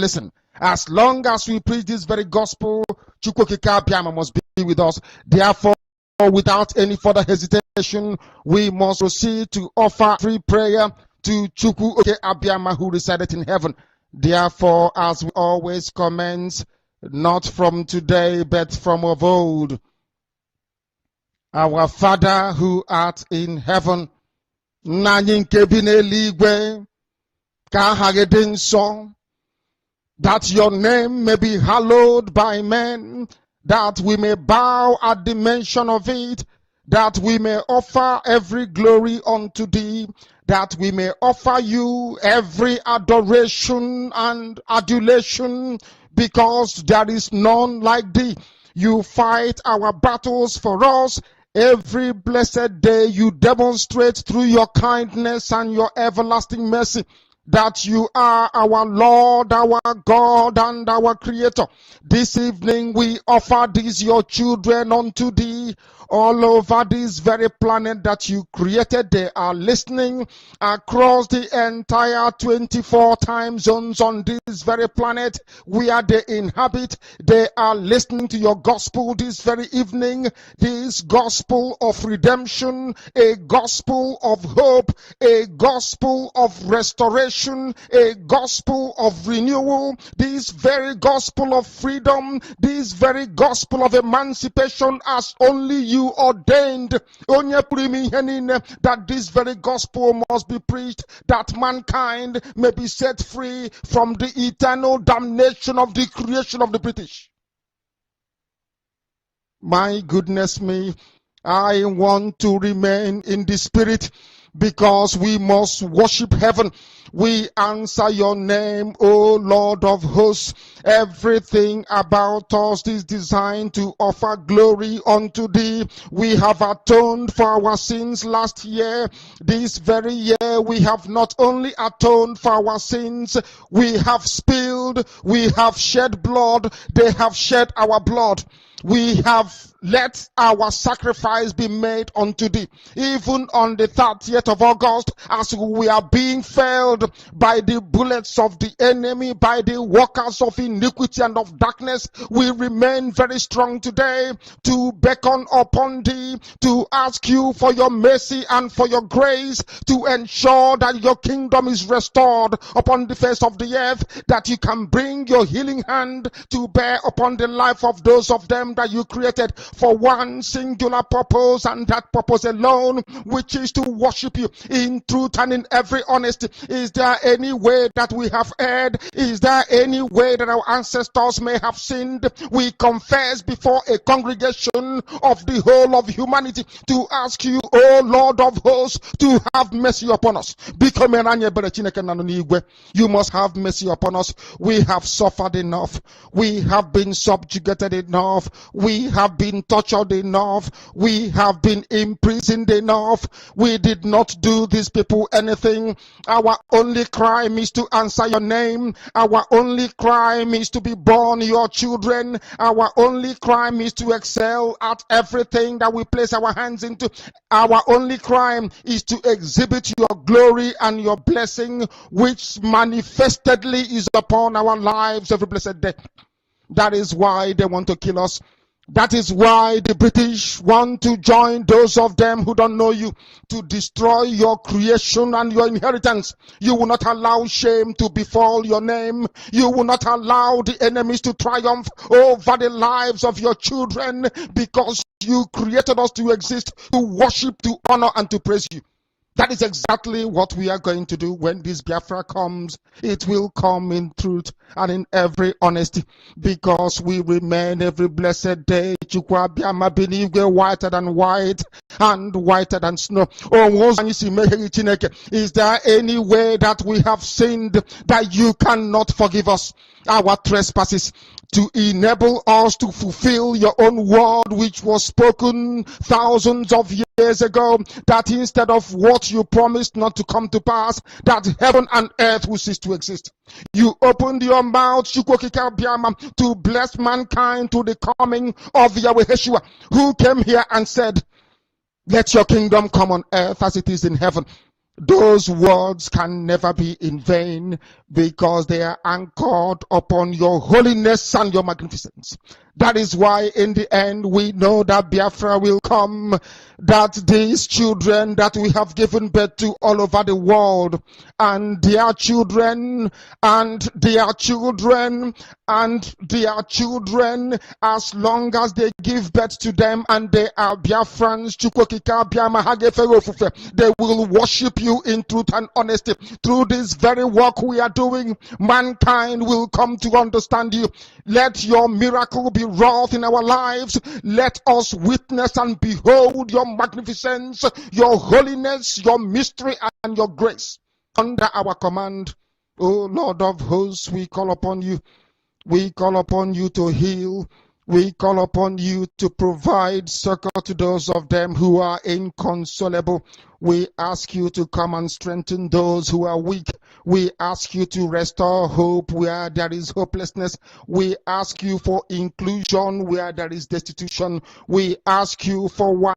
listen. As long as we preach this very gospel, Chukwokika Abiyama must be with us. Therefore, without any further hesitation, we must proceed to offer free prayer to Chukwokika Abiyama who resided in heaven. Therefore, as we always commence, not from today, but from of old, our Father who art in heaven, that your name may be hallowed by men, that we may bow at the mention of it, that we may offer every glory unto thee, that we may offer you every adoration and adulation, because there is none like thee. You fight our battles for us. Every blessed day you demonstrate through your kindness and your everlasting mercy that you are our Lord, our God, and our Creator. This evening we offer these your children unto thee. All over this very planet that you created, they are listening across the entire 24 time zones on this very planet where they inhabit. They are listening to your gospel this very evening, this gospel of redemption, a gospel of hope, a gospel of restoration, a gospel of renewal, this very gospel of freedom, this very gospel of emancipation as only you ordained, that this very gospel must be preached, that mankind may be set free from the eternal damnation of the creation of the British. My goodness me, I want to remain in the spirit, because we must worship heaven. We answer your name, O Lord of hosts. Everything about us is designed to offer glory unto thee. We have atoned for our sins last year. This very year we have not only atoned for our sins, we have spilled, we have shed blood, they have shed our blood. We have let our sacrifice be made unto thee. Even on the 30th of August, as we are being felled by the bullets of the enemy, by the workers of iniquity and of darkness, we remain very strong today to beckon upon thee, to ask you for your mercy and for your grace, to ensure that your kingdom is restored upon the face of the earth, that you can bring your healing hand to bear upon the life of those of them that you created for one singular purpose, and that purpose alone, which is to worship you in truth and in every honesty. Is there any way that we have erred? Is there any way that our ancestors may have sinned? We confess before a congregation of the whole of humanity to ask you, O Lord of hosts, to have mercy upon us. You must have mercy upon us. We have suffered enough. We have been subjugated enough. We have been tortured enough. We have been imprisoned enough. We did not do these people anything. Our only crime is to answer your name. Our only crime is to be born your children. Our only crime is to excel at everything that we place our hands into. Our only crime is to exhibit your glory and your blessing, which manifestedly is upon our lives every blessed day. That is why they want to kill us. That is why the British want to join those of them who don't know you to destroy your creation and your inheritance. You will not allow shame to befall your name. You will not allow the enemies to triumph over the lives of your children, because you created us to exist, to worship, to honor, and to praise you. That is exactly what we are going to do when this Biafra comes. It will come in truth and in every honesty, because we remain every blessed day whiter than white and whiter than snow. Is there any way that we have sinned that you cannot forgive us our trespasses, to enable us to fulfill your own word, which was spoken thousands of years ago, that instead of what you promised not to come to pass, that heaven and earth will cease to exist? You opened your mouth to bless mankind to the coming of Yahweh Yeshua, who came here and said, let your kingdom come on earth as it is in heaven. Those words can never be in vain because they are anchored upon your holiness and your magnificence. That is why in the end we know that Biafra will come, that these children that we have given birth to all over the world, and their children, and their children, and their children, as long as they give birth to them and they are Biafrans, they will worship you in truth and honesty. Through this very work we are doing, mankind will come to understand you. Let your miracle be wrought in our lives. Let us witness and behold your magnificence, your holiness, your mystery, and your grace. Under our command, O Lord of hosts, we call upon you. We call upon you to heal. We call upon you to provide succor to those of them who are inconsolable. We ask you to come and strengthen those who are weak. We ask you to restore hope where there is hopelessness. We ask you for inclusion where there is destitution. We ask you for one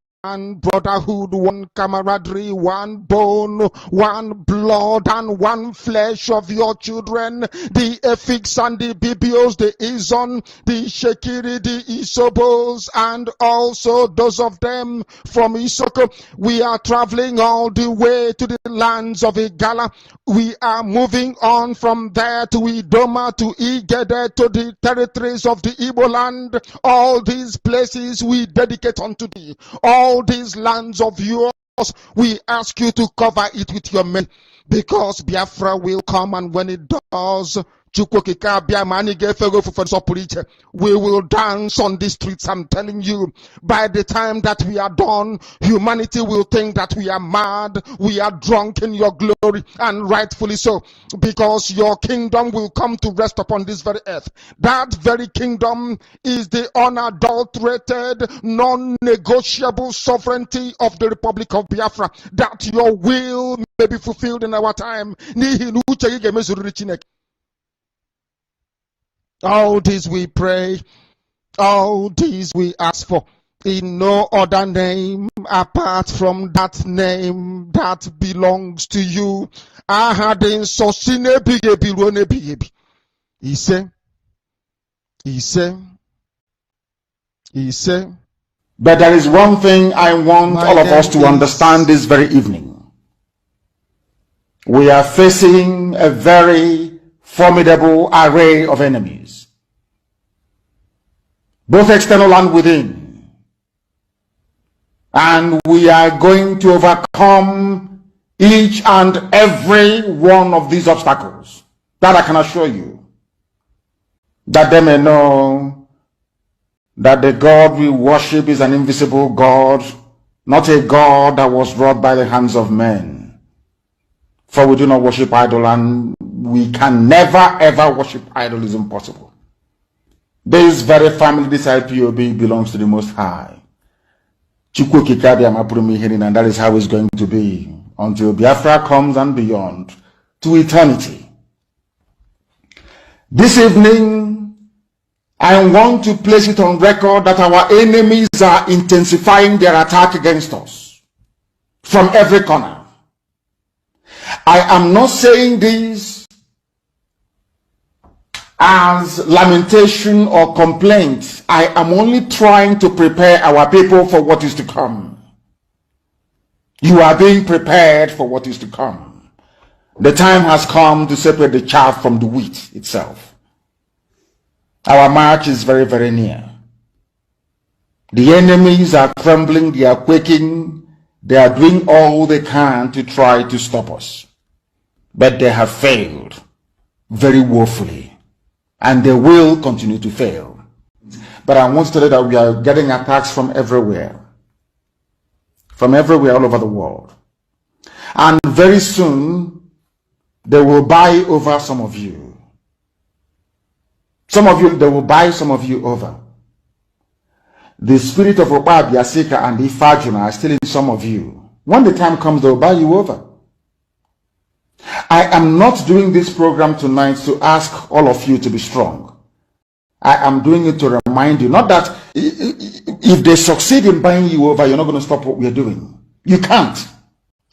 brotherhood, one camaraderie, one bone, one blood, and one flesh of your children, the Efiks and the Bibios, the Izon, the Shekiri, the Isobos, and also those of them from Isoko. We are traveling all the way to the lands of Igala. We are moving on from there to Idoma, to Igede, to the territories of the Igbo land. All these places we dedicate unto thee. All these lands of yours, we ask you to cover it with your men, because Biafra will come, and when it does, we will dance on the streets. I'm telling you, by the time that we are done, humanity will think that we are mad, we are drunk in your glory, and rightfully so, because your kingdom will come to rest upon this very earth. That very kingdom is the unadulterated, non-negotiable sovereignty of the Republic of Biafra, that your will may be fulfilled in our time. All this we pray, all these we ask for, in no other name apart from that name that belongs to you. He said. But there is one thing I want all of us to understand this very evening. We are facing a very formidable array of enemies, both external and within. And we are going to overcome each and every one of these obstacles. That I can assure you. That they may know that the God we worship is an invisible God, not a God that was wrought by the hands of men. For we do not worship idol, and we can never ever worship idol. Is impossible. This very family, this IPOB, belongs to the Most High. And that is how it's going to be until Biafra comes and beyond, to eternity. This evening, I want to place it on record that our enemies are intensifying their attack against us from every corner. I am not saying this as lamentation or complaint. I am only trying to prepare our people for what is to come. You are being prepared for what is to come. The time has come to separate the chaff from the wheat itself. Our march is very, very near. The enemies are trembling, they are quaking, they are doing all they can to try to stop us. But they have failed very woefully, and they will continue to fail. But I want to tell you that we are getting attacks from everywhere all over the world. And very soon, they will buy over some of you. They will buy some of you over. The spirit of Oba, Biasika, and Ifajuna are still in some of you. When the time comes, they will buy you over. I am not doing this program tonight to ask all of you to be strong. I am doing it to remind you, not that if they succeed in buying you over, you're not going to stop what we're doing. You can't.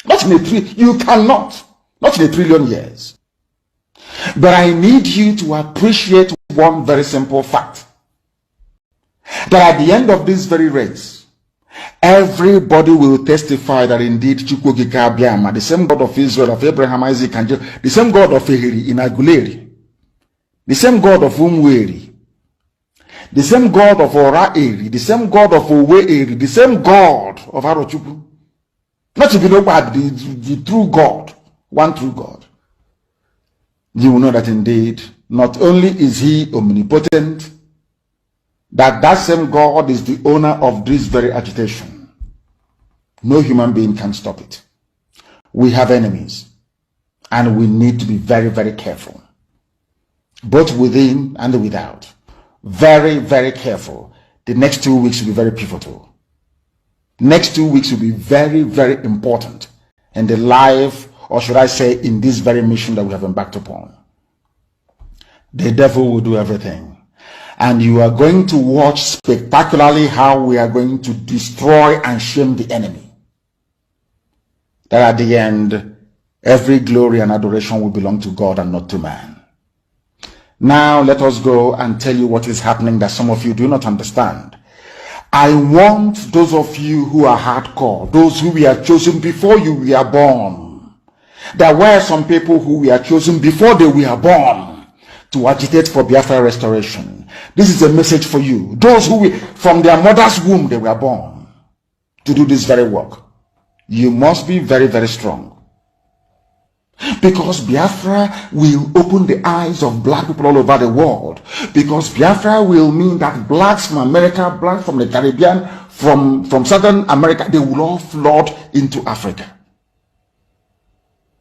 Not in a you cannot. Not in a trillion years. But I need you to appreciate one very simple fact. That at the end of this very race, everybody will testify that indeed Chukwuokike Abiama, the same God of Israel, of Abraham, Isaac, and Jacob, the same God of Ehiri in Aguleri, the same God of Umweri, the same God of Ora-Eri, the same God of Owe-Eri, the same God of Arochukwu. Not to be nobody, the true God, one true God. You will know that indeed, not only is he omnipotent, that same God is the owner of this very agitation. No human being can stop it. We have enemies, and we need to be very, very careful, both within and without. Very, very careful. The next 2 weeks will be very pivotal. Next 2 weeks will be very, very important in the life, or should I say, in this very mission that we have embarked upon. The devil will do everything. And you are going to watch spectacularly how we are going to destroy and shame the enemy. That at the end, every glory and adoration will belong to God and not to man. Now let us go and tell you what is happening that some of you do not understand. I want those of you who are hardcore, those who were chosen before you were born. There were some people who were chosen before they were born to agitate for Biafra restoration. This is a message for you. Those who from their mother's womb they were born to do this very work. You must be very, very strong. Because Biafra will open the eyes of black people all over the world. Because Biafra will mean that blacks from America, blacks from the Caribbean, from Southern America, they will all flood into Africa.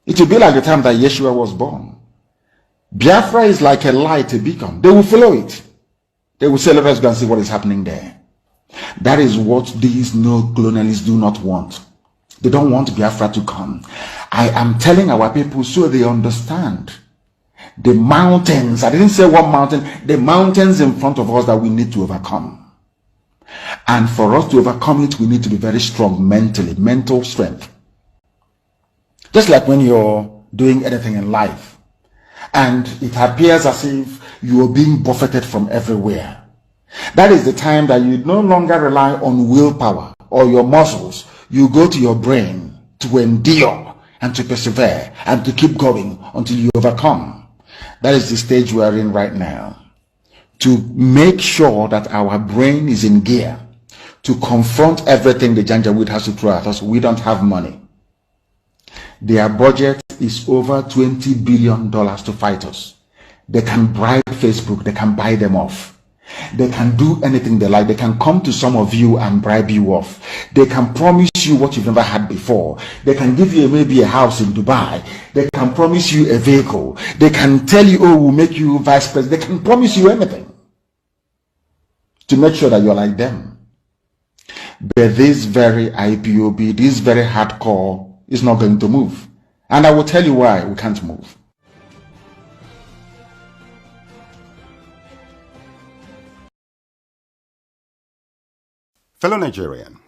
It will be like the time that Yeshua was born. Biafra is like a light, a beacon. They will follow it. They will say, let us go and see what is happening there. That is what these no-colonialists do not want. They don't want Biafra to come. I am telling our people so they understand. The mountains, I didn't say one mountain, the mountains in front of us that we need to overcome. And for us to overcome it, we need to be very strong mentally, mental strength. Just like when you're doing anything in life, and it appears as if you are being buffeted from everywhere. That is the time that you no longer rely on willpower or your muscles. You go to your brain to endure and to persevere and to keep going until you overcome. That is the stage we are in right now. To make sure that our brain is in gear to confront everything the Janjaweed has to throw at us. We don't have money. Their budget is over $20 billion to fight us. They can bribe Facebook. They can buy them off. They can do anything they like. They can come to some of you and bribe you off. They can promise you what you've never had before. They can give you maybe a house in Dubai. They can promise you a vehicle. They can tell you, oh, we'll make you vice president. They can promise you anything to make sure that you're like them. But this very IPOB, this very hardcore is not going to move. And I will tell you why we can't move. Fellow Nigerian,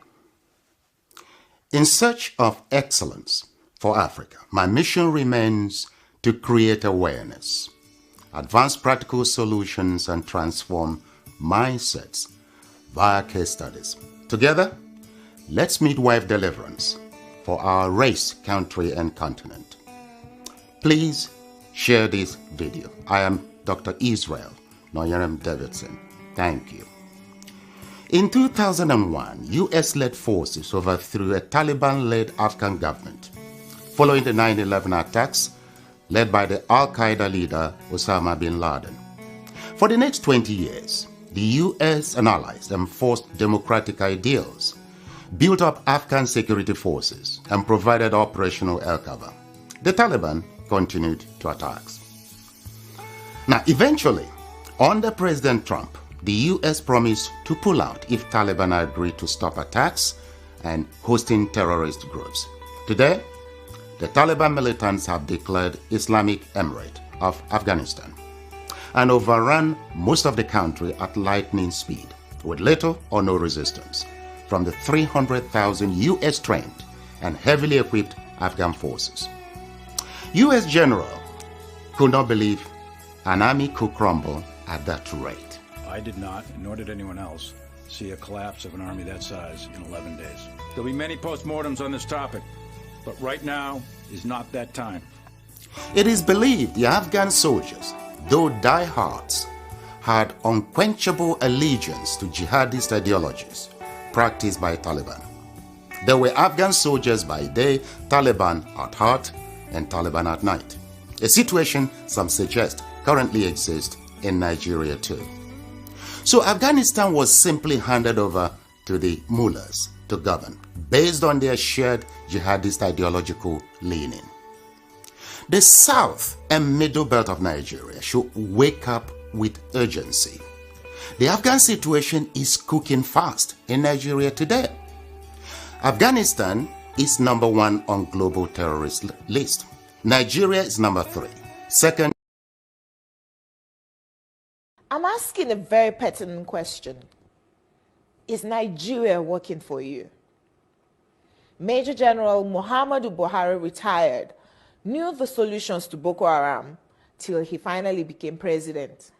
in search of excellence for Africa, my mission remains to create awareness, advance practical solutions, and transform mindsets via case studies. Together, let's midwife deliverance for our race, country, and continent. Please share this video. I am Dr. Israel Noyerem Davidson. Thank you. In 2001, US-led forces overthrew a Taliban-led Afghan government following the 9/11 attacks led by the Al-Qaeda leader Osama bin Laden. For the next 20 years, the US and allies enforced democratic ideals, built up Afghan security forces, and provided operational air cover. The Taliban continued to attacks. Now, eventually, under President Trump, the US promised to pull out if Taliban agreed to stop attacks and hosting terrorist groups. Today, the Taliban militants have declared Islamic Emirate of Afghanistan and overrun most of the country at lightning speed with little or no resistance from the 300,000 US trained and heavily equipped Afghan forces. U.S. general could not believe an army could crumble at that rate. I did not, nor did anyone else, see a collapse of an army that size in 11 days. There'll be many postmortems on this topic, but right now is not that time. It is believed the Afghan soldiers, though diehards, had unquenchable allegiance to jihadist ideologies practiced by Taliban. There were Afghan soldiers by day, Taliban at heart, and Taliban at night. A situation some suggest currently exists in Nigeria too. So Afghanistan was simply handed over to the mullahs to govern, based on their shared jihadist ideological leaning. The south and middle belt of Nigeria should wake up with urgency. The Afghan situation is cooking fast in Nigeria today. Afghanistan is number 1 on global terrorist list. Nigeria is number 3. Second. I'm asking a very pertinent question. Is Nigeria working for you? Major General Muhammadu Buhari retired, knew the solutions to Boko Haram till he finally became president.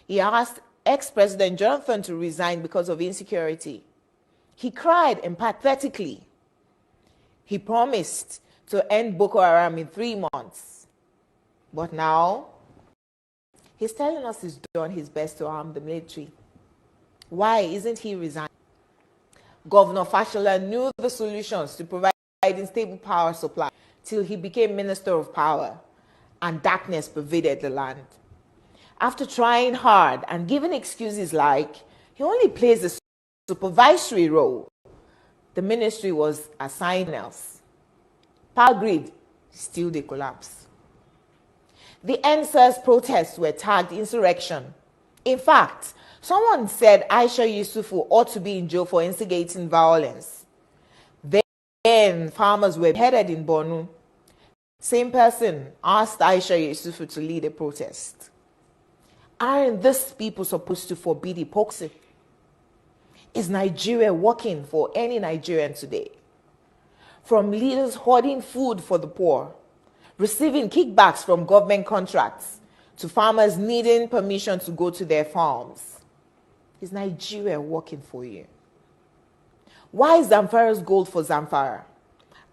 He asked ex-President Jonathan to resign because of insecurity. He cried empathetically. He promised to end Boko Haram in 3 months. But now, he's telling us he's done his best to arm the military. Why isn't he resigning? Governor Fashola knew the solutions to providing stable power supply till he became Minister of Power, and darkness pervaded the land. After trying hard and giving excuses like he only plays a supervisory role, the ministry was assigned else. Power grid, still they collapse. The NSAS protests were tagged insurrection. In fact, someone said Aisha Yusufu ought to be in jail for instigating violence. Then farmers were beheaded in Borno. Same person asked Aisha Yusufu to lead a protest. Aren't these people supposed to forbid hypocrisy? Is Nigeria working for any Nigerian today? From leaders hoarding food for the poor, receiving kickbacks from government contracts, to farmers needing permission to go to their farms. Is Nigeria working for you? Why is Zamfara's gold for Zamfara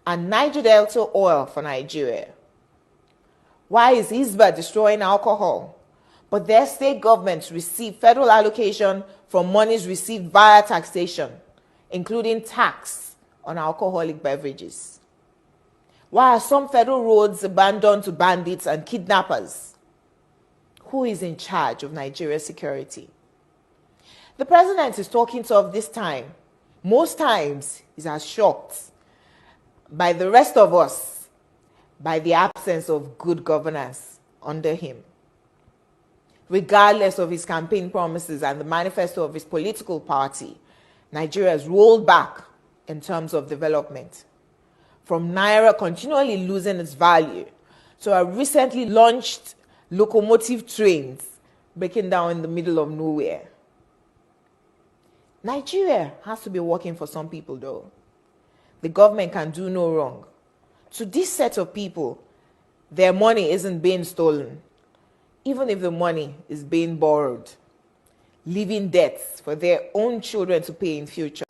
and Niger Delta oil for Nigeria? Why is Hisba destroying alcohol, but their state governments receive federal allocation from monies received via taxation, including tax on alcoholic beverages? Why are some federal roads abandoned to bandits and kidnappers? Who is in charge of Nigeria's security? The president is talking tough this time. Most times, he's as shocked by the rest of us by the absence of good governance under him. Regardless of his campaign promises and the manifesto of his political party, Nigeria has rolled back in terms of development. From Naira continually losing its value to our recently launched locomotive trains breaking down in the middle of nowhere. Nigeria has to be working for some people though. The government can do no wrong. To this set of people, their money isn't being stolen, even if the money is being borrowed, leaving debts for their own children to pay in future.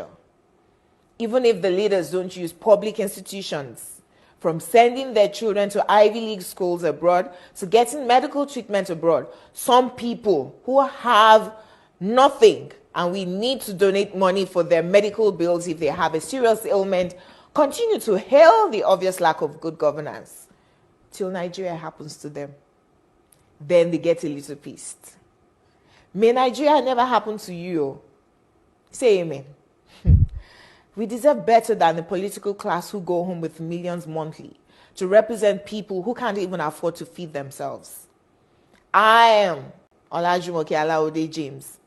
Even if the leaders don't use public institutions, from sending their children to Ivy League schools abroad to getting medical treatment abroad, some people who have nothing and we need to donate money for their medical bills if they have a serious ailment, continue to hail the obvious lack of good governance till Nigeria happens to them. Then they get a little pissed. May Nigeria never happen to you. Say amen. We deserve better than the political class who go home with millions monthly to represent people who can't even afford to feed themselves. I am Olajumoke Alaode James.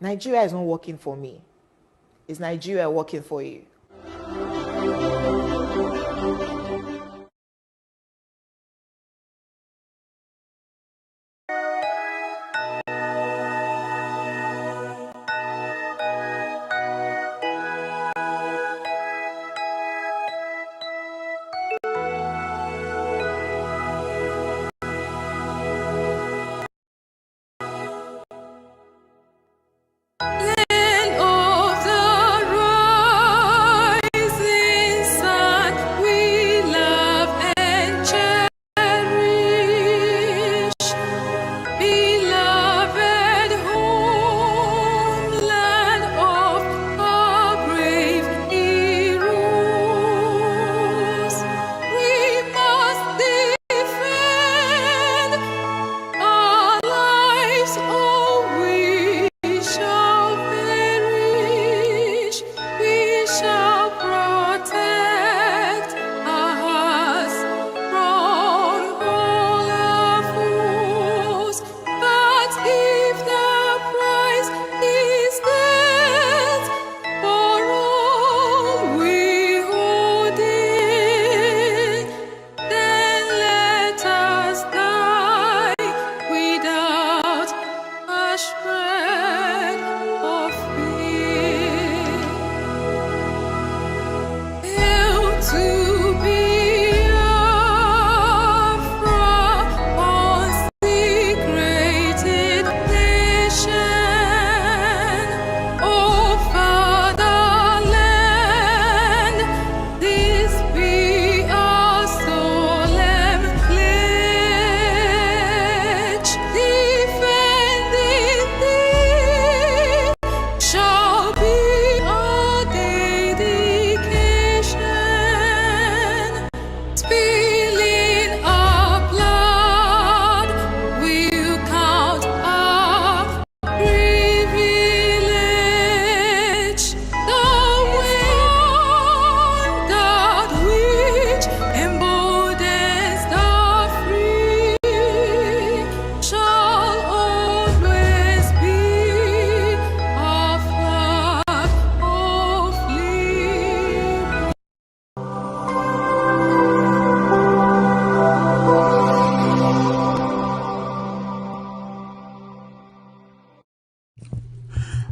Nigeria is not working for me. Is Nigeria working for you?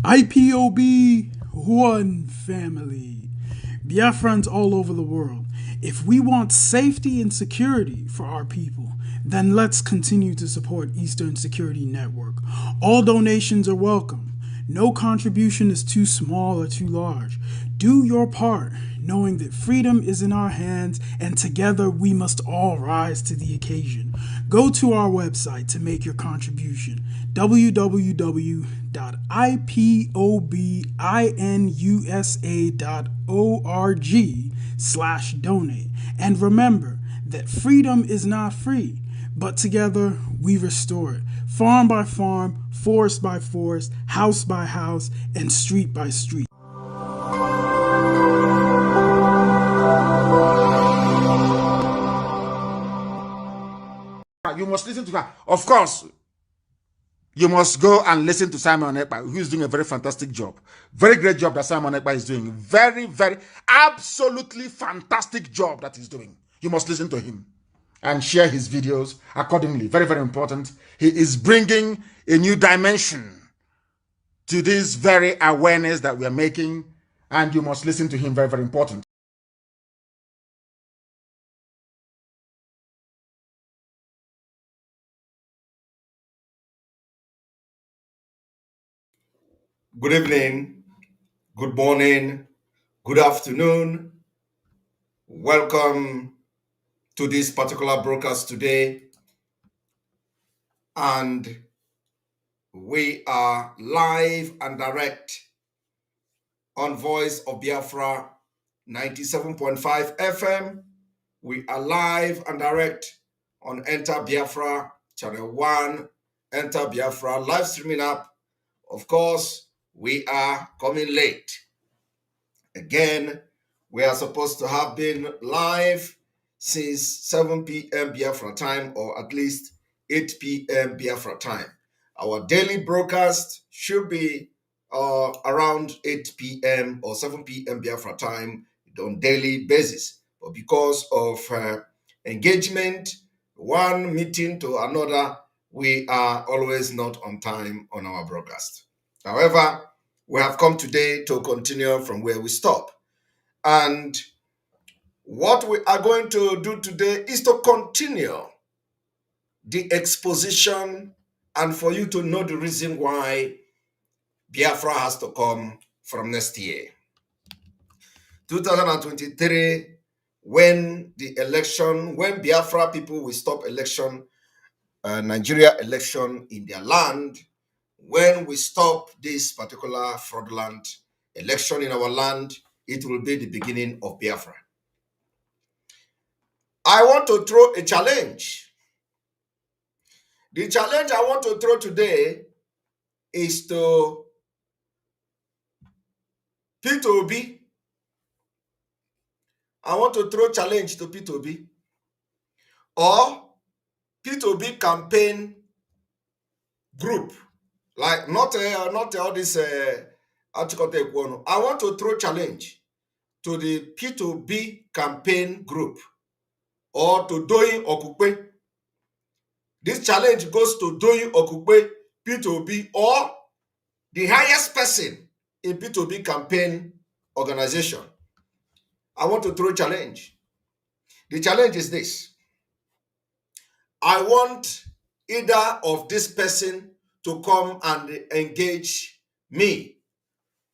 IPOB, one family. Biafrans all over the world. If we want safety and security for our people, then let's continue to support Eastern Security Network. All donations are welcome. No contribution is too small or too large. Do your part, knowing that freedom is in our hands and together we must all rise to the occasion. Go to our website to make your contribution, www.ipobinUSA.org/donate. And remember that freedom is not free, but together we restore it. Farm by farm, forest by forest, house by house, and street by street. You must listen to her. Of course, you must go and listen to Simon Ekpa, who is doing a very fantastic job. Very great job that Simon Ekpa is doing. Very, very, absolutely fantastic job that he's doing. You must listen to him and share his videos accordingly. Very, very important. He is bringing a new dimension to this very awareness that we are making, and you must listen to him. Very, very important. Good evening, good morning, good afternoon. Welcome to this particular broadcast today. And we are live and direct on Voice of Biafra 97.5 FM. We are live and direct on Enter Biafra Channel 1, Enter Biafra live streaming app. Of course, we are coming late. Again, we are supposed to have been live since 7 p.m. Biafra time, or at least 8 p.m. Biafra time. Our daily broadcast should be around 8 p.m. or 7 p.m. Biafra time on daily basis. But because of engagement, one meeting to another, we are always not on time on our broadcast. However, we have come today to continue from where we stop. And what we are going to do today is to continue the exposition and for you to know the reason why Biafra has to come from next year. 2023, when Biafra people will stop election, Nigeria election in their land, when we stop this particular fraudulent election in our land, it will be the beginning of Biafra. I want to throw a challenge. The challenge I want to throw today is to Peter Obi. I want to throw challenge to Peter Obi or Peter Obi campaign group, like not all this article. I want to throw challenge to the Peter Obi campaign group or to Doyin Okupe. This challenge goes to Doyin Okupe, Peter Obi, or the highest person in Peter Obi campaign organization. I want to throw a challenge. The challenge is this. I want either of this person to come and engage me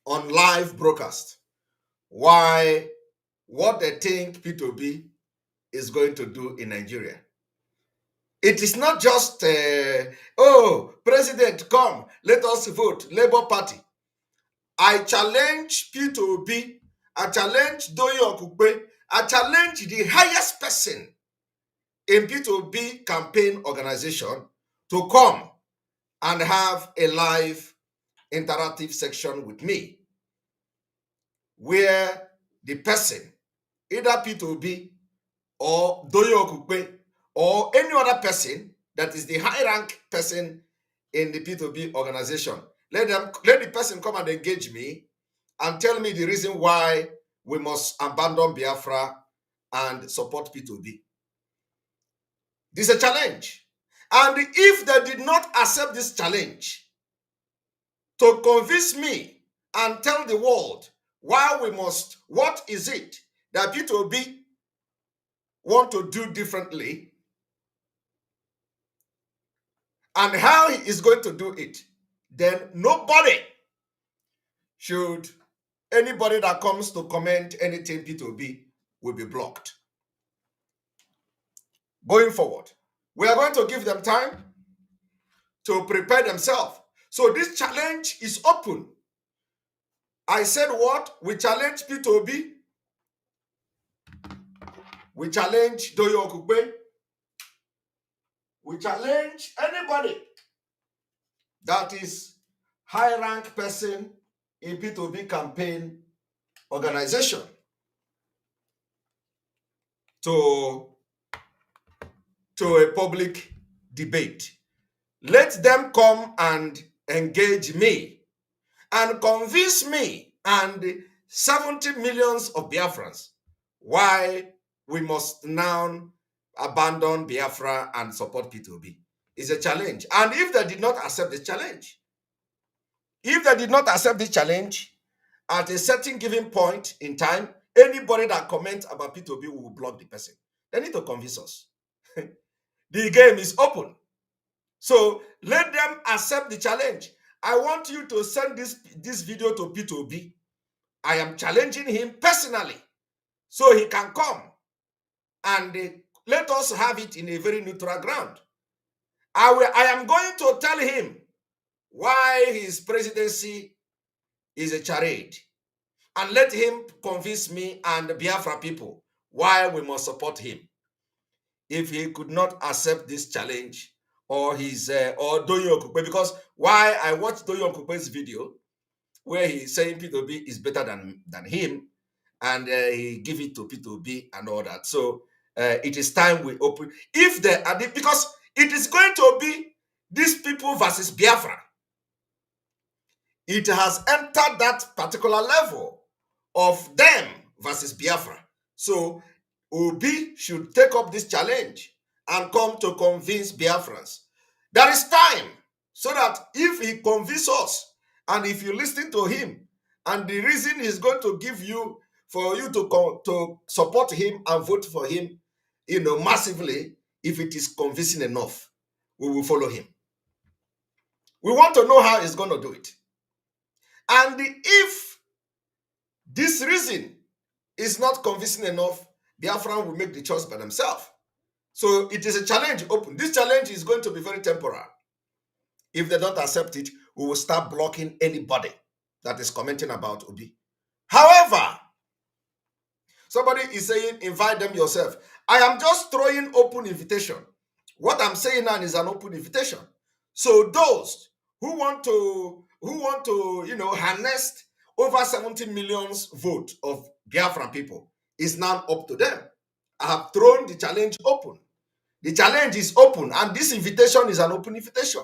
on live broadcast. Why? What they think P2B is going to do in Nigeria. It is not just, oh, president, come, let us vote, Labour Party. I challenge P2B, I challenge Doyin Okupe, I challenge the highest person in P2B campaign organization to come and have a live interactive section with me where the person, either P2B or Doyin Okupe or any other person that is the high rank person in the P2B organization, let the person come and engage me and tell me the reason why we must abandon Biafra and support P2B. This is a challenge. And if they did not accept this challenge, to convince me and tell the world why we must, what is it that P2B want to do differently and how he is going to do it, then anybody that comes to comment anything P2B will be blocked. Going forward, we are going to give them time to prepare themselves. So this challenge is open. I said what? We challenge P2B. We challenge Doyo Okukwe. We challenge anybody that is high-rank person in P2B campaign organization to a public debate. Let them come and engage me and convince me and 70 millions of Biafrans why we must now abandon Biafra and support P2B. It's a challenge. And if they did not accept the challenge, at a certain given point in time, anybody that comments about P2B will block the person. They need to convince us. The game is open. So let them accept the challenge. I want you to send this video to P2B. I am challenging him personally so he can come and let us have it in a very neutral ground. I am going to tell him why his presidency is a charade, and let him convince me and the Biafra people why we must support him. If he could not accept this challenge, or Doyo Okukwe, because why I watched Doyo Okukwe's video where he's saying P2B is better than him, and he give it to P2B and all that. So it is time we open. If they are, because it is going to be these people versus Biafra. It has entered that particular level of them versus Biafra. So Obi should take up this challenge and come to convince Biafrans. There is time, so that if he convinces us, and if you listen to him, and the reason he's going to give you for you to support him and vote for him, massively, if it is convincing enough, we will follow him. We want to know how he's going to do it. And if this reason is not convincing enough, Biafran will make the choice by themselves. So it is a challenge open. This challenge is going to be very temporary. If they don't accept it, we will start blocking anybody that is commenting about Obi. However, somebody is saying, invite them yourself. I am just throwing open invitation. What I'm saying now is an open invitation. So those who want to harness over 70 million vote of Biafran people, is now up to them. I have thrown the challenge open. The challenge is open, and this invitation is an open invitation.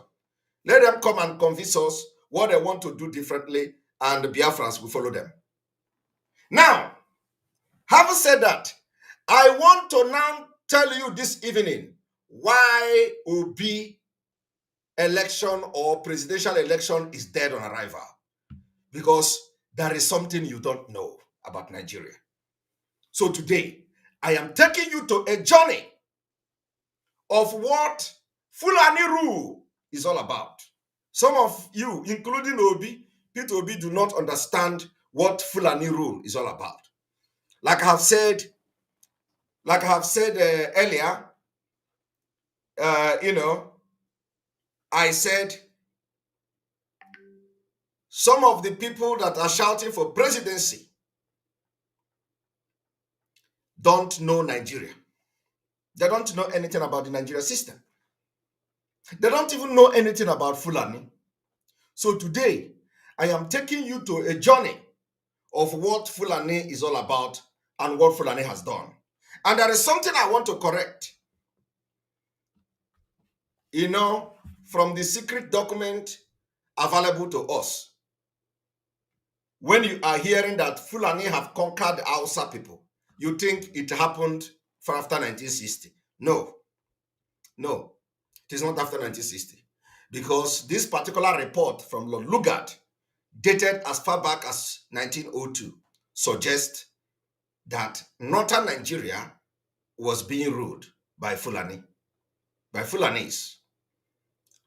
Let them come and convince us what they want to do differently, and the Biafrans will follow them. Now, having said that, I want to now tell you this evening why Obi election or presidential election is dead on arrival. Because there is something you don't know about Nigeria. So today, I am taking you to a journey of what Fulani rule is all about. Some of you, including Obi, P2B, do not understand what Fulani rule is all about. Like I have said earlier, I said some of the people that are shouting for presidency don't know Nigeria. They don't know anything about the Nigeria system. They don't even know anything about Fulani. So today, I am taking you to a journey of what Fulani is all about and what Fulani has done. And there is something I want to correct. From the secret document available to us, when you are hearing that Fulani have conquered Hausa people, you think it happened after 1960. No, it is not after 1960. Because this particular report from Lord Lugard dated as far back as 1902, suggest that northern Nigeria was being ruled by Fulani, by Fulanis.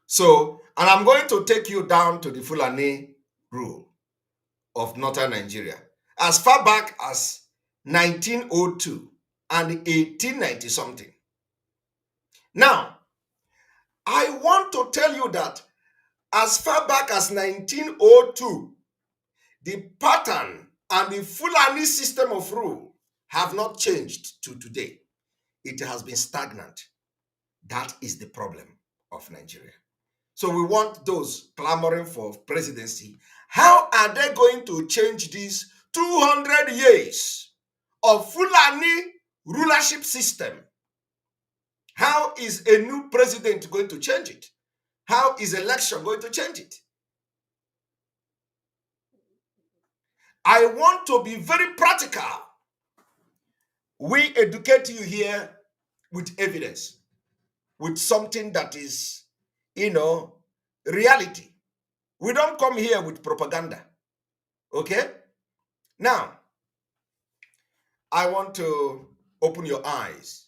So, and I'm going to take you down to the Fulani rule of northern Nigeria as far back as 1902 and 1890 something. Now, I want to tell you that as far back as 1902, the pattern and the Fulani system of rule have not changed to today. It has been stagnant. That is the problem of Nigeria. So we want those clamoring for presidency. How are they going to change this 200 years of Fulani rulership system? How is a new president going to change it? How is election going to change it? I want to be very practical. We educate you here with evidence, with something that is, reality. We don't come here with propaganda. Okay? Now, I want to open your eyes.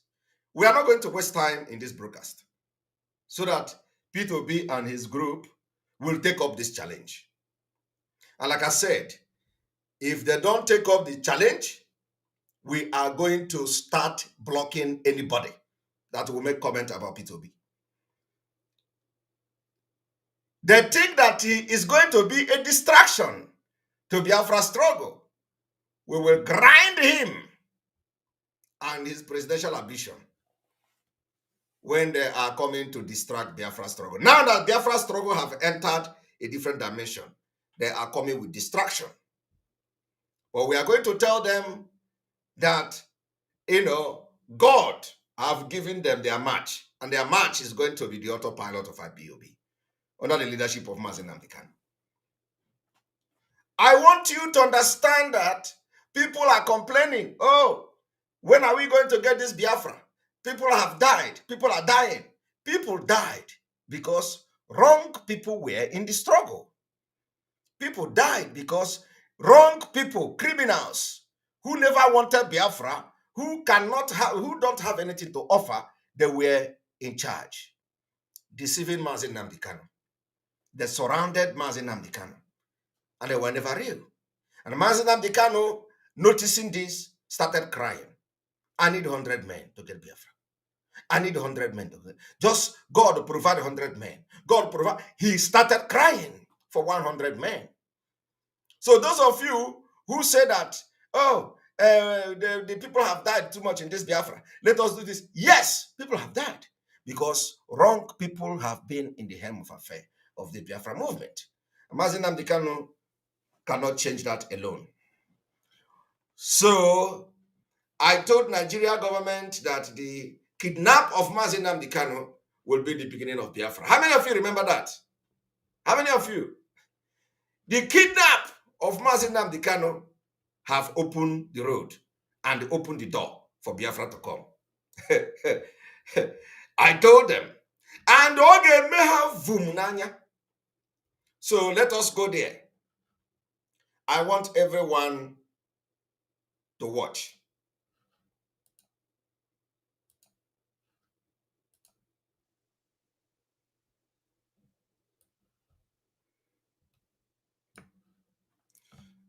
We are not going to waste time in this broadcast so that P2B and his group will take up this challenge. And like I said, if they don't take up the challenge, we are going to start blocking anybody that will make comment about P2B. They think that he is going to be a distraction to Biafra struggle. We will grind him and his presidential ambition when they are coming to distract Biafra struggle. Now that Biafra struggle have entered a different dimension, they are coming with distraction. But we are going to tell them that, God have given them their march, and their march is going to be the autopilot of IPOB under the leadership of Mazi Nnamdi Kanu. I want you to understand that people are complaining, oh, when are we going to get this Biafra? People have died. People are dying. People died because wrong people were in the struggle. People died because wrong people, criminals, who never wanted Biafra, who don't have anything to offer, they were in charge, deceiving Mazi Nnamdi Kanu. They surrounded Mazi Nnamdi Kanu, and they were never real. And Mazi Nnamdi Kanu, noticing this, started crying. I need 100 men to get Biafra. I need 100 men. Just God provide 100 men. God provide. He started crying for 100 men. So those of you who say that, the people have died too much in this Biafra, let us do this. Yes, people have died because wrong people have been in the helm of affair of the Biafra movement. Mazi Nnamdi Kanu cannot change that alone. So I told Nigeria government that the kidnap of Mazi Nnamdi Kanu will be the beginning of Biafra. How many of you remember that? How many of you? The kidnap of Mazi Nnamdi Kanu have opened the road and opened the door for Biafra to come. I told them. And oge meha vumnanya. So let us go there. I want everyone to watch.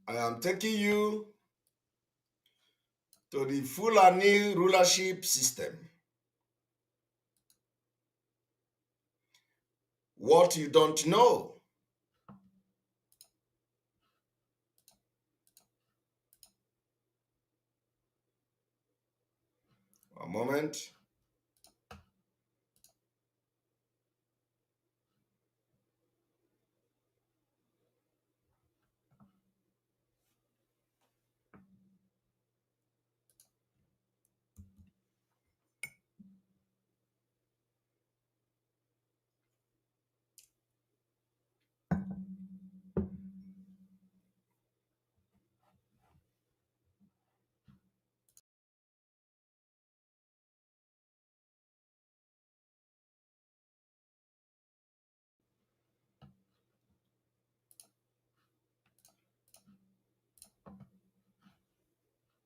I am taking you to the Fulani rulership system. What you don't know. A moment.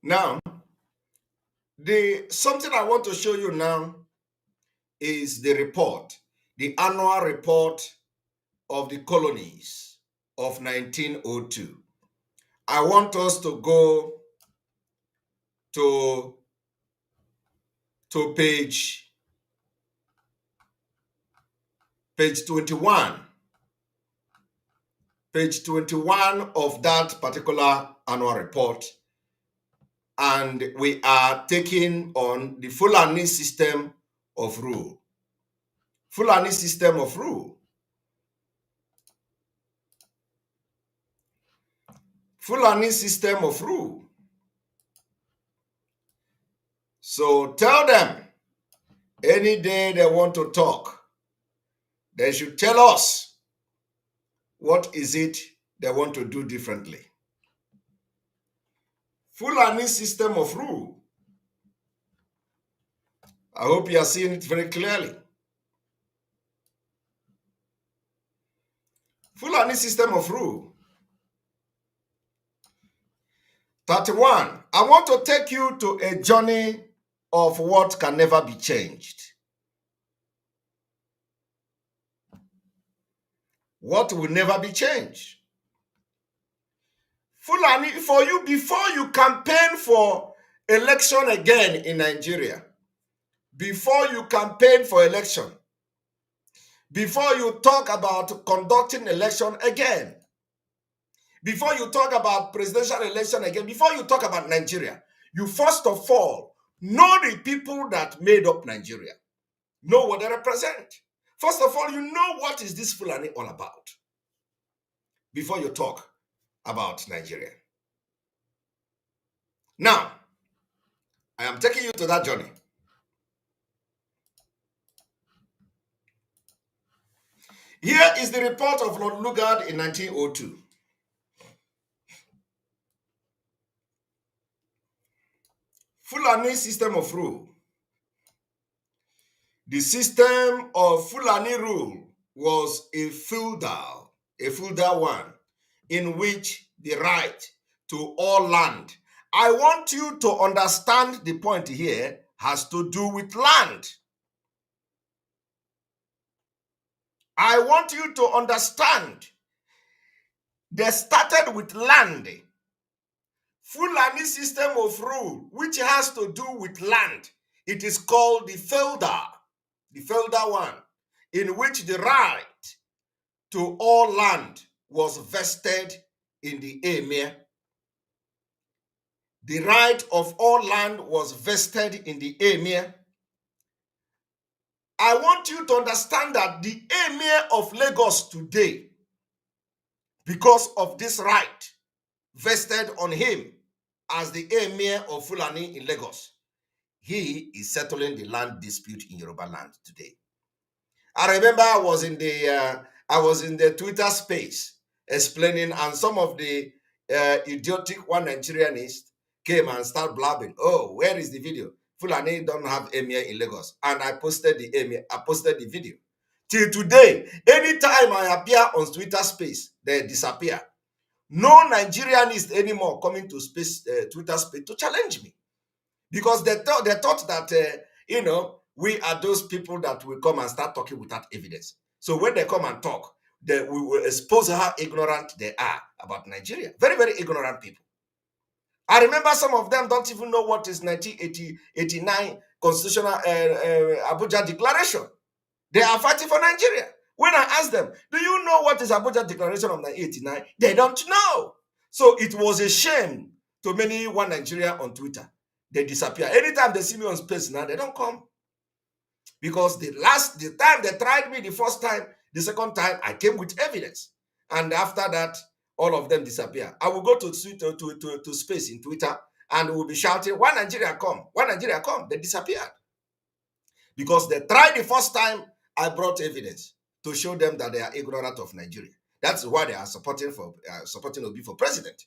Now, something I want to show you now is the report, the annual report of the colonies of 1902. I want us to go to page 21. Page 21 of that particular annual report. And we are taking on the Fulani System of Rule. Fulani System of Rule. Fulani System of Rule. So tell them any day they want to talk, they should tell us what is it they want to do differently. Fulani System of Rule. I hope you are seeing it very clearly. Fulani System of Rule. 31. I want to take you to a journey of what can never be changed. What will never be changed. Fulani, for you, before you campaign for election again in Nigeria, before you campaign for election, before you talk about conducting election again, before you talk about presidential election again, before you talk about Nigeria, you first of all know the people that made up Nigeria, know what they represent. First of all, you know what is this Fulani all about before you talk about Nigeria. Now, I am taking you to that journey. Here is the report of Lord Lugard in 1902. Fulani System of Rule. The system of Fulani rule was a feudal one, in which the right to all land. I want you to understand the point here has to do with land. I want you to understand they started with land. Fulani System of Rule, which has to do with land. It is called the feudal one, in which the right to all land was vested in the emir. The right of all land was vested in the emir. I want you to understand that the emir of Lagos today, because of this right vested on him as the emir of Fulani in Lagos, he is settling the land dispute in Yoruba land today. I remember I was in the Twitter space explaining, and some of the idiotic one Nigerianists came and started blabbing. Oh, where is the video? Fulani don't have emir in Lagos, and I posted the video. Till today, anytime I appear on Twitter space, they disappear. No Nigerianist anymore coming to Twitter space to challenge me, because they thought that we are those people that will come and start talking without evidence. So when they come and talk, we will expose how ignorant they are about Nigeria. Very, very ignorant people. I remember some of them don't even know what is 1989 Constitutional Abuja Declaration. They are fighting for Nigeria. When I ask them, do you know what is Abuja Declaration of 1989? They don't know. So it was a shame to many one Nigeria on Twitter. They disappear. Anytime they see me on space now, they don't come. Because the time they tried me the first time, the second time, I came with evidence. And after that, all of them disappear. I will go to space in Twitter and we'll be shouting, "Why Nigeria come? Why Nigeria come?" They disappeared. Because they tried the first time, I brought evidence to show them that they are ignorant of Nigeria. That's why they are supporting Obi for president.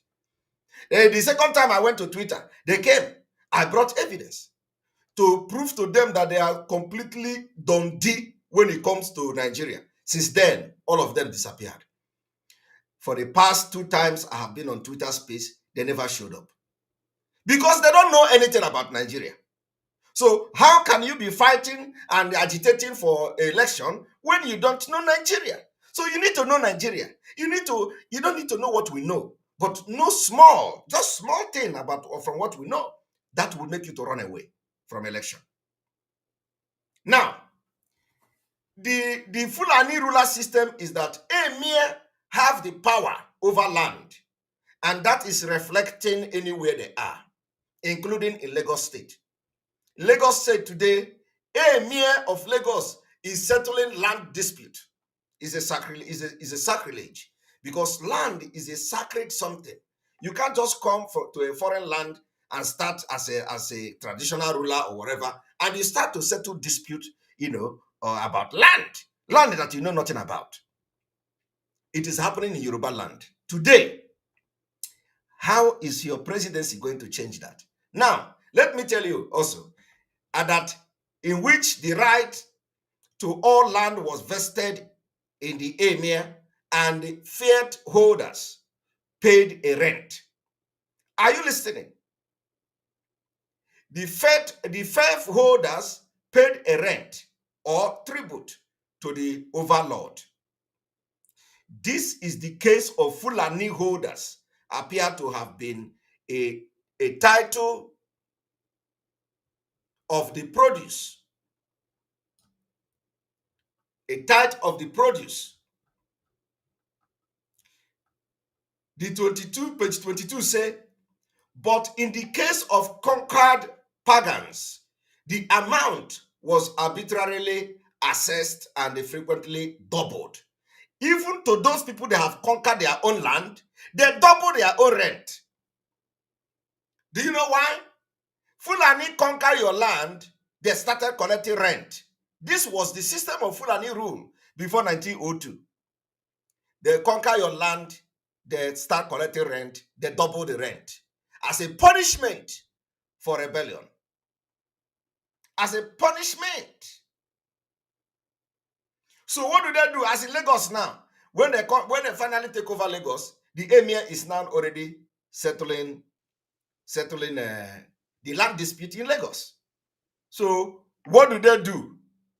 The second time I went to Twitter, they came. I brought evidence to prove to them that they are completely dundee when it comes to Nigeria. Since then, all of them disappeared. For the past 2 times I have been on Twitter space, they never showed up. because they don't know anything about Nigeria. So how can you be fighting and agitating for election when you don't know Nigeria? So you need to know Nigeria. You don't need to know what we know, but know just small thing about from what we know. That will make you to run away from election. Now, the Fulani ruler system is that Emir have the power over land, and that is reflecting anywhere they are, including in Lagos State. Lagos State today, Emir of Lagos is settling land dispute. Is a sacrilege, because land is a sacred something. You can't just come to a foreign land and start as a traditional ruler or whatever, and you start to settle dispute, about land that you know nothing about. It is happening in Yoruba land today. How is your presidency going to change that? Now, let me tell you also that in which the right to all land was vested in the emir, and the fiat holders paid a rent. Are you listening? The fiat holders paid a rent or tribute to the overlord. This is the case of Fulani holders appear to have been a title of the produce. A tithe of the produce. The page 22 say, but in the case of conquered pagans, the amount was arbitrarily assessed and frequently doubled. Even to those people that have conquered their own land, they double their own rent. Do you know why? Fulani conquer your land, they started collecting rent. This was the system of Fulani rule before 1902. They conquer your land, they start collecting rent, they double the rent as a punishment for rebellion. As a punishment. So what do they do? As in Lagos now, when they finally take over Lagos, the emir is now already settling the land dispute in Lagos. So what do?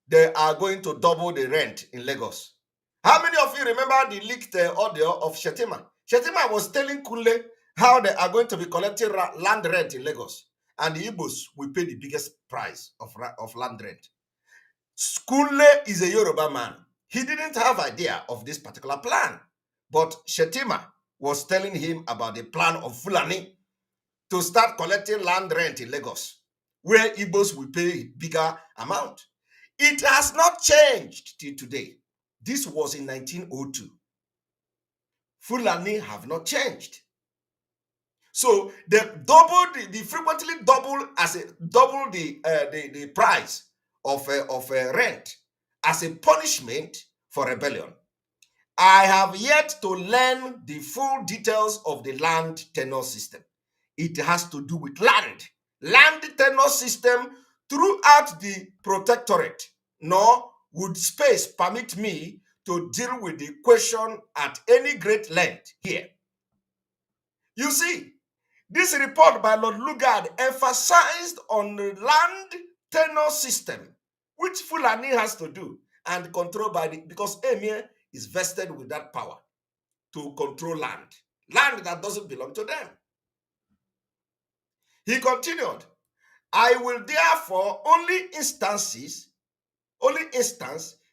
They are going to double the rent in Lagos. How many of you remember the leaked audio of Shetima? Shetima was telling Kunle how they are going to be collecting land rent in Lagos, and the Igbos will pay the biggest price of land rent. Kunle is a Yoruba man. He didn't have idea of this particular plan, but Shetima was telling him about the plan of Fulani to start collecting land rent in Lagos, where Igbos will pay a bigger amount. It has not changed till today. This was in 1902. Fulani have not changed. So they frequently double the price of rent as a punishment for rebellion. I have yet to learn the full details of the land tenure system. It has to do with land tenure system throughout the protectorate, nor would space permit me to deal with the question at any great length here. You see, this report by Lord Lugard emphasized on the land tenure system, which Fulani has to do and control because Emir is vested with that power to control land that doesn't belong to them. He continued, I will therefore only instance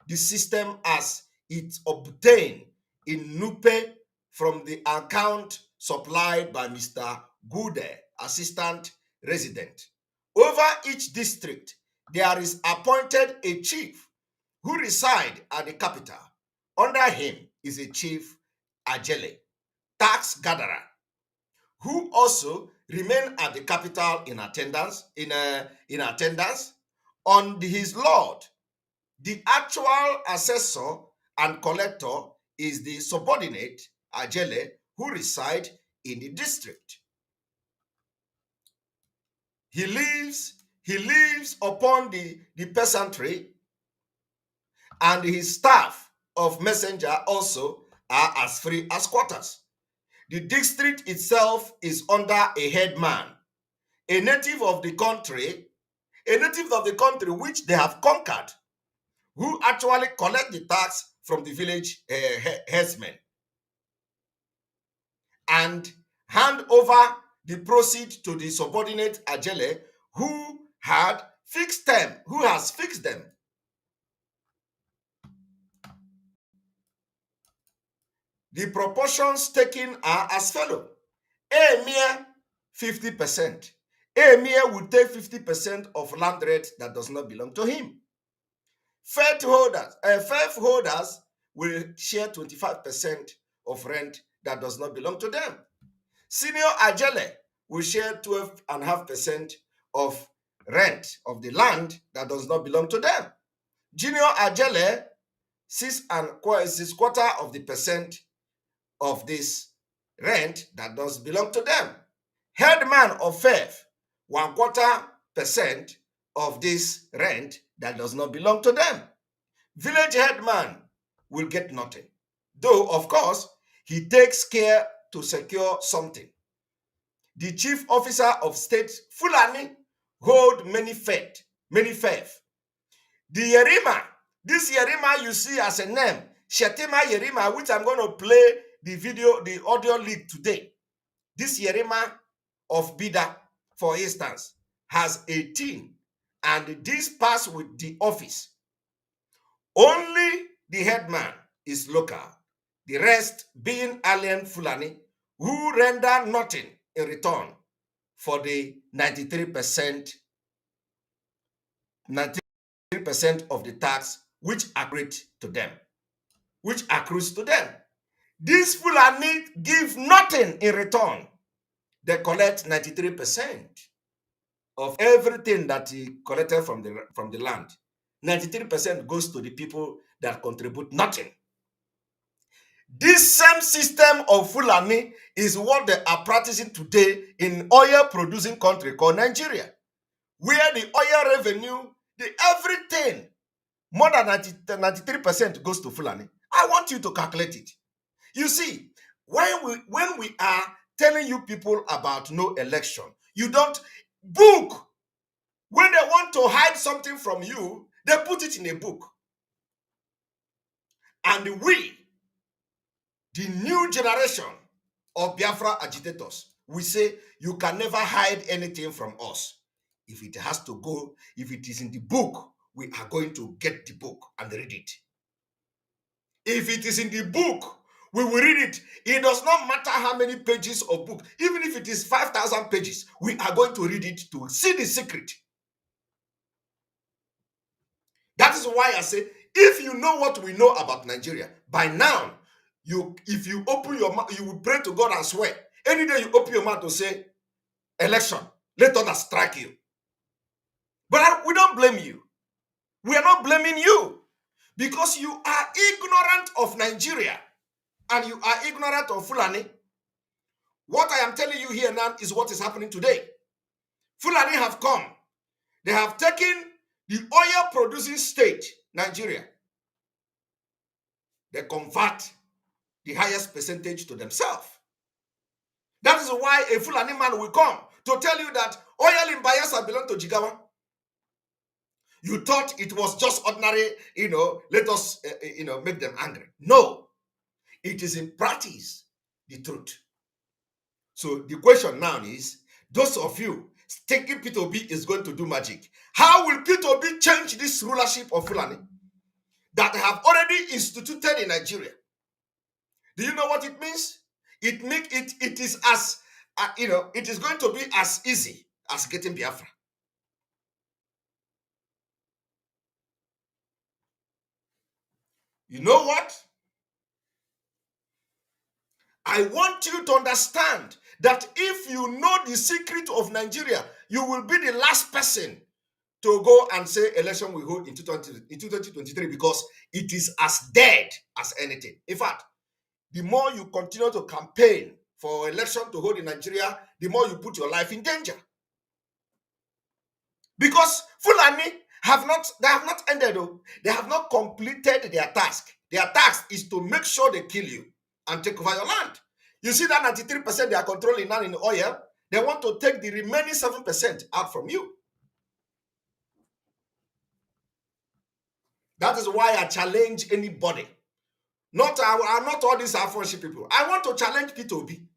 the system as it obtained in Nupe from the account supplied by Mr. Gude, assistant resident. Over each district, there is appointed a chief who reside at the capital. Under him is a chief Ajele, tax gatherer, who also remain at the capital in attendance. On his lord, the actual assessor and collector is the subordinate Ajele who reside in the district. He lives upon the peasantry, and his staff of messenger also are as free as quarters. The district itself is under a headman, a native of the country which they have conquered, who actually collect the tax from the village herdsmen and hand over the proceed to the subordinate Ajele who has fixed them. The proportions taken are as follow. Emir 50%. Emir will take 50% of land rent that does not belong to him. Faith holders will share 25% of rent that does not belong to them. Senior Ajele will share 12.5% of rent of the land that does not belong to them. Junior Ajele, 6.25% of the percent of this rent that does belong to them. Headman of FEF, 1/4% of this rent that does not belong to them. Village headman will get nothing, though of course he takes care to secure something. The chief officer of state Fulani hold many FEF. The Yerima, this Yerima you see as a name, Shetima Yerima, which I'm going to play the audio leak today. This Yerima of Bida, for instance, has 18, and this pass with the office. Only the headman is local, the rest being alien Fulani, who render nothing in return for the 93% of the tax which accrues to them. These Fulani give nothing in return. They collect 93% of everything that he collected from the land. 93% goes to the people that contribute nothing. This same system of Fulani is what they are practicing today in oil-producing country called Nigeria, where the oil revenue, everything, more than 93% goes to Fulani. I want you to calculate it. You see, when we are telling you people about no election, you don't book. When they want to hide something from you, they put it in a book. And we, the new generation of Biafra agitators, we say you can never hide anything from us. If it has to go, if it is in the book, we are going to get the book and read it. If it is in the book, we will read it. It does not matter how many pages of book. Even if it is 5,000 pages, we are going to read it to see the secret. That is why I say, if you know what we know about Nigeria, by now, if you open your mouth, you will pray to God and swear. Any day you open your mouth to say, election, let others strike you. But we don't blame you. We are not blaming you because you are ignorant of Nigeria and you are ignorant of Fulani. What I am telling you here now is what is happening today. Fulani have come. They have taken the oil-producing state, Nigeria. They convert the highest percentage to themselves. That is why a Fulani man will come to tell you that oil in Bayelsa belongs to Jigawa. You thought it was just ordinary, let us, make them angry. No, it is in practice the truth. So the question now is, those of you thinking P2B is going to do magic, how will P2B change this rulership of Fulani that have already instituted in Nigeria? Do you know what it means? It is as it is going to be as easy as getting Biafra. You know what? I want you to understand that if you know the secret of Nigeria, you will be the last person to go and say election will hold in 2023 because it is as dead as anything. In fact, the more you continue to campaign for election to hold in Nigeria, the more you put your life in danger. Because Fulani have not ended though. They have not completed their task. Their task is to make sure they kill you and take over your land. You see that 93% they are controlling now in oil, They want to take the remaining 7% out from you. That is why I challenge anybody. Not all these Afroship people. I want to challenge P2B.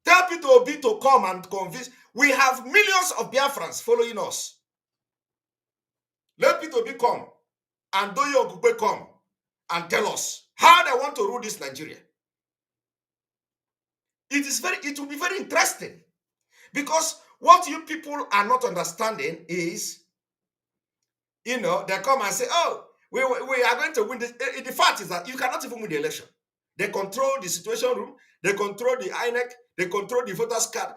Tell P2B to come and convince. We have millions of Biafrans following us. Let P2B come and Doyo Ogugbe come and tell us how they want to rule this Nigeria. It will be very interesting, because what you people are not understanding is, they come and say, oh, we are going to win this. The fact is that you cannot even win the election. They control the situation room, they control the INEC, they control the voters card.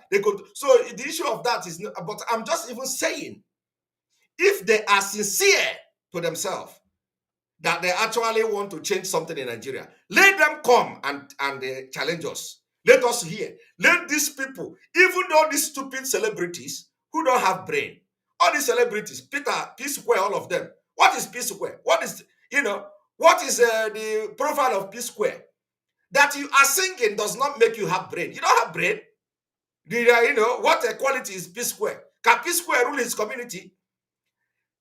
So the issue of that is not, but I'm just even saying, if they are sincere to themselves, that they actually want to change something in Nigeria, let them come and challenge us. Let us hear. Let these people, even though these stupid celebrities who don't have brain, all these celebrities, Peter, P Square, all of them. What is P Square? What is the profile of P Square? That you are singing does not make you have brain. You don't have brain. What quality is P Square? Can P Square rule his community?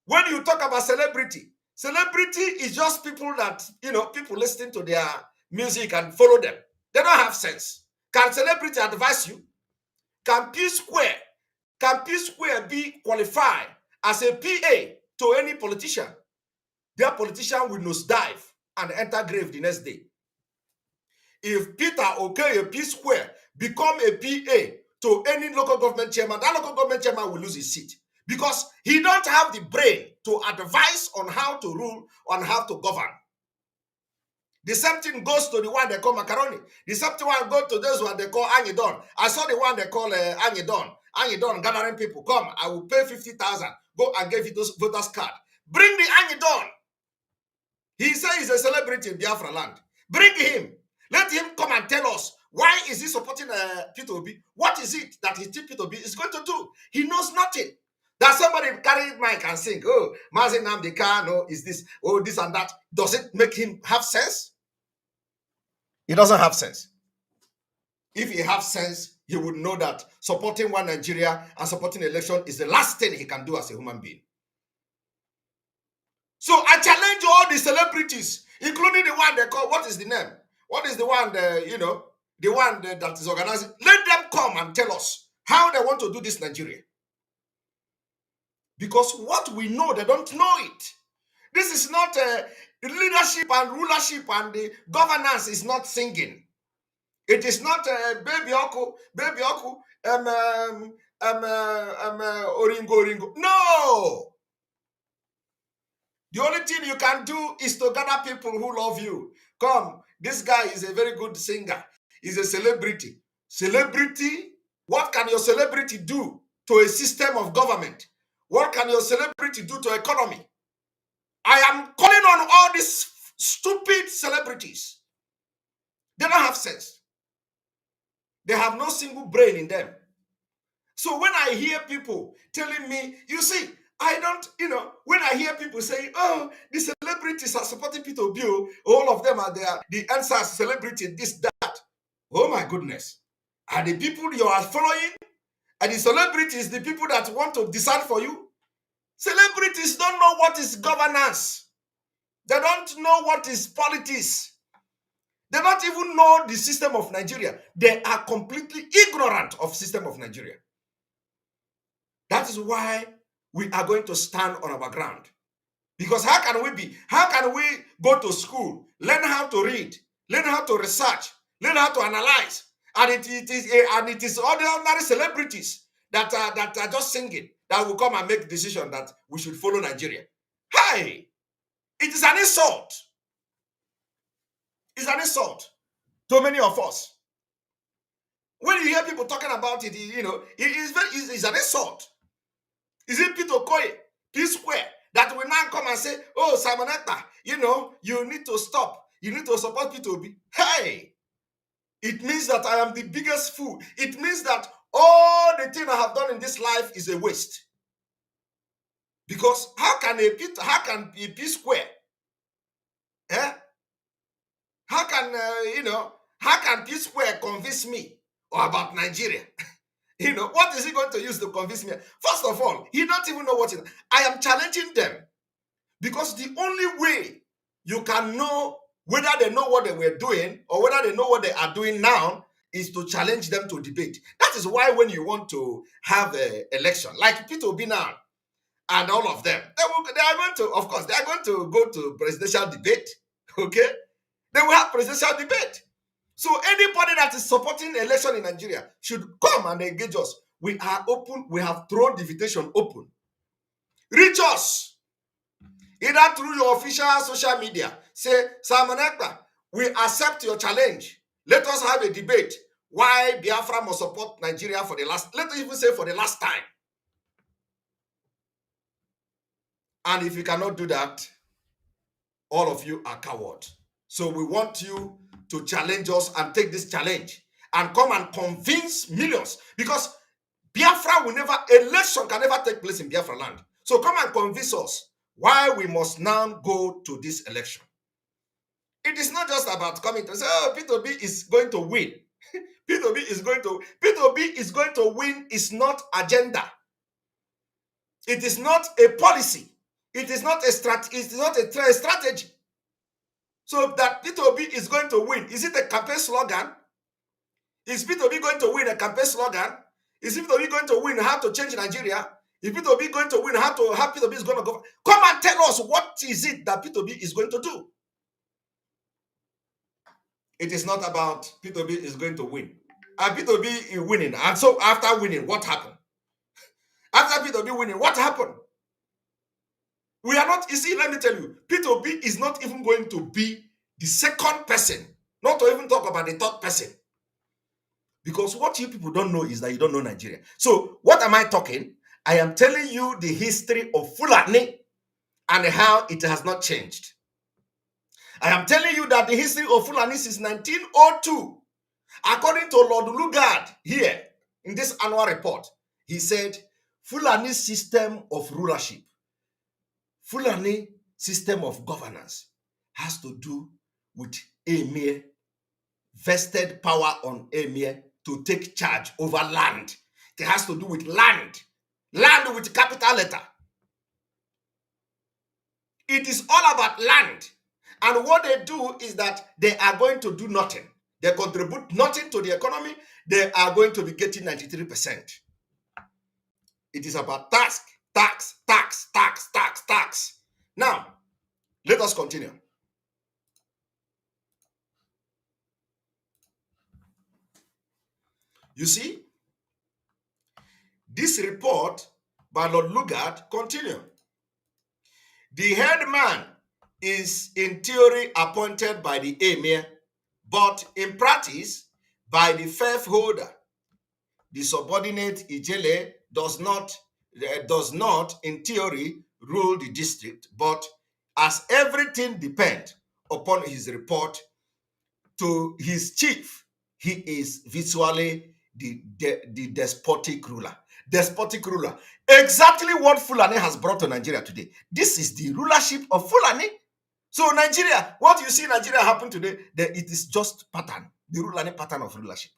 When you talk about celebrity is just people that, people listening to their music and follow them. They don't have sense. Can celebrity advise you? Can P Square be qualified as a PA to any politician? Their politician will nosedive and enter grave the next day. If Peter Okoye P Square become a PA to any local government chairman, that local government chairman will lose his seat, because he don't have the brain to advise on how to rule, on how to govern. The same thing goes to the one they call macaroni. The same thing goes to those one they call Anyedon. I saw the one they call Anyedon. Anyedon gathering people. Come, I will pay 50,000. Go and give you those voters card. Bring the Anyedon. He says he's a celebrity in Biafra land. Bring him. Let him come and tell us, why is he supporting P2B? What is it that he thinks P2B is going to do? He knows nothing. That somebody carry mic and sing, oh, Mazi Nnamdi Kanu is this, oh, this and that. Does it make him have sense? He doesn't have sense. If he has sense, he would know that supporting one Nigeria and supporting election is the last thing he can do as a human being. So I challenge all the celebrities, including the one they call, what is the name? What is the one, the one that is organizing? Let them come and tell us how they want to do this Nigeria. Because what we know, they don't know it. This is not the leadership and rulership and the governance is not singing. It is not baby oku, oringo. No. The only thing you can do is to gather people who love you. Come, this guy is a very good singer. He's a celebrity. Celebrity? What can your celebrity do to a system of government? What can your celebrity do to economy? I am calling on all these stupid celebrities. They don't have sense. They have no single brain in them. So when I hear people telling me, you see, I don't, when I hear people say, oh, the celebrities are supporting P2B, all of them are there, the answers, celebrity, this, that. Oh my goodness. Are the people you are following? Are the celebrities the people that want to decide for you? Celebrities don't know what is governance. They don't know what is politics. They don't even know the system of Nigeria. They are completely ignorant of system of Nigeria. That is why we are going to stand on our ground. Because how can we go to school, learn how to read, learn how to research, learn how to analyze, and it is ordinary celebrities that are just singing that will come and make a decision that we should follow Nigeria. Hey, it is an insult. It's an insult to many of us. When you hear people talking about it, it's an insult. Is it Peter Okoye, P Square, that will now come and say, oh, Simon Ekpa, you need to stop. You need to support P2B. Hey, it means that I am the biggest fool. It means that all the thing I have done in this life is a waste. Because how can a P Square, how can P Square convince me about Nigeria? What is he going to use to convince me? First of all, he don't even know what it is. I am challenging them because the only way you can know whether they know what they were doing or whether they know what they are doing now is to challenge them to debate. That is why when you want to have an election, like Peter Obi now and all of them, they are going to, of course, they are going to go to presidential debate. Okay? They will have presidential debate. So anybody that is supporting the election in Nigeria should come and engage us. We are open. We have thrown the invitation open. Reach us. Either through your official social media. Say, Simon Ekpa, we accept your challenge. Let us have a debate. Why Biafra must support Nigeria for the last, let us even say for the last time. And if you cannot do that, all of you are cowards. So we want you to challenge us and take this challenge and come and convince millions, because Biafra will never, election can never take place in Biafra land. So come and convince us why we must now go to this election. It is not just about coming to say, oh, P2B is going to win. P2B is going to win is not agenda. It is not a policy. It is not a strategy. So that P2B is going to win. Is it a campaign slogan? Is P2B going to win a campaign slogan? Is P2B going to win how to change Nigeria? Is P2B going to win how P2B is going to go? Come and tell us what is it that P2B is going to do. It is not about P2B is going to win. And P2B is winning. And so after winning, what happened? After P2B winning, what happened? We are not, you see, let me tell you, P2B is not even going to be the second person, not to even talk about the third person. Because what you people don't know is that you don't know Nigeria. So what am I talking? I am telling you the history of Fulani and how it has not changed. I am telling you that the history of Fulani since 1902, according to Lord Lugard here in this annual report, he said, Fulani system of rulership, Fulani system of governance has to do with Emir, vested power on Emir to take charge over land. It has to do with land with capital letter. It is all about land. And what they do is that they are going to do nothing. They contribute nothing to the economy. They are going to be getting 93%. It is about tax. Now, let us continue. You see, this report by Lord Lugard continue. The headman is in theory appointed by the emir, but in practice by the fief holder. The subordinate Ijele does not in theory rule the district, but as everything depends upon his report to his chief, he is visually the despotic ruler. Despotic ruler. Exactly what Fulani has brought to Nigeria today. This is the rulership of Fulani. So Nigeria, what you see in Nigeria happen today, it is just pattern, the Fulani pattern of rulership.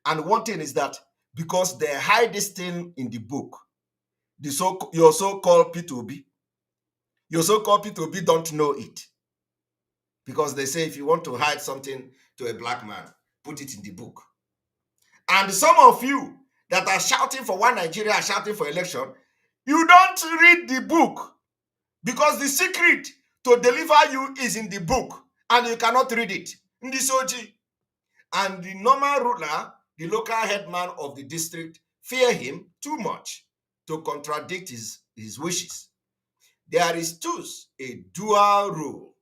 And one thing is that because they hide this thing in the book, your so-called P2B, don't know it. Because they say if you want to hide something to a black man, put it in the book. And some of you that are shouting for one Nigeria, are shouting for election, you don't read the book. Because the secret to deliver you is in the book. And you cannot read it. Ndi Soji. And the normal ruler, the local headman of the district, fear him too much to contradict his wishes. There is thus a dual rule.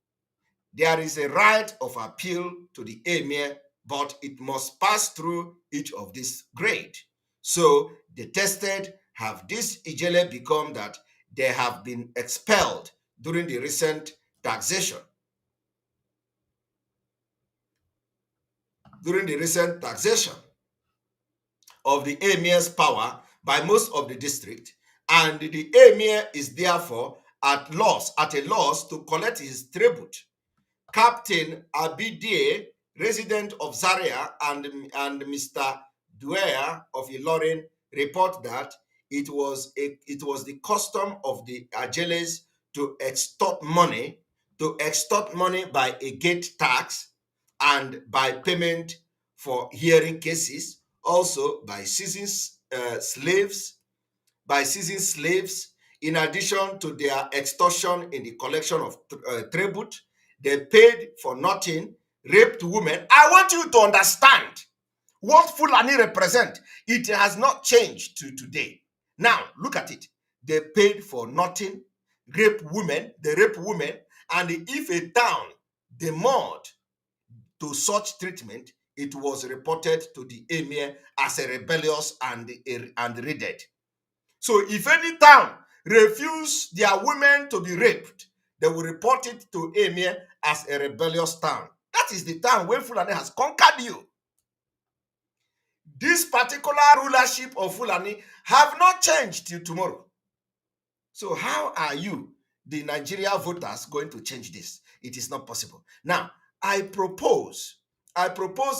There is a right of appeal to the emir, but it must pass through each of these grades. So the tested have this Ijele become that they have been expelled during the recent taxation. During the recent taxation of the emir's power by most of the district, and the emir is therefore at a loss to collect his tribute. Captain Abidie, resident of Zaria, and Mr. Dwyer of Ilorin report that it was the custom of the Ajeles to extort money by a gate tax and by payment for hearing cases, also by seizing slaves, in addition to their extortion in the collection of tribute. They paid for nothing, raped women. I want you to understand what Fulani represent. It has not changed to today. Now, look at it. They paid for nothing, they rape women, and if a town demurred to such treatment, it was reported to the emir as a rebellious and raided. So if any town refuse their women to be raped, they will report it to emir as a rebellious town. That is the town where Fulani has conquered you. This particular rulership of Fulani have not changed till tomorrow. So how are you, the Nigeria voters, going to change this? It is not possible. Now, I propose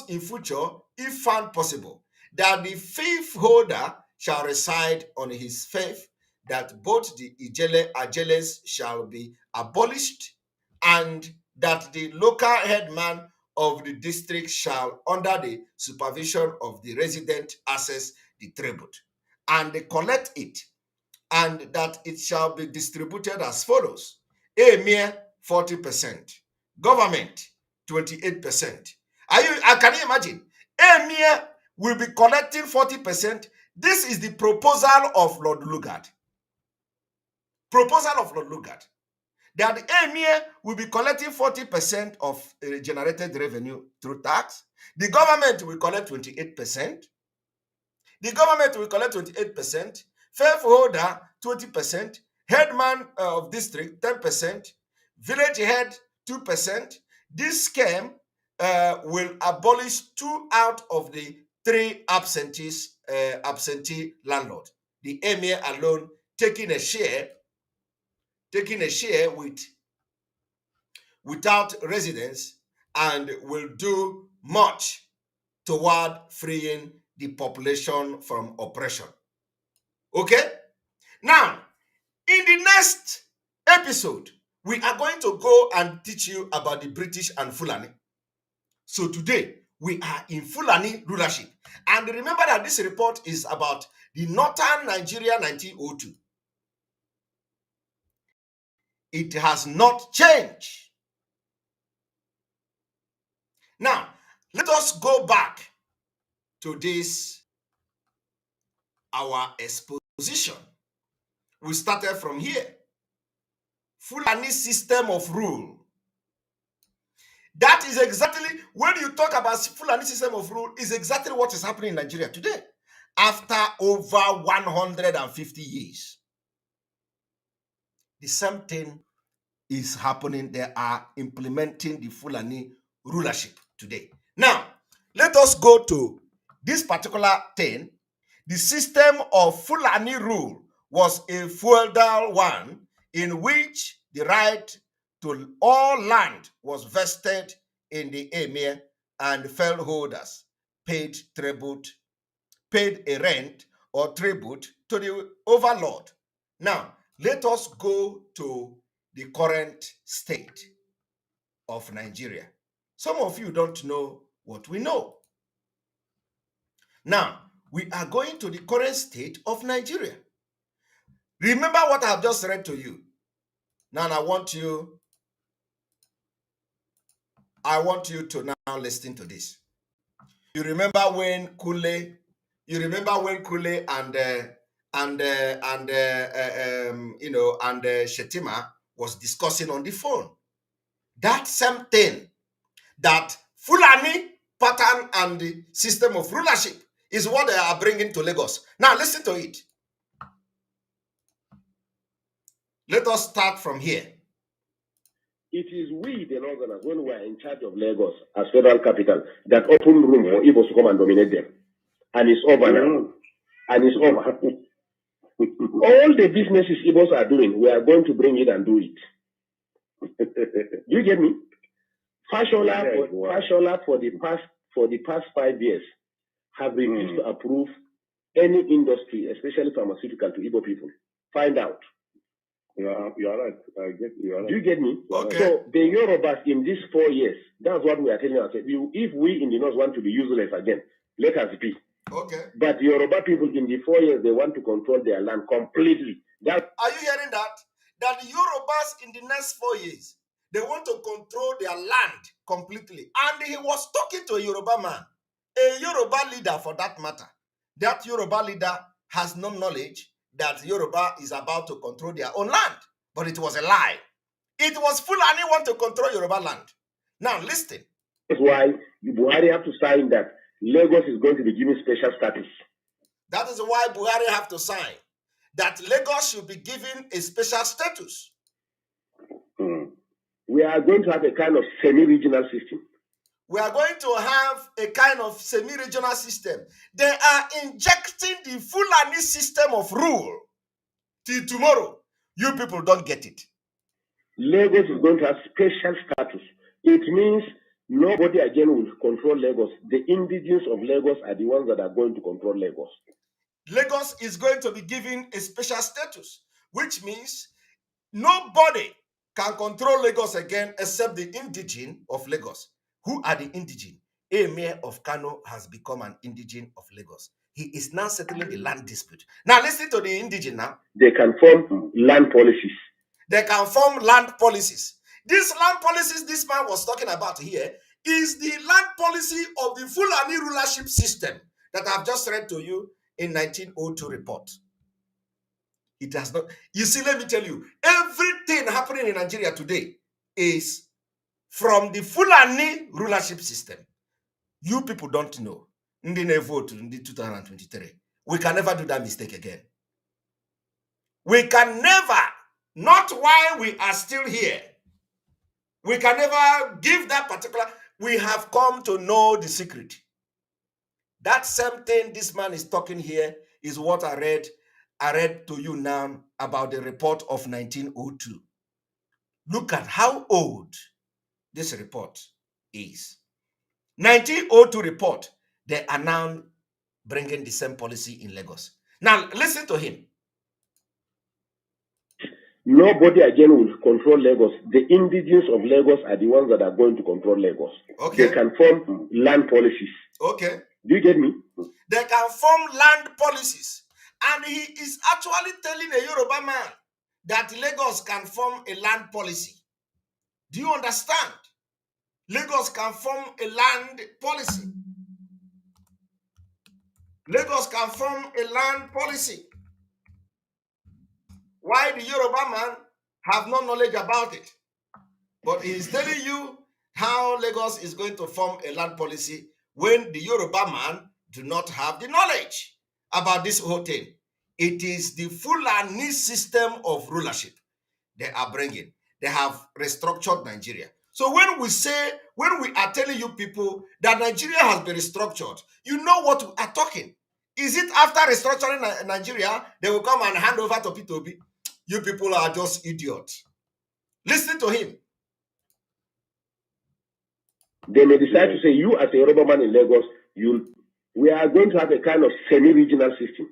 in future, if found possible, that the fief holder shall reside on his fief, that both the Ajeles shall be abolished, and that the local headman of the district shall, under the supervision of the resident, assess the tribute and collect it, and that it shall be distributed as follows: Emir 40%, government 28%. Can you imagine? Emir will be collecting 40%. This is the proposal of Lord Lugard. That the emir will be collecting 40% of generated revenue through tax. The government will collect 28%. Fief holder 20%. Headman of district 10%. Village head 2%. This scheme will abolish 2 out of the 3 absentee landlord. The emir alone taking a share without residence, and will do much toward freeing the population from oppression. Okay? Now, in the next episode, we are going to go and teach you about the British and Fulani. So today, we are in Fulani rulership. And remember that this report is about the northern Nigeria 1902. It has not changed. Now, let us go back to this, our exposition. We started from here. Fulani System of Rule. That is exactly, when you talk about Fulani System of Rule, is exactly what is happening in Nigeria today. After over 150 years. The same thing is happening. They are implementing the Fulani rulership today. Now, let us go to this particular thing. The system of Fulani rule was a feudal one in which the right to all land was vested in the emir, and fell holders paid a rent or tribute to the overlord. Now, let us go to the current state of Nigeria. Some of you don't know what we know. Now, we are going to the current state of Nigeria. Remember what I have just read to you. Now, I want you to now listen to this. You remember when Kule and Shetima was discussing on the phone. That same thing, that Fulani pattern and the system of rulership, is what they are bringing to Lagos. Now listen to it. Let us start from here. It is we, the Northerners, when we are in charge of Lagos as federal capital, that open room for Igbos to come and dominate them. And it's over now. And it's over. All the businesses Igbos are doing, we are going to bring it and do it. Do you get me? Fashola for the past 5 years have refused to approve any industry, especially pharmaceutical, to Igbo people. Find out. You are right. I get you. Right. Do you get me? Okay. So the Yorubas in these 4 years, that's what we are telling ourselves. If we in the north want to be useless again, let us be. Okay. But the Yoruba people in the 4 years, they want to control their land completely. Are you hearing that? That the Yorubas in the next 4 years, they want to control their land completely. And he was talking to a Yoruba man, a Yoruba leader for that matter. That Yoruba leader has no knowledge that Yoruba is about to control their own land. But it was a lie. It was Fulani want to control Yoruba land. Now listen. That's why Buhari have to sign that Lagos is going to be given special status. That is why Buhari have to sign that Lagos should be given a special status. We are going to have a kind of semi-regional system. We are going to have a kind of semi-regional system. They are injecting the Fulani system of rule. Till tomorrow, you people don't get it. Lagos is going to have special status. It means nobody again will control Lagos. The indigenous of Lagos are the ones that are going to control Lagos. Lagos is going to be given a special status, which means nobody can control Lagos again except the indigene of Lagos. Who are the indigene? Emir of Kano has become an indigene of Lagos. He is now settling the land dispute. Now listen to the indigene now. They can form land policies. They can form land policies. These land policies this man was talking about here is the land policy of the Fulani rulership system that I've just read to you in 1902 report. It has not. You see, let me tell you, everything happening in Nigeria today is from the Fulani rulership system. You people don't know. Ndi na vote in 2023. We can never do that mistake again. We can never, not while we are still here. We can never give that particular. We have come to know the secret. That same thing this man is talking here is what I read to you now about the report of 1902. Look at how old this report is. 1902 report, they are now bringing the same policy in Lagos. Now, listen to him. Nobody again will control Lagos. The indigenous of Lagos are the ones that are going to control Lagos. Okay. They can form land policies. Okay. Do you get me? They can form land policies. And he is actually telling a Yoruba man that Lagos can form a land policy. Do you understand? Lagos can form a land policy. Lagos can form a land policy. Why the Yoruba man have no knowledge about it? But he is telling you how Lagos is going to form a land policy when the Yoruba man do not have the knowledge about this whole thing. It is the Fulani system of rulership they are bringing. They have restructured Nigeria. So when we are telling you people that Nigeria has been restructured, you know what we are talking. Is it after restructuring Nigeria, they will come and hand over to P2B? You people are just idiots. Listen to him. They may decide to say, you as a Yoruba man in Lagos, we are going to have a kind of semi-regional system.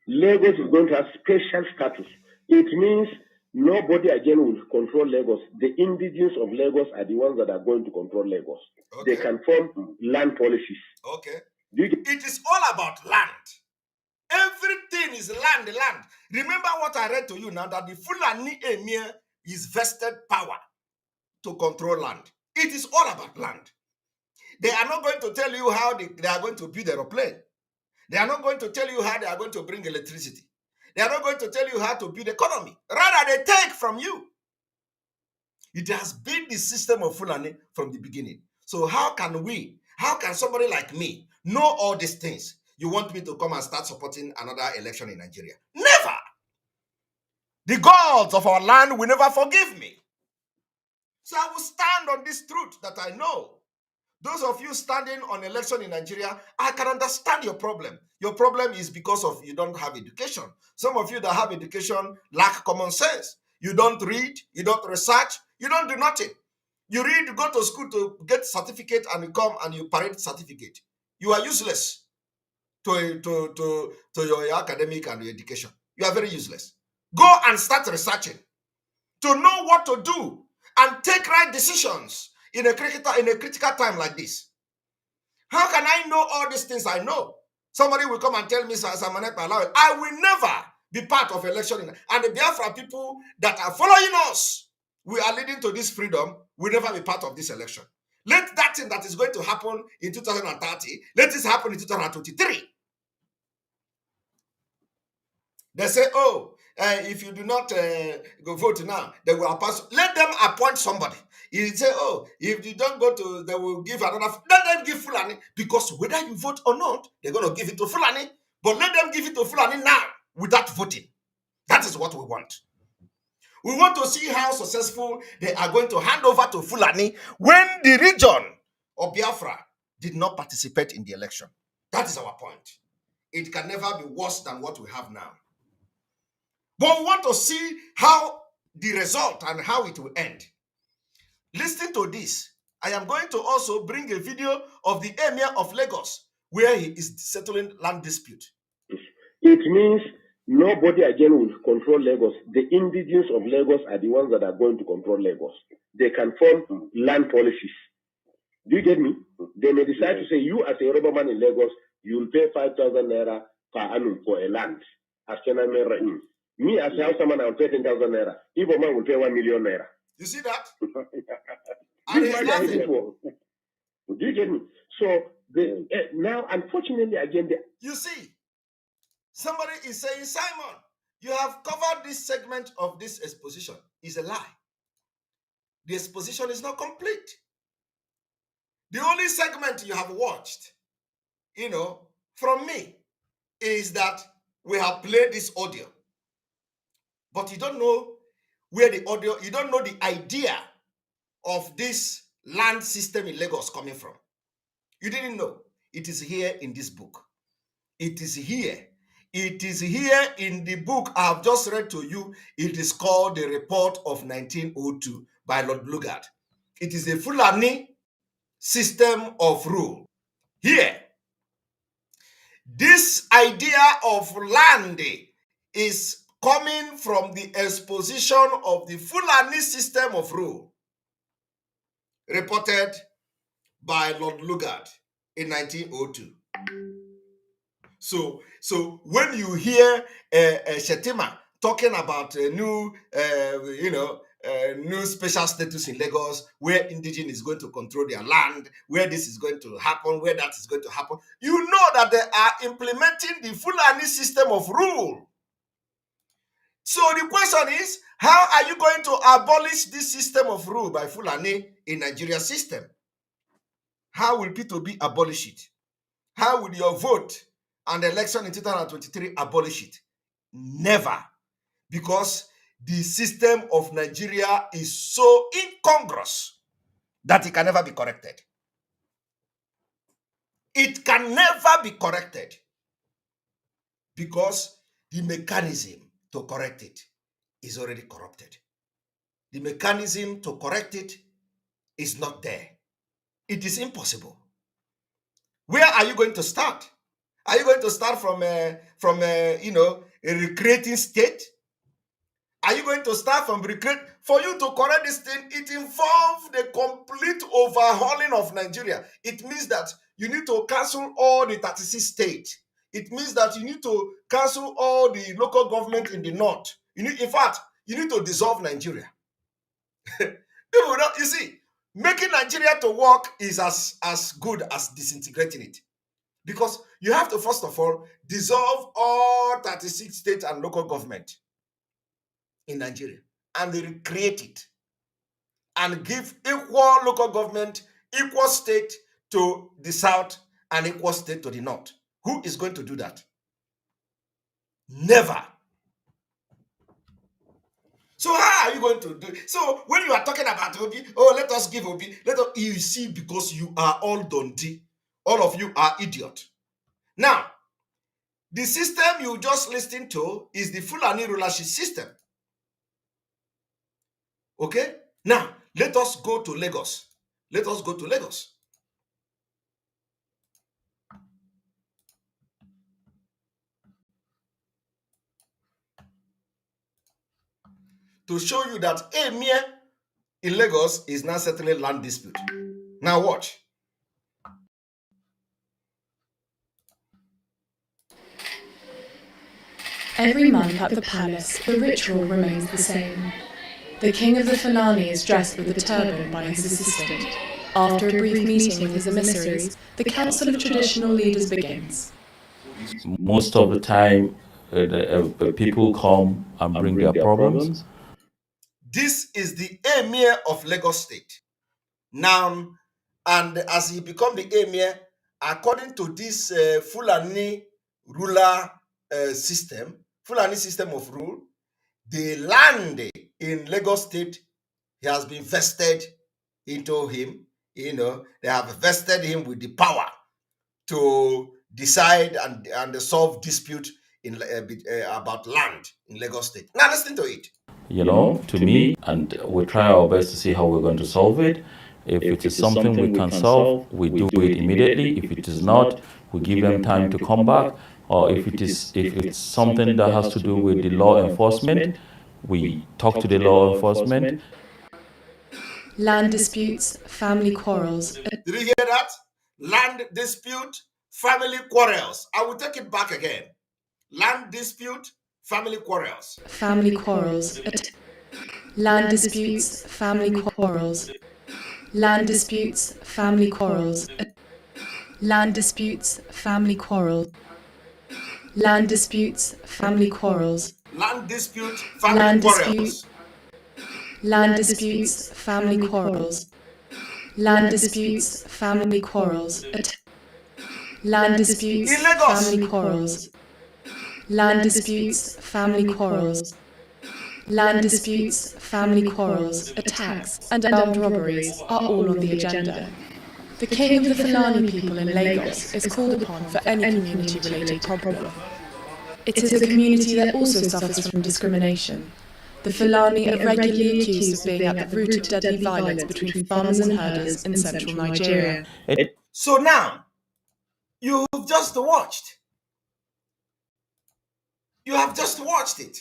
Lagos is going to have special status. It means nobody again will control Lagos. The indigenous of Lagos are the ones that are going to control Lagos. Okay. They can form land policies. Okay. It is all about land. Everything is land. Remember what I read to you now, that the Fulani Emir is vested power to control land. It is all about land. They are not going to tell you how they are going to build an aeroplane. They are not going to tell you how they are going to bring electricity. They are not going to tell you how to build economy. Rather, they take from you. It has been the system of Fulani from the beginning. So how can somebody like me know all these things? You want me to come and start supporting another election in Nigeria? Never. The gods of our land will never forgive me. So I will stand on this truth that I know. Those of you standing on election in Nigeria, I can understand your problem. Your problem is because of you don't have education. Some of you that have education lack common sense. You don't read, you don't research, you don't do nothing. You read, you go to school to get certificate, and you come and you parade certificate. You are useless. to your academic and your education. You are very useless. Go and start researching to know what to do and take right decisions in a critical time like this. How can I know all these things I know? Somebody will come and tell me, I will never be part of election. And the Biafra people that are following us, we are leading to this freedom, will never be part of this election. Let that thing that is going to happen in 2030, let it happen in 2023. They say, oh, if you do not go vote now, they will appoint. Let them appoint somebody. You say, oh, if you don't go to, they will give another. Let them give Fulani, because whether you vote or not, they're going to give it to Fulani. But let them give it to Fulani now without voting. That is what we want. We want to see how successful they are going to hand over to Fulani when the region of Biafra did not participate in the election. That is our point. It can never be worse than what we have now. But we want to see how the result and how it will end. Listen to this. I am going to also bring a video of the Emir of Lagos where he is settling land dispute. It means nobody again will control Lagos. The indigenous of Lagos are the ones that are going to control Lagos. They can form land policies. Do you get me? They may decide to say, you as a Yoruba man in Lagos, you will pay 5,000 naira per annum for a land. As me as a Hausa man, I will pay 10,000 naira. Igbo man will pay 1 million naira. You see that? And he's laughing. Do you get me? So now, unfortunately, again, you see, somebody is saying, Simon, you have covered this segment of this exposition. It's a lie. The exposition is not complete. The only segment you have watched, from me, is that we have played this audio. But you don't know where the audio, you don't know the idea of this land system in Lagos coming from. You didn't know. It is here in this book. It is here. It is here in the book I have just read to you. It is called The Report of 1902 by Lord Lugard. It is the Fulani System of Rule. Here, this idea of land is coming from the exposition of the Fulani System of Rule, reported by Lord Lugard in 1902. So when you hear Shetima talking about a new, new special status in Lagos, where indigenous is going to control their land, where this is going to happen, where that is going to happen, you know that they are implementing the Fulani System of Rule. So the question is, how are you going to abolish this system of rule by Fulani in Nigeria system? How will P2B abolish it? How will your vote and election in 2023 abolish it? Never. Because the system of Nigeria is so incongruous that it can never be corrected. It can never be corrected because the mechanism to correct it is already corrupted. The mechanism to correct it is not there. It is impossible. Where are you going to start? Are you going to start from a recreating state? Are you going to start from recreate? For you to correct this thing, it involves the complete overhauling of Nigeria. It means that you need to cancel all the 36 states. It means that you need to cancel all the local government in the north. In fact, you need to dissolve Nigeria. You see, making Nigeria to work is as good as disintegrating it. Because you have to, first of all, dissolve all 36 states and local government in Nigeria and recreate it and give equal local government, equal state to the south and equal state to the north. Who is going to do that? Never. So how are you going to do it? So when you are talking about Obi, let us give Obi, you see, because you are all Dundee, all of you are idiot. Now, the system you just listened to is the Fulani rulership system. Okay? Now, let us go to Lagos. Let us go to Lagos. to show you that Emir in Lagos is now settling land dispute. Now watch. Every month at the palace, the ritual remains the same. The king of the Fulani is dressed with a turban by his assistant. After a brief meeting with his emissaries, the council of traditional leaders begins. Most of the time, people come and bring their problems. This is the Emir of Lagos State. Now, and as he become the Emir, according to this Fulani ruler system, Fulani System of Rule, the land in Lagos State has been vested into him. You know, they have vested him with the power to decide and solve dispute in about land in Lagos State. Now listen to it. To me, and we try our best to see how we're going to solve it. If it is something we can solve, we do it immediately. If it is not, we give them time to come back. Or if it's something that has to do with the law enforcement, we talk to the law enforcement. Land disputes, family quarrels. Did you hear that? Land dispute, family quarrels. I will take it back again. Land dispute, family quarrels. Family quarrels. Land disputes, family quarrels. Land disputes, family quarrels. Land disputes, family quarrels. Land disputes, family quarrels. Land dispute, family quarrels. Land disputes, family quarrels. Land disputes, family quarrels. Land disputes, family quarrels. Land disputes, family quarrels. Land disputes, family quarrels, attacks, and armed robberies are all on the agenda. The king of the Fulani people in Lagos is called upon for any community-related problem. It is a community that also suffers from discrimination. The Fulani are regularly accused of being at the root of deadly violence between farmers and herders in central Nigeria. So now, you've just watched. You have just watched it.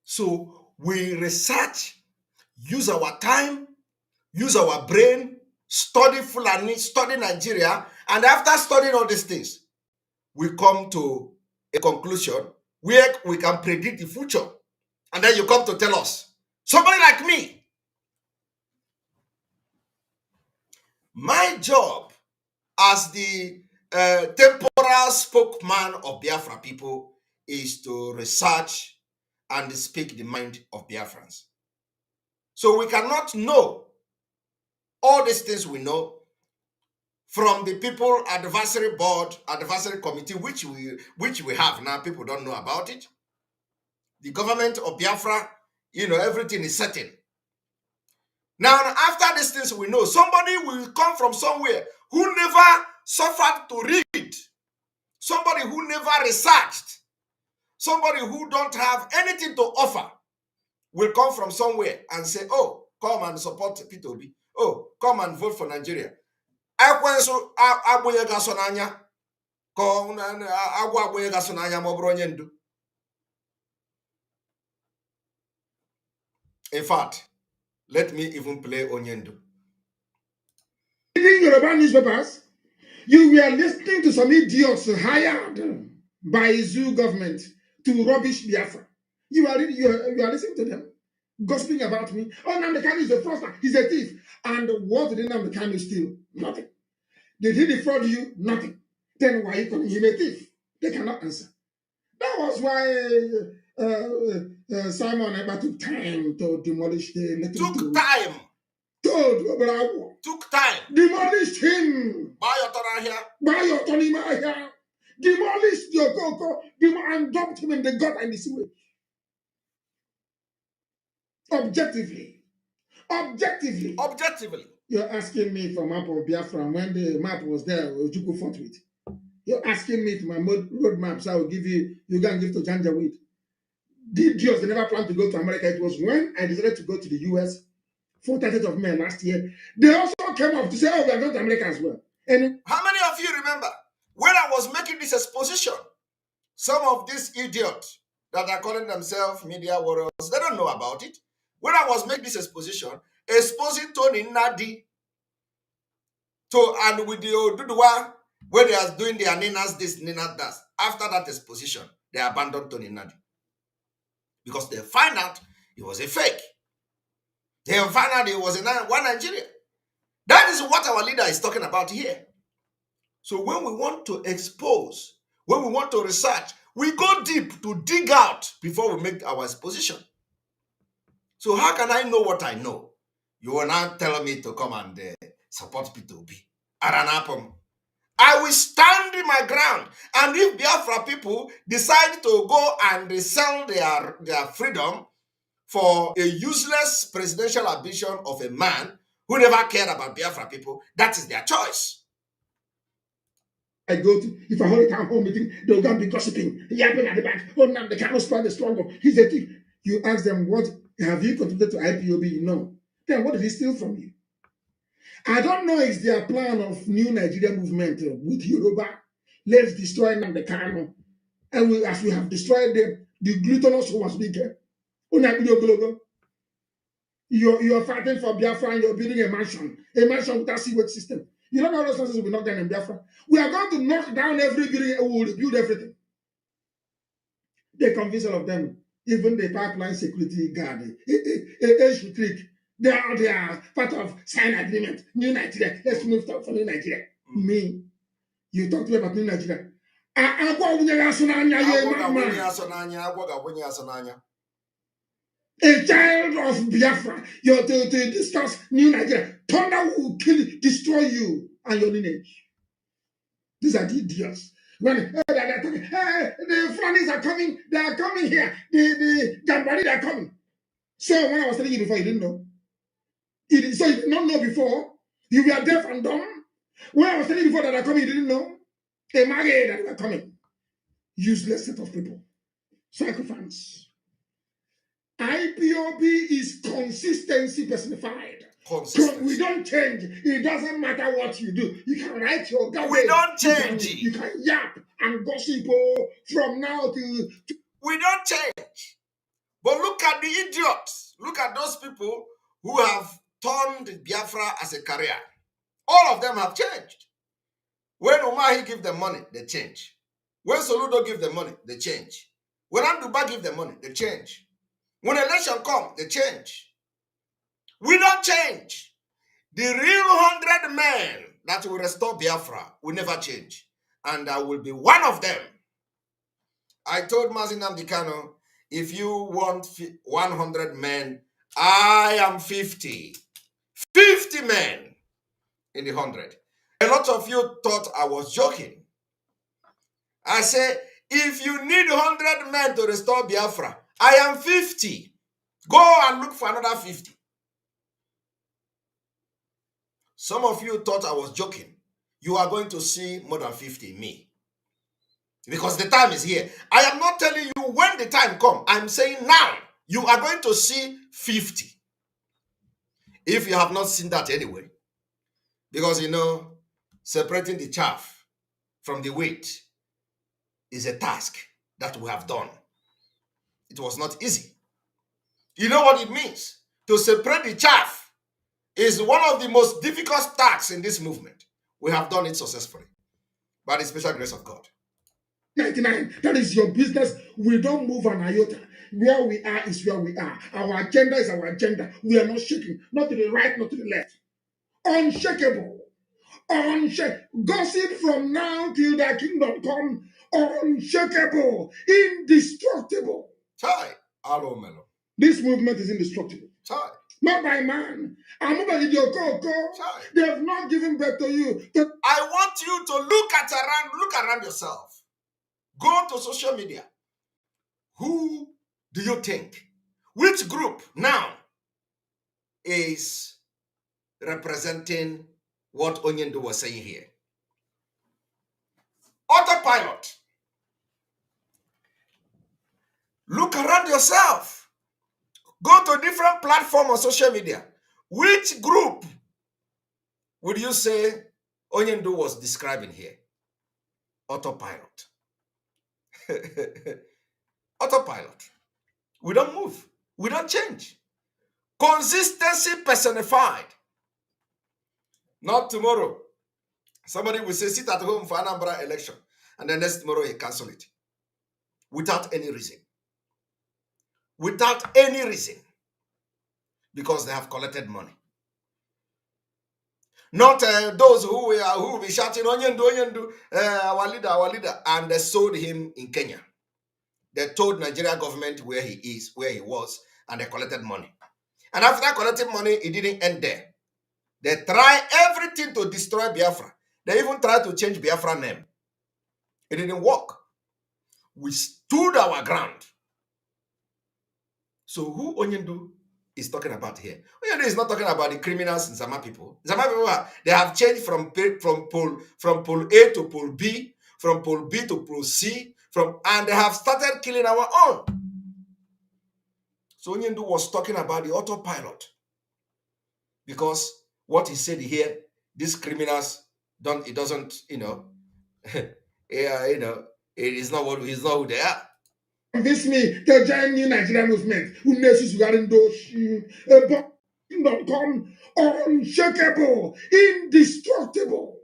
So we research, use our time, use our brain, study Fulani, study Nigeria, and after studying all these things, we come to a conclusion where we can predict the future. And then you come to tell us, somebody like me, my job as the temporal spokesman of Biafra people is to research and speak the mind of Biafrans. So we cannot know all these things we know from the people advisory board, advisory committee, which we have now. People don't know about it. The government of Biafra, everything is certain. Now, after these things we know, somebody will come from somewhere who never suffered to read, somebody who never researched, somebody who don't have anything to offer will come from somewhere and say, oh, come and support P2B. Oh, come and vote for Nigeria. In fact, let me even play Onyendu. Reading Yoruba newspapers, you were listening to some idiots hired by Zoo government to rubbish Biafra. You are listening to them, gossiping about me. Oh, Nnamdi Kanu is a fraudster, he's a thief. And what did Nnamdi Kanu steal? Nothing. Did he defraud you? Nothing. Then why are you calling him a thief? They cannot answer. That was why Simon Ekpa took time to demolish the Took time. Took time. Demolished him. Buy your turn here. Buy your turn here. Demolished your Coco and dumped him in the gut and the sewage. Objectively. You're asking me for map of Biafra when the map was there, Ojukwu fought with. You're asking me to my road maps, I will give you can give to Janjaweed. The idiots, they never planned to go to America. It was when I decided to go to the US, 30th of May last year. They also came up to say, oh, we are going to America as well. And how many of you remember when I was making this exposition? Some of these idiots that are calling themselves media warriors, they don't know about it. When I was making this exposition, exposing Tony Nadi to, and with the Oduduwa, where they are doing their Ninas this, Ninas that. After that exposition, they abandoned Tony Nadi because they find out it was a fake. They find out it was one Nigeria. That is what our leader is talking about here. So when we want to expose, when we want to research, we go deep to dig out before we make our exposition. So how can I know what I know? You are now telling me to come and support P2B. Aranapum. I will stand in my ground. And if Biafra people decide to go and sell their freedom for a useless presidential ambition of a man who never cared about Biafra people, that is their choice. I go to, if I hold a town hall meeting, they'll go and be gossiping, yapping at the back. Oh, now the cannot stand the struggle. He's a thief. You ask them, what have you contributed to IPOB? No. Then what did he steal from you? I don't know if their plan of new Nigeria movement with Yoruba. Let's destroy Namdekano. And as we have destroyed them, the glutinous was bigger. You're fighting for Biafra and you're building a mansion without sewage system. You don't know those houses will be knocked down in Biafra. We are going to knock down every building and we will rebuild everything. They convince all of them, even the pipeline security guard, they are part of sign agreement. New Nigeria, let's move to New Nigeria. Me, you talk to me about New Nigeria. A child of Biafra, you're to discuss New Nigeria. Thunder will kill, destroy you and your lineage. These are the idiots. When they're talking, hey, the Fulanis are coming, they are coming here. The Gambari, they are coming. So when I was telling you before, you didn't know. So you did not know before. You were deaf and dumb. When I was telling you before that they are coming, you didn't know. They married that they were coming. Useless set of people. Sacrifice. IPOB is consistency personified. Consistency. We don't change. It doesn't matter what you do. You can write your garbage. We don't change. You can yap and gossip from now to... We don't change. But look at the idiots. Look at those people who have turned Biafra as a career. All of them have changed. When Umahi give them money, they change. When Soludo give them money, they change. When Anduba give them money, they change. When election come, they change. We don't change. The real 100 men that will restore Biafra will never change. And I will be one of them. I told Mazin Namdekano, if you want 100 men, I am 50. 50 men in the 100. A lot of you thought I was joking. I said, if you need 100 men to restore Biafra, I am 50. Go and look for another 50. Some of you thought I was joking. You are going to see more than 50 in me. Because the time is here. I am not telling you when the time comes. I'm saying now. You are going to see 50. If you have not seen that anyway. Because, you know, separating the chaff from the wheat is a task that we have done. It was not easy. You know what it means? To separate the chaff is one of the most difficult tasks in this movement. We have done it successfully by the special grace of God. 99, that is your business. We don't move an iota. Where we are is where we are. Our agenda is our agenda. We are not shaking, not to the right, not to the left. Unshakable. Gossip from now till the kingdom come. Unshakable. Indestructible. Chai. Hello, Melo. This movement is indestructible. Chai. Not by man. They have not given birth to you. I want you to look around yourself. Go to social media. Who do you think? Which group now is representing what Onyendu was saying here? Autopilot. Look around yourself. Go to different platforms on social media. Which group would you say Onyendu was describing here? Autopilot. Autopilot. We don't move. We don't change. Consistency personified. Not tomorrow. Somebody will say, sit at home for Anambra election. And then next tomorrow he cancel it. Without any reason. Without any reason. Because they have collected money. Not those who will be shouting, Onyendu, our leader, and they sold him in Kenya. They told Nigeria government where he is, where he was, and they collected money. And after collecting money, it didn't end there. They try everything to destroy Biafra. They even tried to change Biafra name. It didn't work. We stood our ground. So who Onyendu is talking about here? Onyendu is not talking about the criminals in Zama people. Zama people, they have changed from pole A to pole B, from pole B to pole C, and they have started killing our own. So Onyendu was talking about the autopilot. Because what he said here, these criminals it doesn't, yeah, it is not he's not who they are. Convince me to join new Nigerian movement. Who knows regarding those become unshakable, indestructible.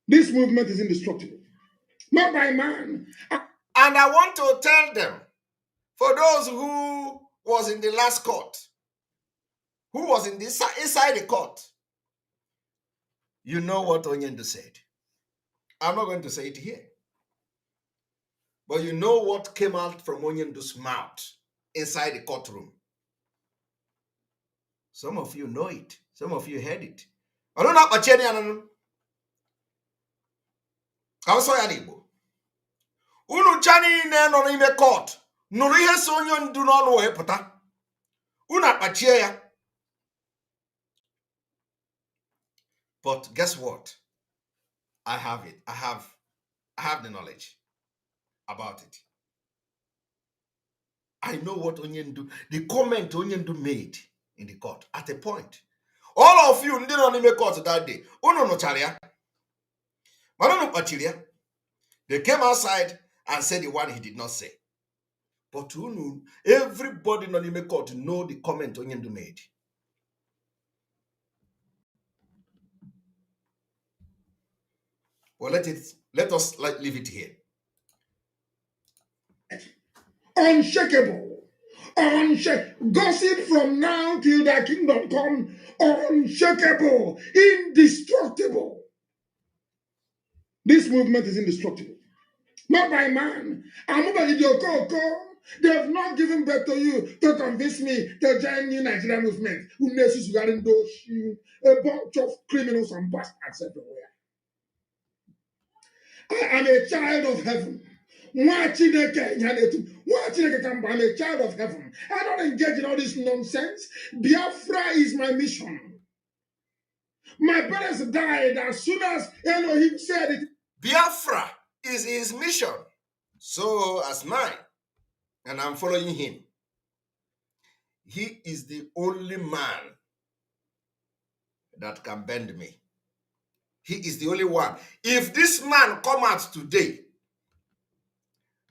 This movement is indestructible. Not by man. And I want to tell them, for those who was in the last court, who was inside the court, you know what Onyendu said. I'm not going to say it here. But you know what came out from Onyendu's mouth inside the courtroom. Some of you know it. Some of you heard it. I don't know about Chenya. I'm sorry, Igbo. Unu chani ne no n'ime court. Nụrụ ihe so Onyendu n'ọnụ wee pụta. Unu akpachie ya. But guess what? I have it. I have the knowledge about it. I know what Onyendu, the comment Onyendu made in the court at a point. All of you didn't only make court that day. Uno no charia. Manano pachiria. They came outside and said the one he did not say. But everybody in the court know the comment Onyendu made. Well, let us leave it here. Unshakable. Gossip from now till the kingdom come. Unshakable. Indestructible. This movement is indestructible. Not by man. They have not given birth to you to convince me to join new Nigerian movement. Who knows regarding those a bunch of criminals and bastards everywhere. I am a child of heaven. I'm a child of heaven. I don't engage in all this nonsense. Biafra is my mission. My parents died as soon as Elohim said it. Biafra is his mission. So as mine. And I'm following him. He is the only man that can bend me. He is the only one. If this man come out today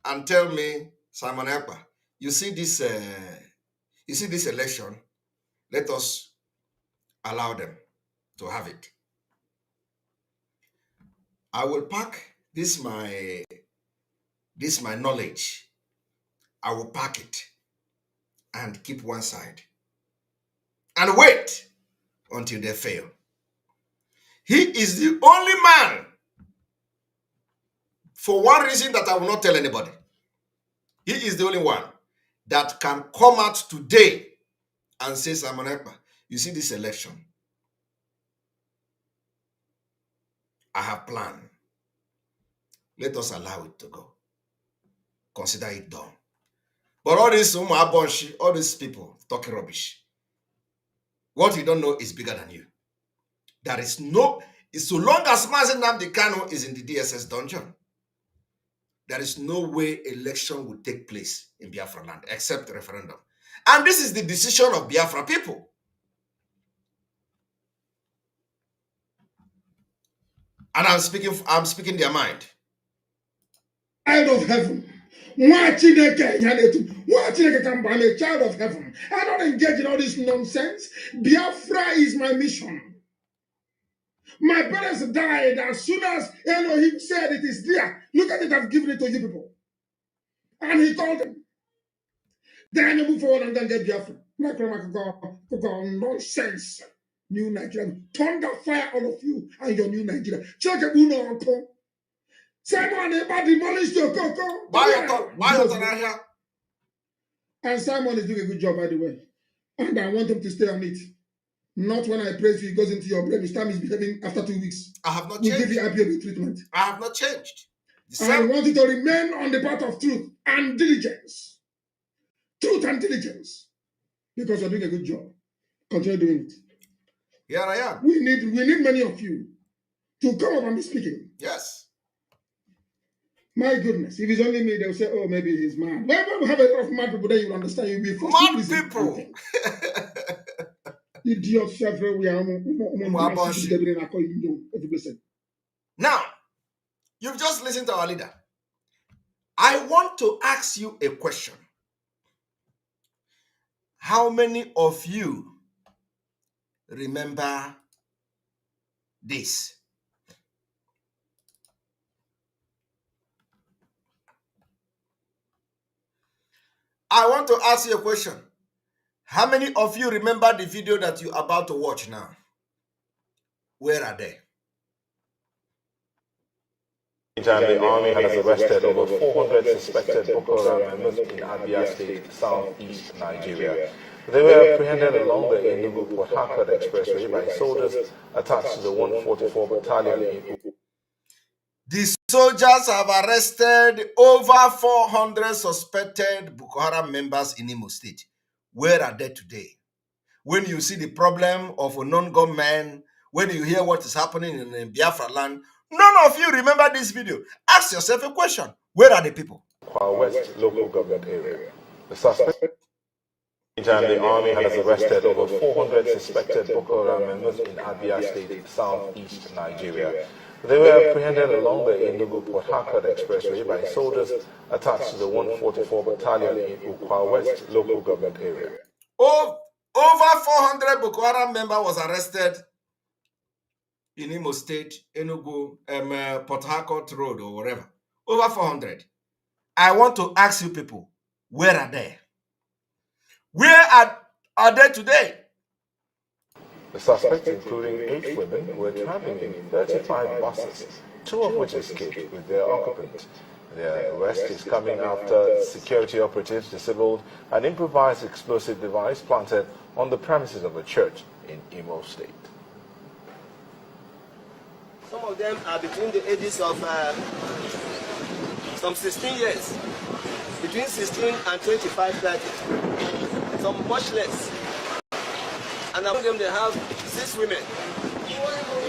and tell me, Simon Ekpa, you see this election, let us allow them to have it. I will pack this my knowledge. I will pack it and keep one side and wait until they fail. He is the only man, for one reason that I will not tell anybody. He is the only one that can come out today and say, Simon Ekpa, you see this election, I have planned. Let us allow it to go. Consider it done. But all these people talking rubbish. What you don't know is bigger than you. There is no, so long as Mazi Nnamdi Kanu is in the DSS dungeon, there is no way election will take place in Biafra land except referendum. And this is the decision of Biafra people. And I'm speaking their mind. Child of heaven. Nwa Chineke nyanetu. Nwa Chineke can be a child of heaven. I don't engage in all this nonsense. Biafra is my mission. My parents died as soon as Elohim said it is there. Look at it, I've given it to you people. And he called them. Then you move forward and then get Biafra. Nonsense. New Nigeria. Thunder fire all of you and your new Nigeria. Check it, Uno. Simon, demolish your cocoa. Buy your here. And Simon is doing a good job, by the way. And I want him to stay on it. Not when I praise you, it goes into your brain. His time is behaving after 2 weeks. I have not we'll changed. Give you IPOB treatment. I have not changed. I want you to remain on the path of truth and diligence. Truth and diligence. Because you're doing a good job. Continue doing it. Here I am. We need many of you to come up and be speaking. Yes. My goodness. If it's only me, they'll say, oh, maybe he's mad. When we have a lot of mad people, then you'll understand. You'll be forced mad people. Idiots everywhere. Now, you've just listened to our leader. I want to ask you a question. How many of you remember this? I want to ask you a question. How many of you remember the video that you're about to watch now? Where are they? Meantime, the army has arrested over 400 suspected Boko Haram members in Abia State, southeast Nigeria. They were apprehended along the Enugu-Port Harcourt Expressway by soldiers attached to the 144 Battalion in The soldiers have arrested over 400 suspected Boko Haram members in Imo State. Where are they today? When you see the problem of a non-government, when you hear what is happening in Biafra land, none of you remember this video. Ask yourself a question. Where are the people? Kwa West local government area. The suspect. Meantime, the army has arrested over 400 suspected Boko Haram members in Abia State, southeast Nigeria. They were apprehended along the Enugu-Port Harcourt Expressway by soldiers attached to the 144 Battalion in Ukwa West local government area. Over 400 Boko Haram members was arrested in Imo State, Enugu, Port Harcourt Road or whatever. Over 400. I want to ask you people, where are they? Where are they today? The suspects, including 8 women, were traveling in 35 buses, 2 of which escaped with their occupants. Their arrest is coming after security operatives disabled an improvised explosive device planted on the premises of a church in Imo State. Some of them are between the ages of some 16 years, between 16 and 25, 30, some much less. And among them they have 6 women,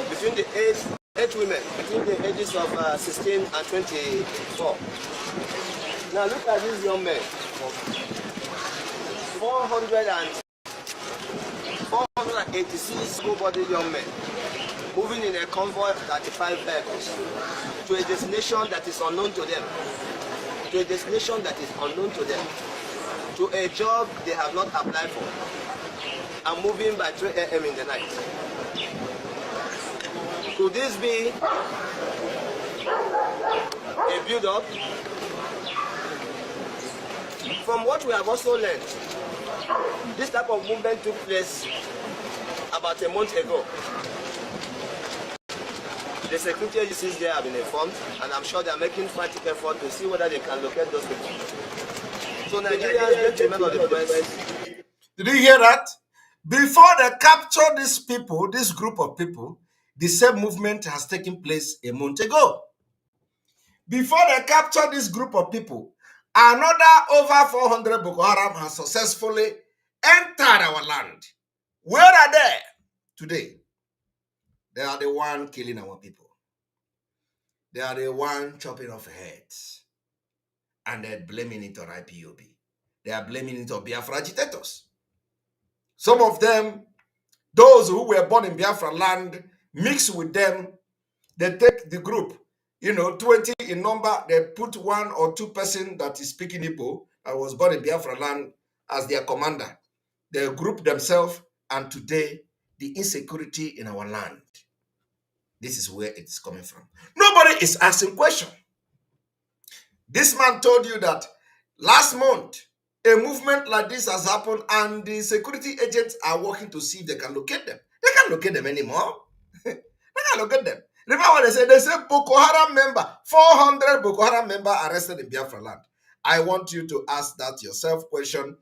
between the age, 8 women, between the ages of 16 and 24. Now look at these young men, 486 school-body young men, moving in a convoy of 35 vehicles to a destination that is unknown to them, to a destination that is unknown to them, to a job they have not applied for, and moving by 3 a.m. in the night. Could this be a build-up? From what we have also learned, this type of movement took place about a month ago. The security agencies there have been informed, and I'm sure they are making frantic effort to see whether they can locate those people. So Nigerians get to remember the press. Did you hear that? Before they capture these people, this group of people, the same movement has taken place a month ago. Before they capture this group of people, another over 400 Boko Haram has successfully entered our land. Where are they today? They are the one killing our people. They are the one chopping off heads. And they're blaming it on IPOB. They are blaming it on Biafra agitators. Some of them, those who were born in Biafra land, mix with them, they take the group, 20 in number, they put 1 or 2 person that is speaking Igbo, that was born in Biafra land, as their commander. They group themselves, and today, the insecurity in our land, this is where it's coming from. Nobody is asking question. This man told you that last month, a movement like this has happened, and the security agents are working to see if they can locate them. They can't locate them anymore. They can't locate them. Remember what they said? They said Boko Haram member, 400 Boko Haram member arrested in Biafra land. I want you to ask that yourself question.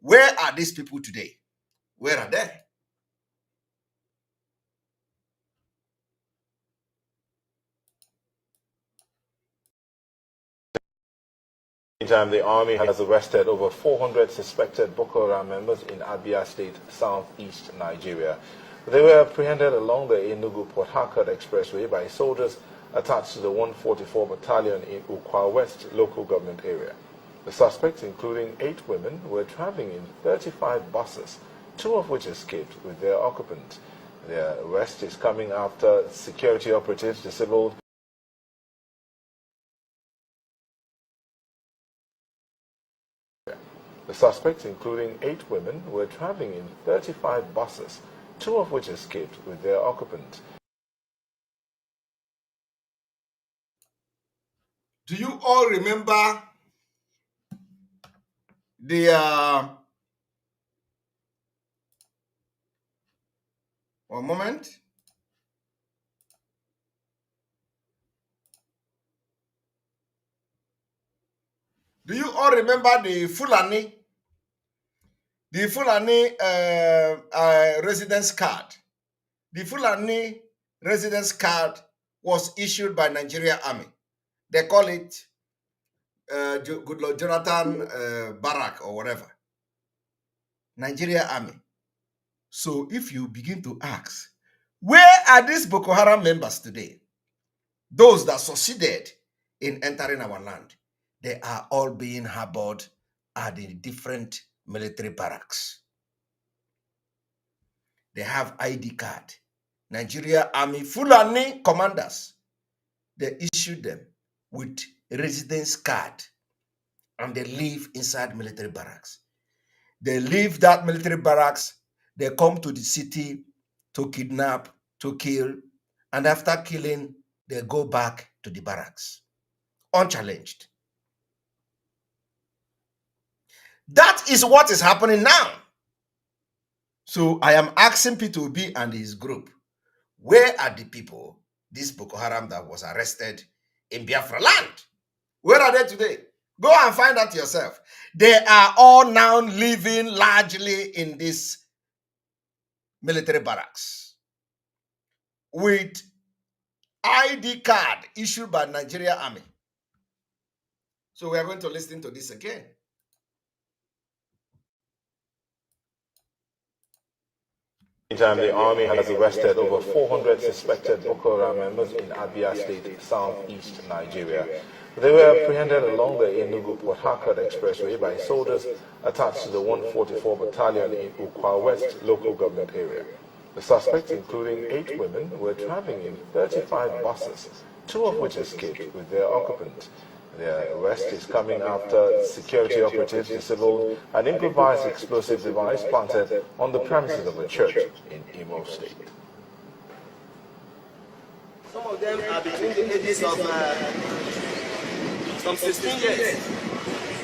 Where are these people today? Where are they? Meantime, the army has arrested over 400 suspected Boko Haram members in Abia State, southeast Nigeria. They were apprehended along the Enugu-Port Harcourt Expressway by soldiers attached to the 144 Battalion in Ukwa West local government area. The suspects, including 8 women, were traveling in 35 buses, 2 of which escaped with their occupants. Their arrest is coming after security operatives disabled The suspects, including 8 women, were traveling in 35 buses, 2 of which escaped with their occupants. Do you all remember the one moment? Do you all remember the Fulani residence card? The Fulani residence card was issued by Nigeria Army. They call it Goodluck Jonathan Barrack or whatever. Nigeria Army. So if you begin to ask, where are these Boko Haram members today? Those that succeeded in entering our land, they are all being harbored at the different military barracks. They have ID card. Nigeria Army Fulani commanders, they issued them with residence card, and they live inside military barracks. They leave that military barracks, they come to the city to kidnap, to kill, and after killing, they go back to the barracks, unchallenged. That is what is happening now. So I am asking P2B and his group, where are the people, this Boko Haram that was arrested in Biafra land? Where are they today? Go and find out yourself. They are all now living largely in this military barracks with ID card issued by Nigeria Army. So we are going to listen to this again. Meantime, the army has arrested over 400 suspected Boko Haram members in Abia State, southeast Nigeria. They were apprehended along the Enugu-Port Harcourt Expressway by soldiers attached to the 144 Battalion in Ukwa West local government area. The suspects, including 8 women, were traveling in 35 buses, 2 of which escaped with their occupants. Their arrest is coming after security operatives disabled an improvised explosive device planted on the premises of a church in Imo State. Some of them are between the ages of some 16 years,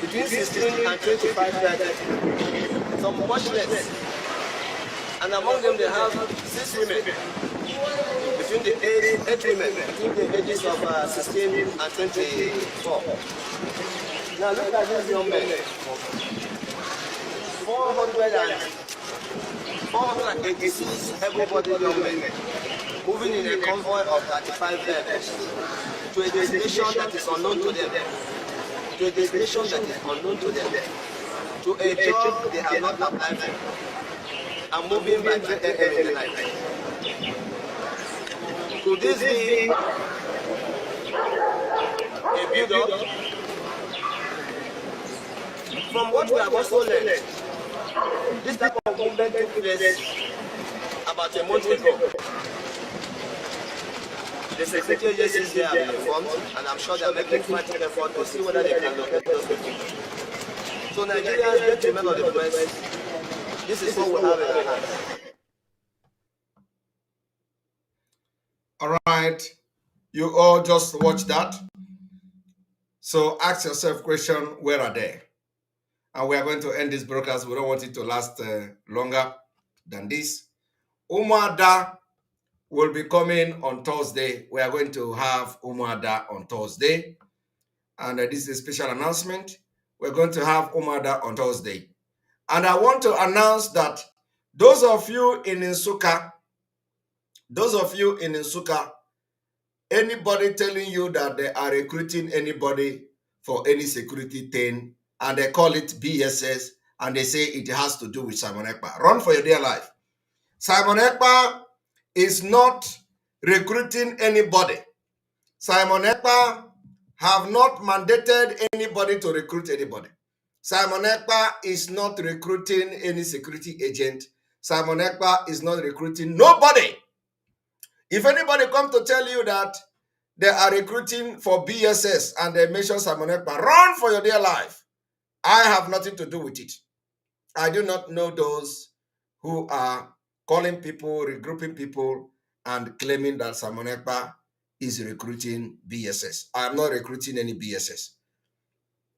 between 16 and 25 years, some much less. And among them they have 6 women, between the age, 8 women, between the ages of 16 and 24. Now look at these young men. 486 able-bodied young men moving in a convoy of 35 vehicles to a destination that is unknown to them, to a destination that is unknown to them, to a job they have not applied for, and moving by 3 a.m. in the night. Could this be a build-up? From what we have also learned, this type of movement took place about a month ago. The security agencies there have been informed, and I'm sure they're making frantic effort to see whether they can locate those people. So Nigerians, gentlemen of the press, this is what we have in our hands. All right, you all just watch that. So ask yourself question, where are they? And we are going to end this broadcast. We don't want it to last longer than this. Umuada will be coming on Thursday. We are going to have Umuada on Thursday. And this is a special announcement. We're going to have Umuada on Thursday. And I want to announce that those of you in Nsukka, anybody telling you that they are recruiting anybody for any security thing, and they call it BSS, and they say it has to do with Simon Ekpa, run for your dear life. Simon Ekpa is not recruiting anybody. Simon Ekpa have not mandated anybody to recruit anybody. Simon Ekpa is not recruiting any security agent. Simon Ekpa is not recruiting nobody. If anybody come to tell you that they are recruiting for BSS and they mention Simon Ekpa, run for your dear life. I have nothing to do with it. I do not know those who are calling people, regrouping people, and claiming that Simon Ekpa is recruiting BSS. I am not recruiting any BSS.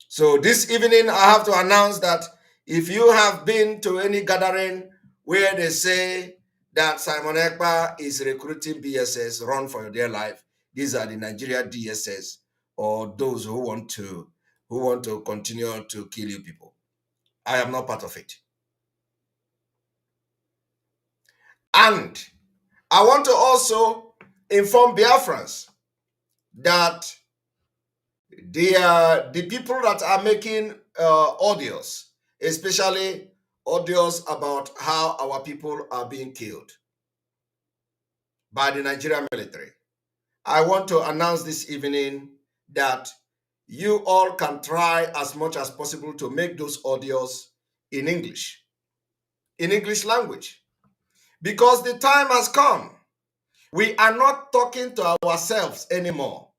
So this evening, I have to announce that if you have been to any gathering where they say that Simon Ekpa is recruiting BSS, run for your dear life. These are the Nigeria DSS, or those who want to continue to kill you people. I am not part of it. And I want to also inform Biafrans that the people that are making audios, especially audios about how our people are being killed by the Nigerian military, I want to announce this evening that you all can try as much as possible to make those audios in English language, because the time has come. We are not talking to ourselves anymore.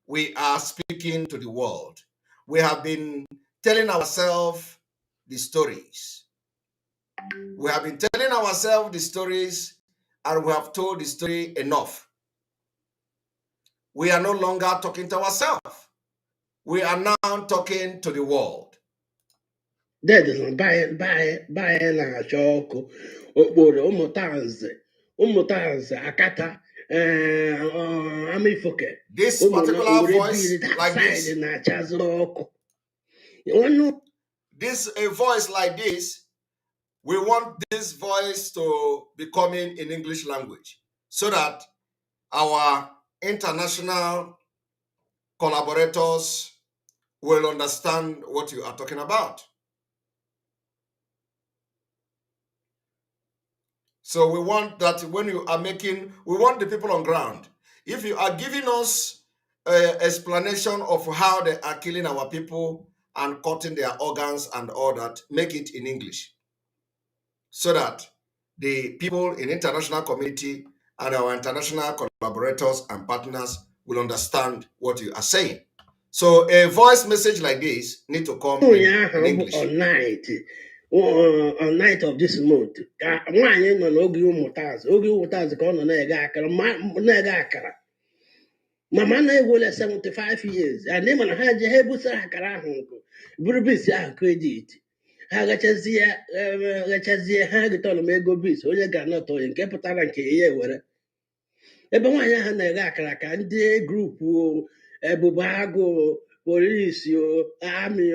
We are speaking to the world. We have been telling ourselves the stories. We have been telling ourselves the stories, and we have told the story enough. We are no longer talking to ourselves. We are now talking to the world. Akata Amifoke. This particular voice, like this, a voice like this, we want this voice to be coming in English language so that our international collaborators will understand what you are talking about. So we want that when you are making, we want the people on ground. If you are giving us an explanation of how they are killing our people and cutting their organs and all that, make it in English so that the people in international community and our international collaborators and partners will understand what you are saying. So a voice message like this need to come in English. On night of this month, nwaanyị nọ n'oge ụmụtazị ka ọ nọ na-ege akara mama na-egwole 75 years and mana ha je ha ebusara akara ahụ nkụ buru bisi ahụ kredit ha gachazie ha gịtọrọ m ego bis onye ga-anọtọ onye nke pụtara nke ya were ebe nwaanyị ahụ na-ege akara ka ndị grupu ebube agụ polisi amị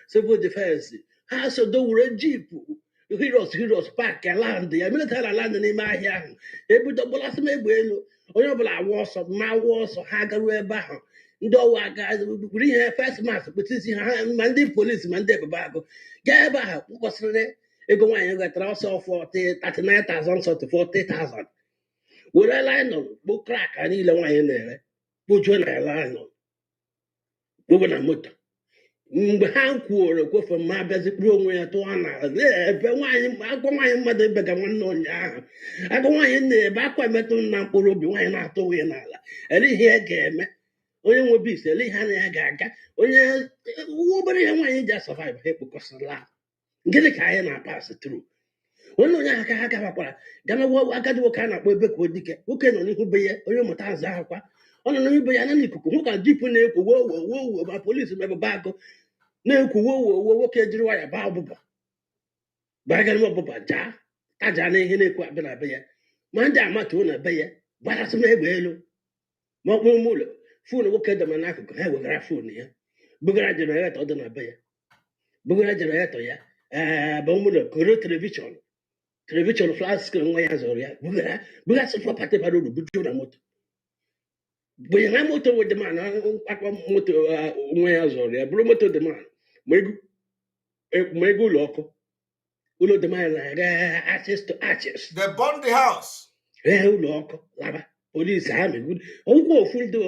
civil defense ha sodo were jipu heroes park land ya military land n'ime ahịa ahụ ebido gbalasị m egbe elu onye ọbụla awa ọsọ ma awa ọsọ ha garuo ebe ahụ ndị ọwa aga buru ihe first mass kpụta isi ha ma ndị polisi ma ndị ebube agụ gaa ebe ahụ kwụkwasịrị ego nwaanyị gatara ọsọ 39,000 sọ to 40,000 were laịnọn bụ krak niile nwaanyị na-ere kpojuo na laịnọn kpogo na moto mgbe ha kwuoro kwefe ma bịazikpuru onwe ya tụọ na ebe nwaanyị agwa nwaanyị mmadụ ebega nwanne ụnyaahụ agwa nwaanyị na-ebe akwa emetụ na mkpụrụ obi nwaanyị na-atụ onwe n'ala ele ihe ya ga-eme onye nwe bis ele ihe anya ya ga-aga onye uwe obere ihe nwaanyị ji asọvaịv ha ekpokọsịla gịnị ka anyị na-apas tru onye aka ha gabakwara gana agadi nwoke a na-akpọ ebe ka odike nwoke nọ n'ihu be ya onye mmụta azụ ahụkwa ọ nọ n'ihu be ya na n'ikuku nwoke jipụ na-ekwo wo ma polisi mebụba agụ na-ekwu wo nwoke jiri waya baa ọbụba bagara ọbụba jaa aja na ihe na-ekwu abịa na be ya ma ndị amatuo na be ya gbarasị m egbe elu ma ọ kpụrụ m ụlọ fon nwoke dọma n'akụkụ ha wegara fon ya bugara jenaretọ dị na be ya bugara jenaretọ ya bụmụlọ koro telivishọn flat skrin nwa ya zọrọ ya bugasị prọpati bara uru bujuo na moto mgbe na moto wedịman akpa moto nwa ya zọrọ ya bụrụ moto dịman ma ego ụlọ ọkụ ụlọ dịman na-aga access to access they burn the house ụlọ ọkụ laba polisi ha megide ọgwụgwọ ofu ndị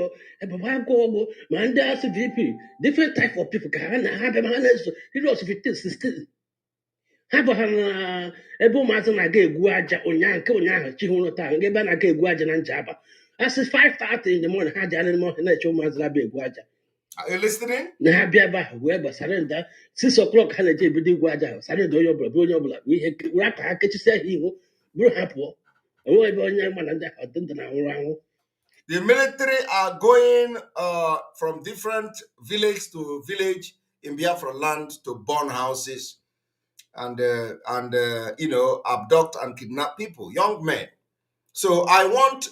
ebebe agụ ọgwụ ma ndị asụ vp different type of people ka ha na ha bịa ma ha na-eso heroes 15 16 ha bụ ha na ebe ụmụazị na-aga egwu aja ụnyaahụ nke ụnyaahụ chi hụrụ taa nke ebe a na-aga egwu aja na Njaba asị 5:30 in the morning ha ji anị mọhị na-eche ụmụazị na-abịa egwu aja na ha bịa ebe ahụ wee gbasara nda 6 o'clock ha na-eje ebido egwu aja ahụ sara nda onye ọbụla bụ onye ọbụla bụ ihe were aka ha kechisia ha ihu bụrụ ha pụọ onwe ebe onye mana ndị ahụ dị ndụ na anwụrụ anwụ. The military are going from different village to village in Biafra land to burn houses and abduct and kidnap people, young men. So I want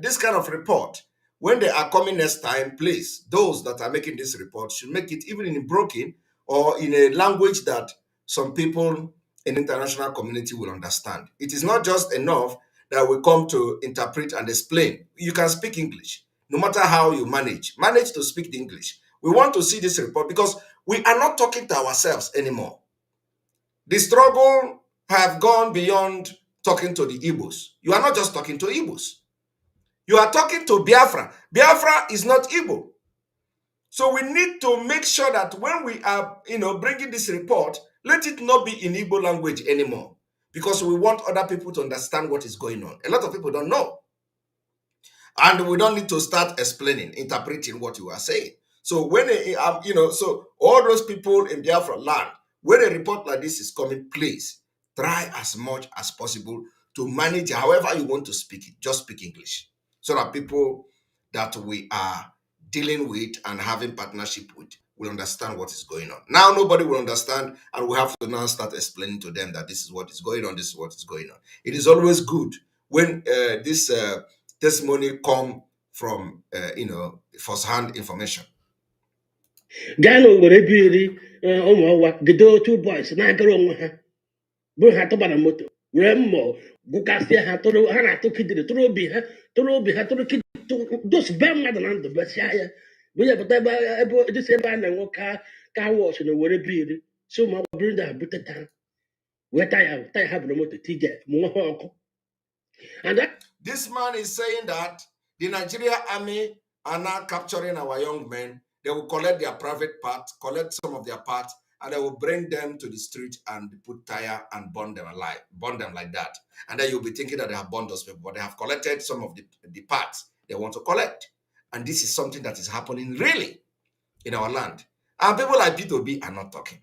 this kind of report. When they are coming next time, please, those that are making this report should make it even in broken or in a language that some people in the international community will understand. It is not just enough that we come to interpret and explain. You can speak English, no matter how you manage to speak the English. We want to see this report because we are not talking to ourselves anymore. The struggle have gone beyond talking to the Igbos. You are not just talking to Igbos. You are talking to Biafra. Biafra is not Igbo. So we need to make sure that when we are, bringing this report, let it not be in Igbo language anymore, because we want other people to understand what is going on. A lot of people don't know. And we don't need to start explaining, interpreting what you are saying. So when, so all those people in Biafra land, when a report like this is coming, please try as much as possible to manage however you want to speak it. Just speak English so that people that we are dealing with and having partnership with will understand what is going on. Now nobody will understand, and we have to now start explaining to them that this is what is going on, this is what is going on. It is always good when this testimony come from first-hand information. Gano were biri ụmụọwa gido 2 boys na-agara onwe ha bụrụ ha tụbara moto were mmụọ gụkasịa ha tụrụ ha na-atụ kidiri tụrụ obi ha tụrụ kidiri dos be mmadụ na ndụ besịa ya bụ ya pụta ebe dịsi ebe a na-enwe ka wọch na were biri so ụmụ bụrụ ndị a buteta wee taya ha bụrụ moto tije mụọ ha ọkụ. This man is saying that the Nigeria army are now capturing our young men. They will collect their private parts, collect some of their parts, and they will bring them to the street and put tire and burn them alive, burn them like that. And then you'll be thinking that they have burned those people, but they have collected some of the parts they want to collect. And this is something that is happening really in our land. And people like P2B are not talking.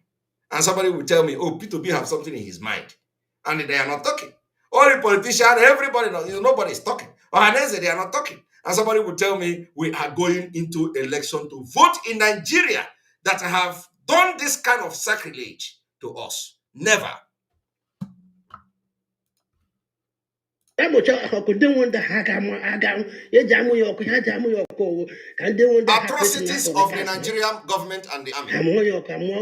And somebody will tell me, oh, P2B have something in his mind. And they are not talking. All the politicians, everybody, nobody is talking. Or they are not talking. And somebody will tell me, we are going into election to vote in Nigeria that have done this kind of sacrilege to us. Never. Atrocities of the Nigerian government and the army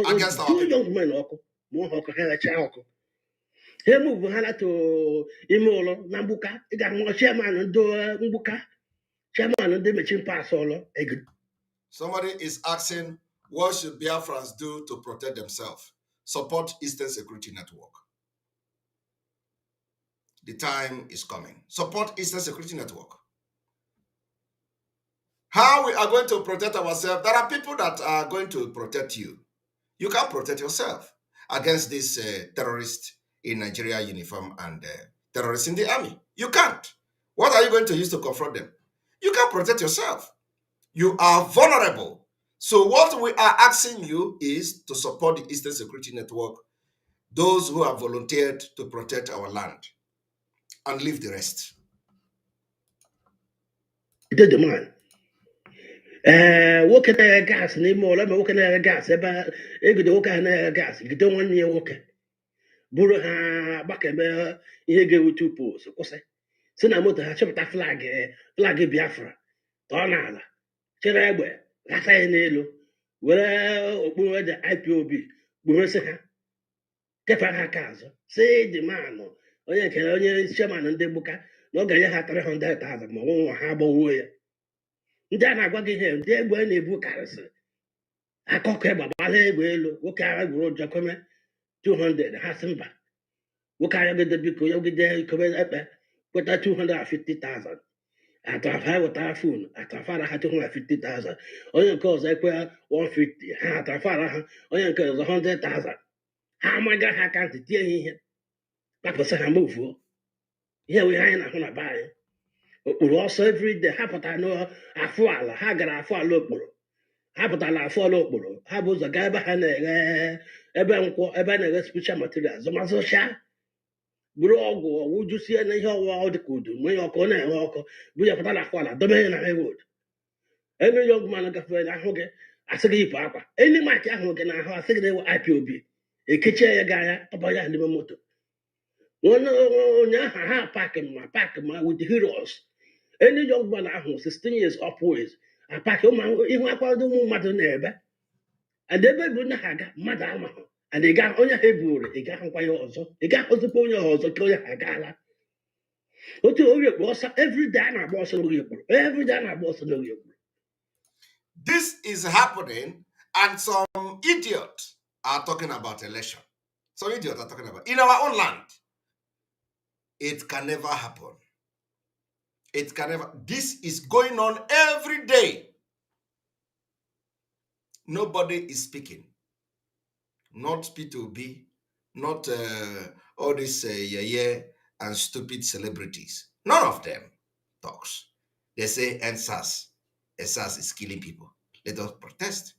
against our people. He move hana to imolo na mbuka iga mo chairman do mbuka chairman do mechin pass olo. Somebody is asking, what should Biafrans do to protect themselves? Support Eastern Security Network. The time is coming. Support Eastern Security Network. How we are going to protect ourselves? There are people that are going to protect you. You can't protect yourself against this terrorist in Nigeria uniform and terrorists in the army. You can't. What are you going to use to confront them? You can't protect yourself. You are vulnerable. So what we are asking you is to support the Eastern Security Network, those who have volunteered to protect our land, and leave the rest. The demand. What can I gas anymore? I'm working at a gas about a good work and a gas. You don't want me a worker. Buru back and here go with 2 posts. Of course, so now I'm going to flag Biafra. Tonala. Cherebe. Rafael. Where the IPOB. Buresa. Kepa Kazo. Say the man. Onye kere onye chairman ndị Buka na ọ ga-enye ha 300,000 ma ọ ha agbawo ya. Ndị a na-agwa gị ihe ndị egbe na-ebu karịsịrị akọkọ gbabala egbe elu nwoke agha gwuru ụjọ kome 200 ha sị mba nwoke agha gide biko ya gide kome ekpe kweta 250,000 atarafa wetara fon atarafara ha 250,000 onye nke ọzọ ekwe 150 ha atarafara ha onye nke ọzọ 100,000 ha amaga ha aka ntị tie ha ihe kpapụsị ha movuo ihe wee anyị na-ahụ na be anyị okporo ọsọ everyday ha pụtara n'afọ ala ha gara afọ ala okporo ha pụtara afọ ala okporo ha bụ ụzọ gaa ebe ha na-eghe ebe nkwọ ebe a na-eghe spiritual material zọmazọcha buru ọgwụ ọwụjusie na ihe ọwụwa dịka udu mgbe ya ọkụ na-enwe ọkụ bụ ya pụtara afọ ala dobe ya na road ebe ya ọgwụ mana gafere n'ahụ gị asị gị yipụ akwa eni maki ahụ gị n'ahụ asị gị na-ewe IPOB ekechie ya ga ya ọba ya n'ime moto ụnyaahụ ha paakị ma with the heroes any young man ahụ 16 years upwards apaki ihu akwado ụmụ mmadụ na-ebe and ebe bụ na ha aga mmadụ amahụ and ị ga onye ha eburu ị ga-ahụkwa ya ọzọ ị ga-ahụzikwa onye ha ọzọ ka onye ha agaala otu oge ekpuru ọsọ everyday a na-agba ọsọ n'oge ekpuru everyday a na-agba ọsọ n'oge ekpuru. This is happening and some idiots are talking about election. Some idiots are talking about in our own land. It can never happen. It can never. This is going on every day. Nobody is speaking. Not P2B, not all these and stupid celebrities. None of them talks. They say NSAS. NSAS is killing people. Let us protest.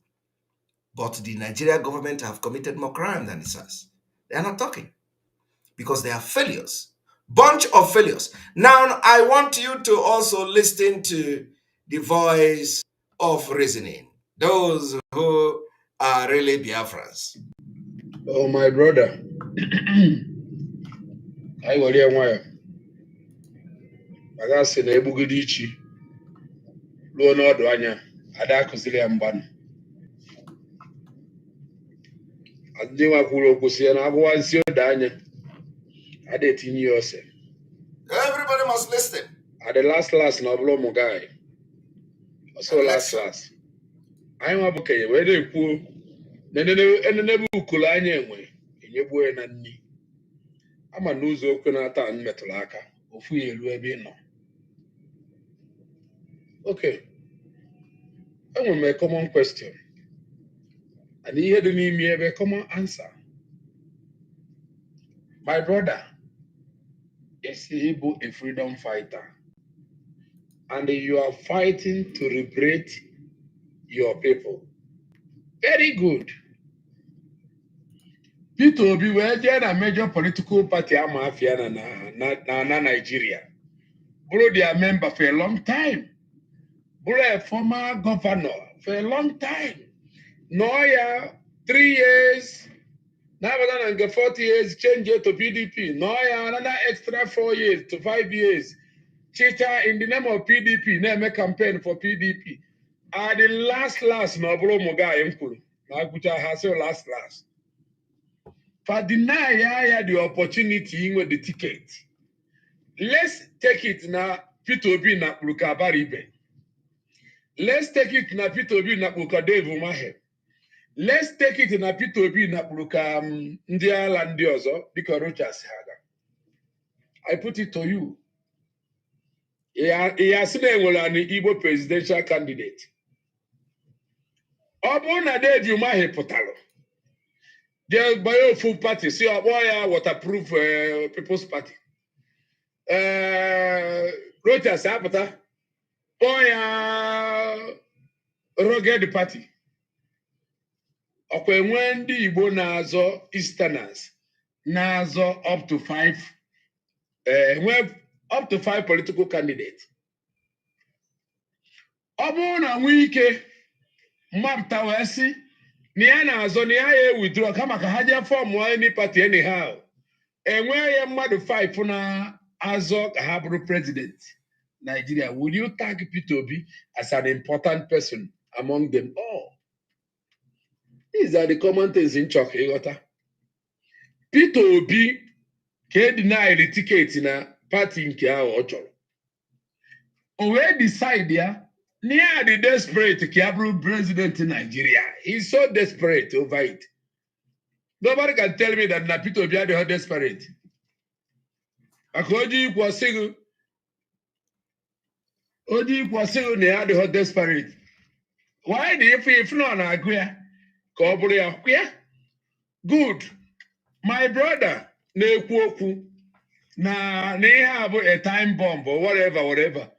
But the Nigeria government have committed more crime than NSAS. They are not talking because they are failures. Bunch of failures. Now, I want you to also listen to the voice of reasoning. Those who are really Biafrans. Oh, my brother. I will hear why. I got seen a bugidichi. Luno Dwanya. Adakuzile Mban. Adiwa Kulo Kusian, I was your Danya. I did in yourself. Everybody must listen. At the last Noblo Mugai. So last. I'm a bouquet, where they poor. Then the nebu Kulanya way. In your boy and me. I'm a news open at an metalaka. Of we will be no. Okay. I will make a common question. And he had me a common answer. My brother is a freedom fighter. And you are fighting to liberate your people. Very good. P2B were there a major political party mafia na Nigeria. Bro, they are member for a long time. Bro, a former governor for a long time. Noya, 3 years. Now we get 40 years, change it to PDP. Noya, another extra 4 years to 5 years. Chicha in the name of PDP, name a campaign for PDP. And the last, no bro moga emkuru. Na kucha hase last. For deny the opportunity with the ticket. Let's take it na P2B na Luka Baribe. Let's take it na P2B na Luka Devu Mahe. Let's take it na P2B na Luka Ndiala Ndiozo Dika Rochas Haga. I put it to you. He has been an Igbo presidential candidate. Obona Devu Mahe Potalo. Just buy a full party. See a boy waterproof People's Party. Rogers Apata. Boy rugged party. Okay, when the Igbo nazo Easterners nazo up to 5 up to 5 political candidates. Obona wike mapta wesi ni ya nazo ni ya withdraw kama ka haja form any party anyhow. Enwe mmadụ 5 na azọ ka ha bụrụ president Nigeria. Will you tag Peter Obi as an important person among them all? These are the common things in Chok Ịghọta. Peter Obi ka deny the ticket na party nke ahụ ọ chọrọ. O wee decide ya na ya dị desperate ka ya bụrụ president in Nigeria. He's so desperate over it. Nobody can tell me that na Peter Obi adịghị desperate. Oji kwasịghị na ya adịghị desperate. Why do you if no na-agụ ya ka ọ bụrụ ya kwa? Good. My brother na-ekwu okwu na ihe a bụ a time bomb or whatever.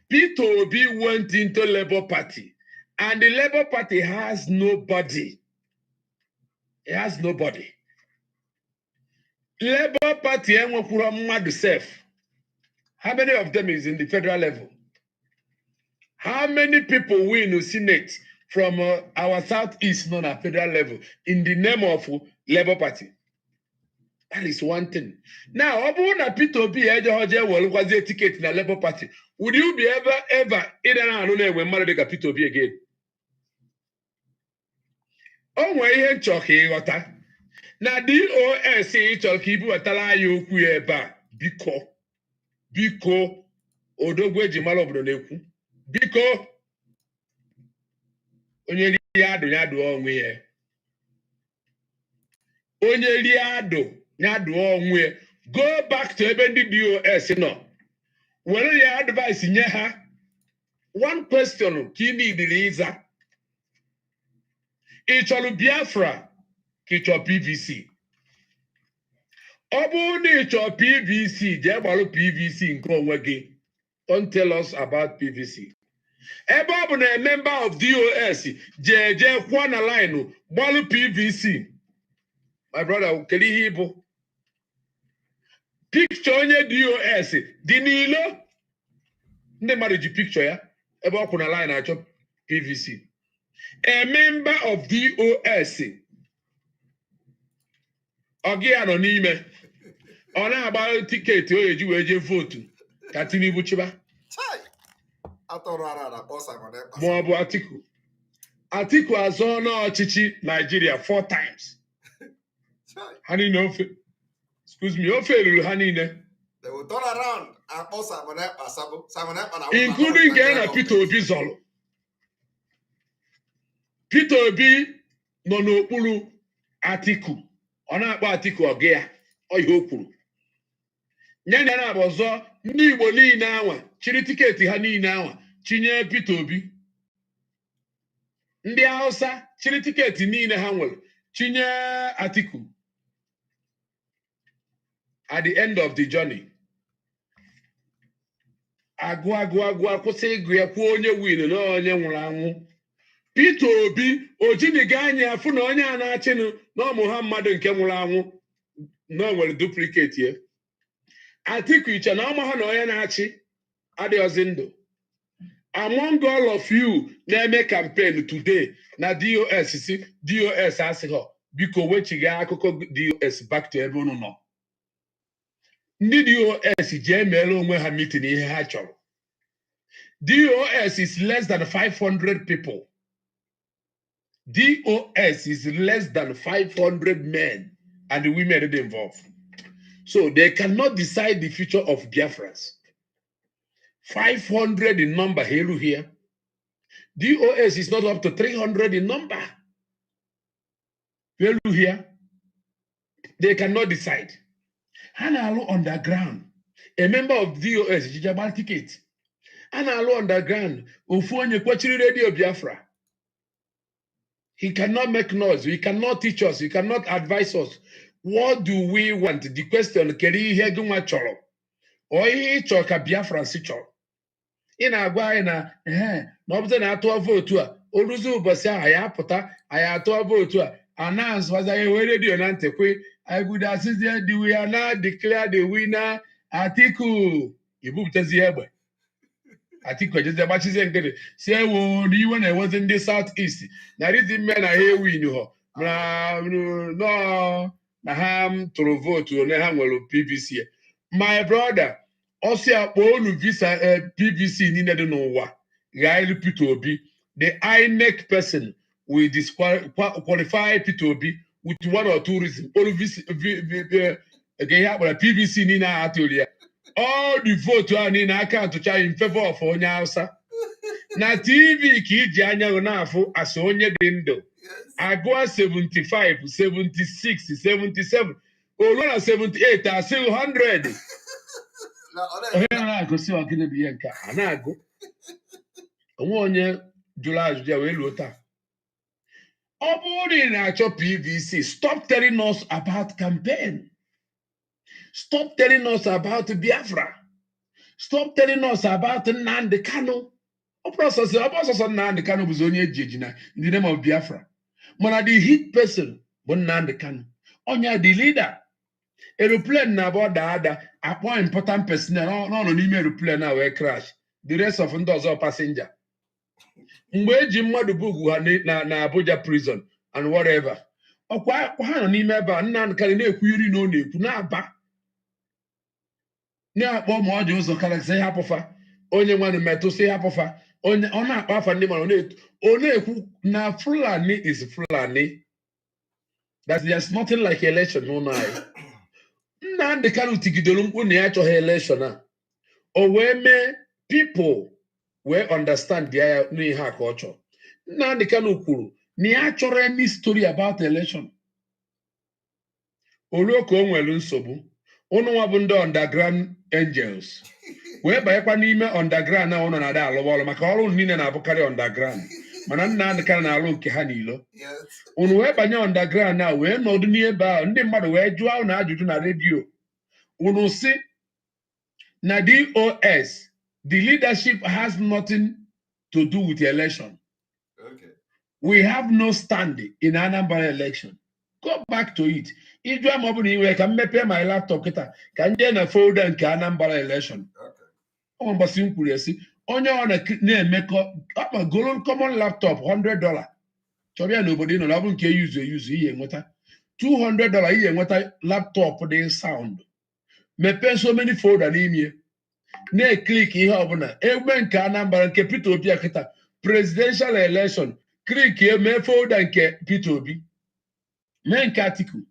Peter Obi went into Labour Party and the Labour Party has nobody. It has nobody. Labour Party enwekwuru mmadụ sef. How many of them is in the federal level? How many people win the Senate from our southeast non federal level in the name of Labour Party? That is one thing. Now, Obuna Peter Obi was a ticket in the Labour Party. Would you be ever in an when married Peter Obi again? Oh, why choking water? Now, DOS chokibu atala you kueba biko odogwe jimalo obroneku biko onye liado nyado onwe ye onye liado nyado onwe ye. Go back to ebe ndị DOS no. Were ya advice nye ha. One question ka ị need Liza. Ị chọrọ Biafra ka ị chọrọ PVC. Ọ bụrụ na ị chọrọ PVC, jee gbalụ PVC nke onwe gị. Don't tell us about PVC. Ebe ọ bụ na a member of DOS jee kwụọ na line gbalụ PVC. My brother, kedu ihe ịbụ? Picture onye DOS dị n'ilo. Ndị mmadụ ji picture ya ebe ọ kwụ na line achọ PVC. A member of DOS. Ogi ya nọ n'ime. Ọ na-agba tiketi o eji wee jee votu ka Tinubu chiba. Ma ọ bụ Atiku. Atiku azọ n'ọchịchị Nigeria 4 times. Ha niile ofe. Excuse me, ofe eruru ha niile. They will turn around and call Simon including Gena Peter Obi zọrọ. Peter Obi nọ n'okpuru Atiku. Ọ na-akpọ Atiku ọgị ya. Ọ ihe o kwuru. Nye na abụ ọzọ ndị Igbo niile anwa chiri tiketi ha niile anwa chinye Peter Obi. Ndị Hausa chiri tiketi niile ha nwere chinye Atiku. At the end of the journey, agụ akwụsị ịgụ ya kwuo onye win na onye nwụrụ anwụ. Peter Obi ojiniga anya afụ na onye a na-achịnụ na ọmụ ha mmadụ nke nwụrụ anwụ na nwere duplicate ya. Atiku iche na ọmụ ha na onye na-achị adịghịzi ndụ. Among all of you na-eme campaign today na DOS si DOS asịghọ biko wechiga akụkọ DOS back to ebe unu nọ. Ndị DOS ji emeela onwe ha meeting ihe ha chọrọ. DOS is less than 500 people. DOS is less than 500 men and the women are involved. So they cannot decide the future of Biafrans. 500 in number here. DOS is not up to 300 in number. Here. They cannot decide. Hanalo underground. A member of DOS, Jijabal ticket. Hanalo underground. Ufonye kwachiri radio Biafra. He cannot make noise. He cannot teach us. He cannot advise us. What do we want? The question, keri ihe gị nwa chọrọ. Or ihe chọrọ ka Biafra si chọrọ. Ị na-agwa anyị na ọ bụrụ na atụọ vootu a, oruzi ụbọchị ahụ anyị apụta, anyị atụọ vootu a, announce anyị wee redio na ntekwe, I would assist the we are now declare the winner. Atiku. Ibupụtazi egbe. Atiku ejezi agbachizie nkịtị si ewo na iwe na-enwezi ndị South East na rizi mme na ha ewin họ na ha tụrụ vootu ole ha nwere PVC. My brother, ọsị akpọ unu visa PVC niile dị n'ụwa ga Peter Obi. The INEC person will disqualify Peter Obi with one or two reasons. PVC niile a atụrụ ya. All the vote in account in favor of onye Hausa. Na TV ka iji anya na-afụ asị onye dị ndụ. Agụa 75, 76, 77, olu na 78 asị 100. Onye na-agụsị ọgịnị bụ ihe nke a na-agụ. Onwe onye jụrụ ajụjụ ya wee luo taa. Ọ bụrụ na ị na-achọ PVC, stop telling us about campaign. Stop telling us about Biafra. Stop telling us about Nnamdi Kanu. Process Nnamdi Kanu was only a judge in the name of Biafra. But the hit person was Nnamdi Kanu. Only the leader. Aeroplane na about the other. A more important person. No, aeroplane now will crash. The rest of them are passenger. Mgbe ji mmadụ bugu ha na Abuja prison and whatever. Ọkwa ha nọ n'ime ebe a Nnamdi Kanu na-ekwu iri na ọ na-ekwu na-aba. Na-akpọ ma ọ dị ụzọ kara sị hapụfa onye nwanne metụ sị hapụfa onye ọ na-akpọ afa ndị mmadụ ọ na-ekwu na Fulani is Fulani, that there's nothing like election n'ụlọ anyị. Nnamdi Kanu tigidoro mkpu na ya achọghị election a o wee mee people wee understand ya n'ihe a ka ọ chọrọ. Nnamdi Kanu kwuru na ya chọrọ any story about election oluo ka o nwere nsogbu. Unu nwa bụ ndị underground angels wee banyekwa n'ime underground na ụnọ na-ada alụwa ọrụ maka ọrụ niile na-abụkarị underground mana Nnamdi Kanu na-alụ nke ha n'ilo. Unu wee banye underground na wee nọdụ n'ebe ahụ ndị mmadụ wee jụọ unu ajụjụ na redio. Unu si na DOS, the leadership has nothing to do with the election. Okay. We have no stand in Anambra election. Go back to it. If you are mobile, I can make my laptop. Can you na folder nke Anambra election? Okay. On simple yes. Onye ona name make up a gold common laptop $100. Chobia nobody no labun ke use here nweta $200 here nweta laptop dey sound. Mepe so many folder n'ime. Na click ihe obuna. Egbe nke Anambra nke Peter Obi akita presidential election. Click here me folder nke Peter Obi. Men nke Atiku.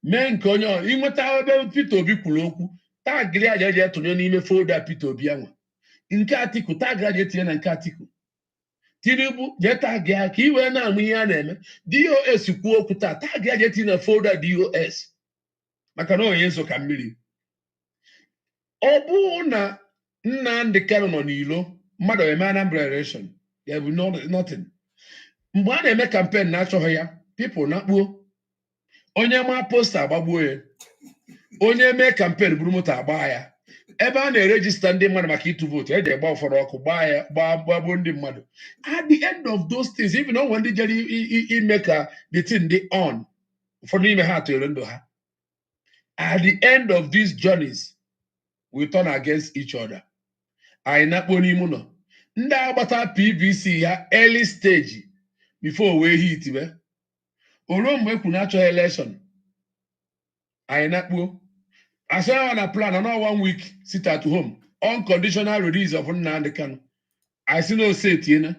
Men nke onye inweta ebe Peter Obi kwuru okwu tag gị aja eje tụnye n'ime folder Peter Obi anwa. Nke Atiku tag gị aja tinye na nke Atiku. Tinubu je tag ya ka iwe na-amụ ihe a na-eme. DOS kwuo okwu taa tag ya je tinye na folder DOS. Maka na onye nso ka mmiri. Ọ bụ na Nnamdi Kanu nọ n'ilo mmadụ eme Anambra election there will be nothing. Mgbe a na-eme campaign na-achọghị ya people na-akpuo. Onye ma posta agbagbuo ya. Onye mee campaign buru moto agba ya. Ebe a na-erejista ndị mmadụ maka ịtụ vote eji gba ụfọdụ ọkụ gbaa ya gbagbuo ndị mmadụ. At the end of those things, even though when they jere ime ka the thing dey on ụfọdụ n'ime ha atụrụ ndụ ha. At the end of these journeys we turn against each other. Anyị na-akpọ n'ime ụlọ ndị agbata PVC ya early stage before we hit be. Oro mgbe ekwu na-achọ election anyị na-akpọ asara na plan na 1 week sit at home unconditional release of Nnamdi Kanu. I see no say tiena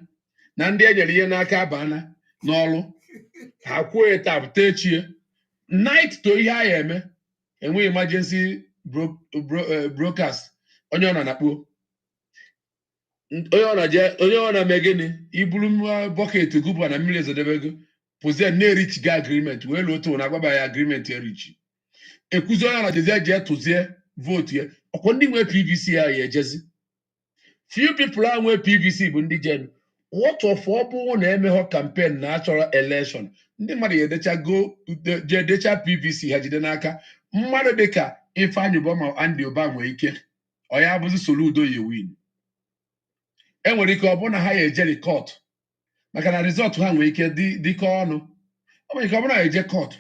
na ndị ejere ihe n'aka abana n'ọlụ ha kwuo etap techie night to ihe a eme enwe emergency broadcast onye ọ na-akpọ onye ọ na megene ibulu bucket gupa na mmiri ezodebego pozie na-erich ga agreement wee lụọ otu na agbaba ya agreement erich ekuzi onye na-ejezi eje tụzie vote ya ọkwa ndị nwe PVC ya ejezi few people a nwe PVC bụ ndị jen what of ọbụ na emegho campaign natural election ndị mmadụ edechago jedecha PVC ha jide n'aka mmadụ dịka Ifeanyi Uba ma Andy Uba nwee ike ọ ya abụzi Soludo ya win enwere ike ọ bụ na ha ya ejeri court maka na result ha nwee ike dịka ọnụ ọ nwere ike ọ bụ na eje court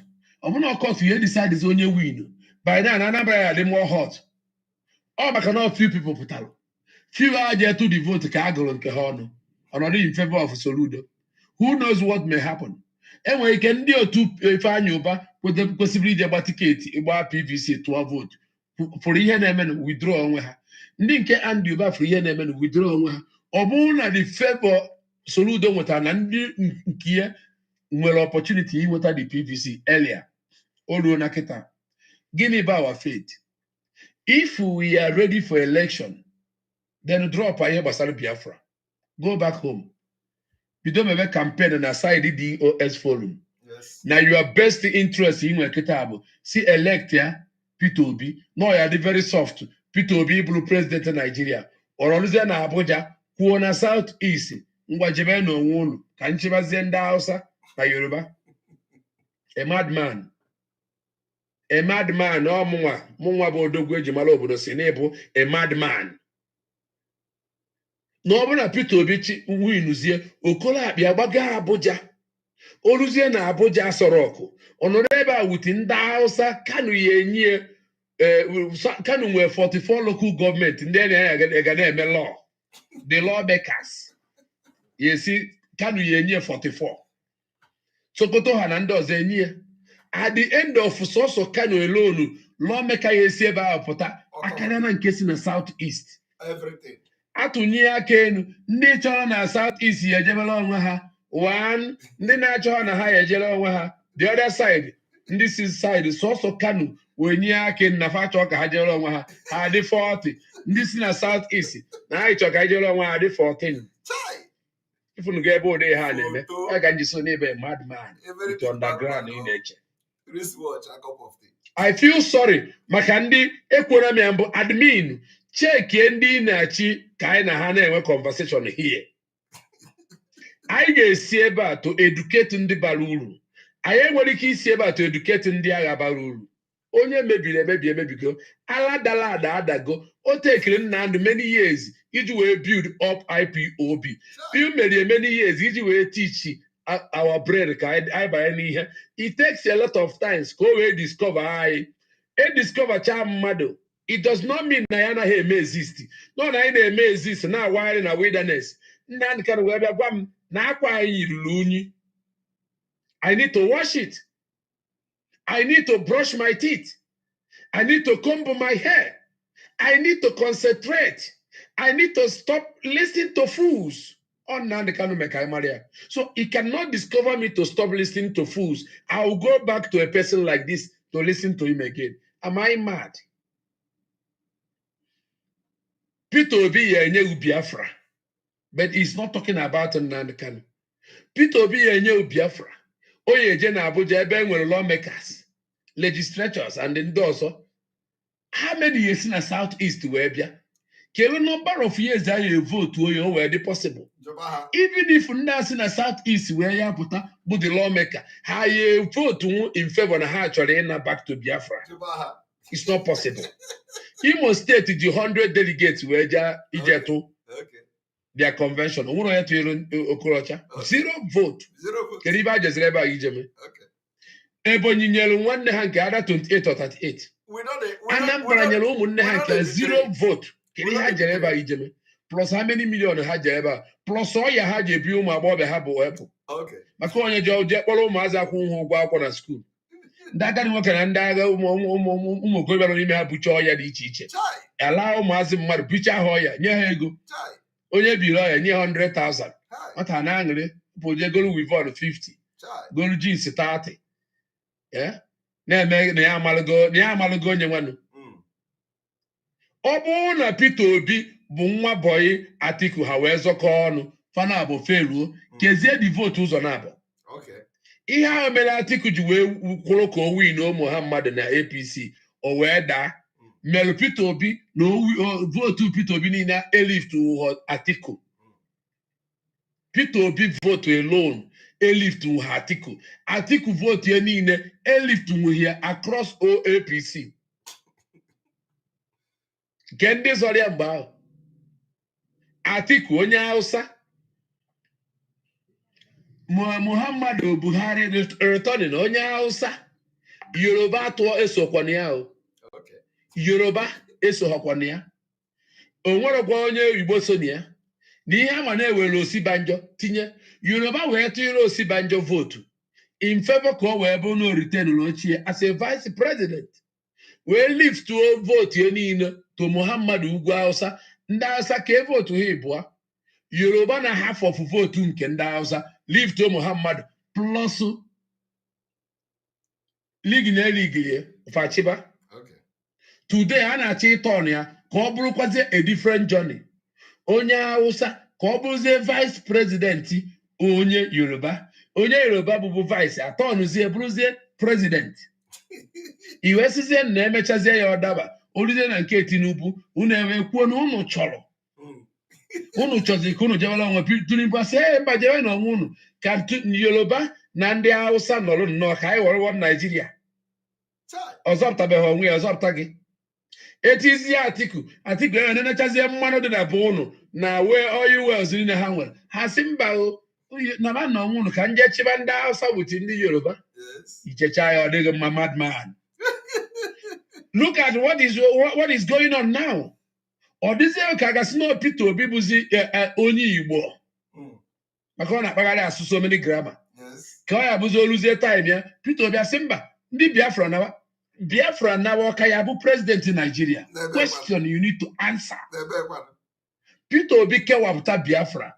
ọ bụ na court ya decide onye win by then Anambra ya dị more hot ọ maka na few people pụtara few aje to the vote ka agụrụ nke ha ọnụ ọnọdụ in favor of Soludo. Who knows what may happen? Enwere ike ndị otu Ifeanyi Uba kwesịrị ije gba tiketi ịgba PVC tụọ vote fụrụ ihe na-eme na withdraw onwe ha. Ndị nke Andy Uba fụrụ ihe na-eme na withdraw onwe ha. Ọ bụrụ na the favor Soludo nwetara na ndị nke ya nwere opportunity inweta the PVC earlier o ruo na kịta. Gịnị bụ our fate? If we are ready for election, then drop ihe gbasara Biafra. Go back home. You don't have a campaign on a side DOS forum. Yes. Now your best interest in Kitabu. See elect ya P2B. No, you are very soft. P2B blue president of Nigeria. Or Olusia na Abuja, who on a southeast. Ngwajebe no wunu. Kanchiba zenda Hausa na Yoruba. A madman. A madman. No mwa bodo gweji malo bodo sinebo. A madman. No na Peter Obi winuzie Okola abịa gbaga Abuja oluzie na Abuja Soroko ọnọdụ ebe a wuti ndị Hausa Kanu ya enye Kanu nwere 44 local government ndị ga na-eme law the lawmakers yesi Kanu ya enye 44 Sokoto ha na ndị ọzọ enye at the end of soso Kanu alone lawmaker ya esi ebe a pụta akara na nke si na south east everything atụnye aka enu ndị chọrọ na south east ya ejebela onwe ha one ndị na-achọ na ha ya ejere onwe ha the other side ndị si side sọsọ Kanu wee nye aka na fa chọọ ka ha jere onwe ha ha dị 40 ndị si na south east na ha chọọ ka ha jere onwe ha dị 14 ifunu ga ebe ụdị ha na-eme ya ga nji so n'ebe madman with underground ị na-eche. I feel sorry maka ndị ekwere m mbụ admin cheke ndị na-achị ka anyị na ha na-enwe conversation here. Anyị ga-esi ebe a to educate ndị bara uru. Anyị nwere ike isi ebe a to educate ndị agha bara uru. Onye mebiri emebigo ala dala ada adago o tekiri Nnamdi many years iji wee build up IPOB. Bill many years iji wee teach our brain ka anyị banye n'ihe. It takes a lot of times ka o wee discover anyị. Discover cha mmadụ. It does not mean na ya naghị eme exist. No na anyị na-eme exist na awagharị na wilderness. Nnamdi Kanu wee bịa gwa m na akwa anyị yiruru unyi. I need to wash it. I need to brush my teeth. I need to comb my hair. I need to concentrate. I need to stop listening to fools. On Nnamdi Kanu Mekai Maria. So he cannot discover me to stop listening to fools. I will go back to a person like this to listen to him again. Am I mad? Peter Obi yenye Biafra. But he's not talking about Nnamdi Kanu. Peter Obi yenye Biafra. Oye je na Abuja ebe nwere lawmakers, legislatures and ndị ọzọ. How many years na southeast wee bịa? Kele number of years anyị vote oye o wee dị possible. Even if ndị asị na southeast wee ya pụta bụ the lawmaker, ha ye vote in favor na ha chọrọ ịna back to Biafra. It's not possible. Imo State ji 100 delegates wee ja ijetu their convention. Onwere onye tụnyere Okorocha. Zero vote. Kedu ibe a jeziri ebe a ijeme? Ebonyi nyere nwanne ha nke ada 28 or 38. Anambra nyere ụmụnne ha nke zero vote. Kedu ihe ha jere ebe a ijeme? Plus how many million ha jere ebe a? Plus ọya ha ji ebi ụmụ agbọghọbịa ha bụ epụ. Maka onye je kpọrọ ụmụazị akwụ ụgwọ ụgwọ akwụkwọ na skuul. Ndị agadi nwoke na ndị agha ụmụ okorobịa nọ n'ime ha bucha ọya dị iche iche. Ala ụmụazị mmadụ bucha ha ọya nye ha ego. Onye biri ọya nye 100,000. Nwata na-aṅụrị bụ je golu wivon 50. Golu jeans 30. Na-eme na ya amalụgo onye nwanụ. Ọ bụrụ na Peter Obi bụ nwa bọyị Atiku ha wee zọkọ ọnụ fana bụ feruo kezie di vote ụzọ na-abụ. Ihe ahụ mere Atiku ji wee kwụrụ ka o win ụmụ ha mmadụ na APC o wee daa mere Peter Obi na votu Peter Obi niile elift Atiku. Peter Obi vote alone, a lift to Atiku. Atiku vote yenine, a lift to here across all APC. Kende sorry about Atiku onye Hausa. Muhammadu Buhari returning onye Hausa. Yoruba to esokwana ya o. Okay. Yoruba esohokwana ya. Onwere kwa onye Igbo so na ya. N'ihe ama na-ewere Osibanjo tinye Yoruba wee tụnyere Osibanjo vote in favor ka o wee bụ na return n'ochie as a vice president. Wee lift to vote ye niile to Muhammadu Ugwu Hausa. Ndị Hausa ka e vote ha ịbụa. Yoruba na half of vote nke ndị Hausa lift to Muhammadu plus League na league fachiba. Okay. Today a na-achọ ịtọn ya ka ọ bụrụkwazie a different journey. Onye Hausa ka ọ bụrụzie vice president onye Yoruba. Onye Yoruba bụbu vice atọnụzie bụrụzie president. Iwe sizie na emechazie ya ọdaba oruzie na nke Tinubu unu enwe kwuo na unu chọrọ. Unu chọzi ka unu jewela onwe Tinubu asị mba jewe na onwe unu ka Yoruba na ndị Hausa nọrọ nnọọ ka anyị wọrọ Nigeria. Ọzọpụtabeghị onwe ya ọzọpụta gị. Etizie Atiku enwe na-enechazie mmanụ dị na be unu na wee oil wells niile ha nwere. Ha sị mba na ba na onwe unu ka nje chiba ndị Hausa wuti ndị Yoruba. Ichecha ya ọ dịghị mma madman. Look at what is going on now. Ọ dịzie ka gasị na Peter Obi bụzi onye Igbo. Maka ọ na-akpagharị asụ so many grammar. Ka ọ ya bụzi oluzie time ya Peter Obi asị mba ndị Biafra nawa ọka ya bụ president Nigeria. Question you need to answer. Peter Obi kewapụta Biafra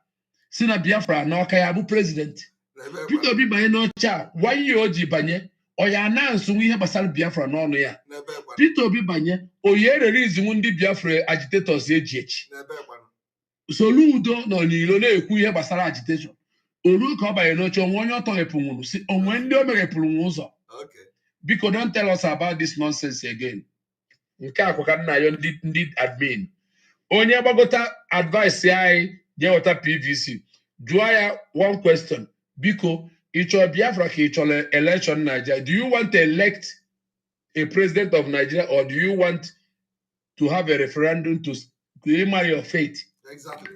si na Biafra na ọka ya bụ president. Peter Obi banye n'ọcha a wanye o ji banye ọ ya na-ansụ ihe gbasara Biafra n'ọnụ ya. Peter Obi banye oyi erere izinwu ndị Biafra agitators eji echi. Soludo nọ n'ilo na-ekwu ihe gbasara agitation. Olu ka ọ banye n'oche onwe onye ọtọghepụ nwụrụ si onwe ndị o meghepụrụ nwe ụzọ. Biko don't tell us about this nonsense again. Nke akwa ka nna ya ndị admin. Onye gbagota advice anyị jeweta PVC. Jụọ ya one question. Biko ị chọrọ Biafra ka ị chọrọ election Nigeria? Do you want to elect a president of Nigeria or do you want to have a referendum to marry your fate? Exactly.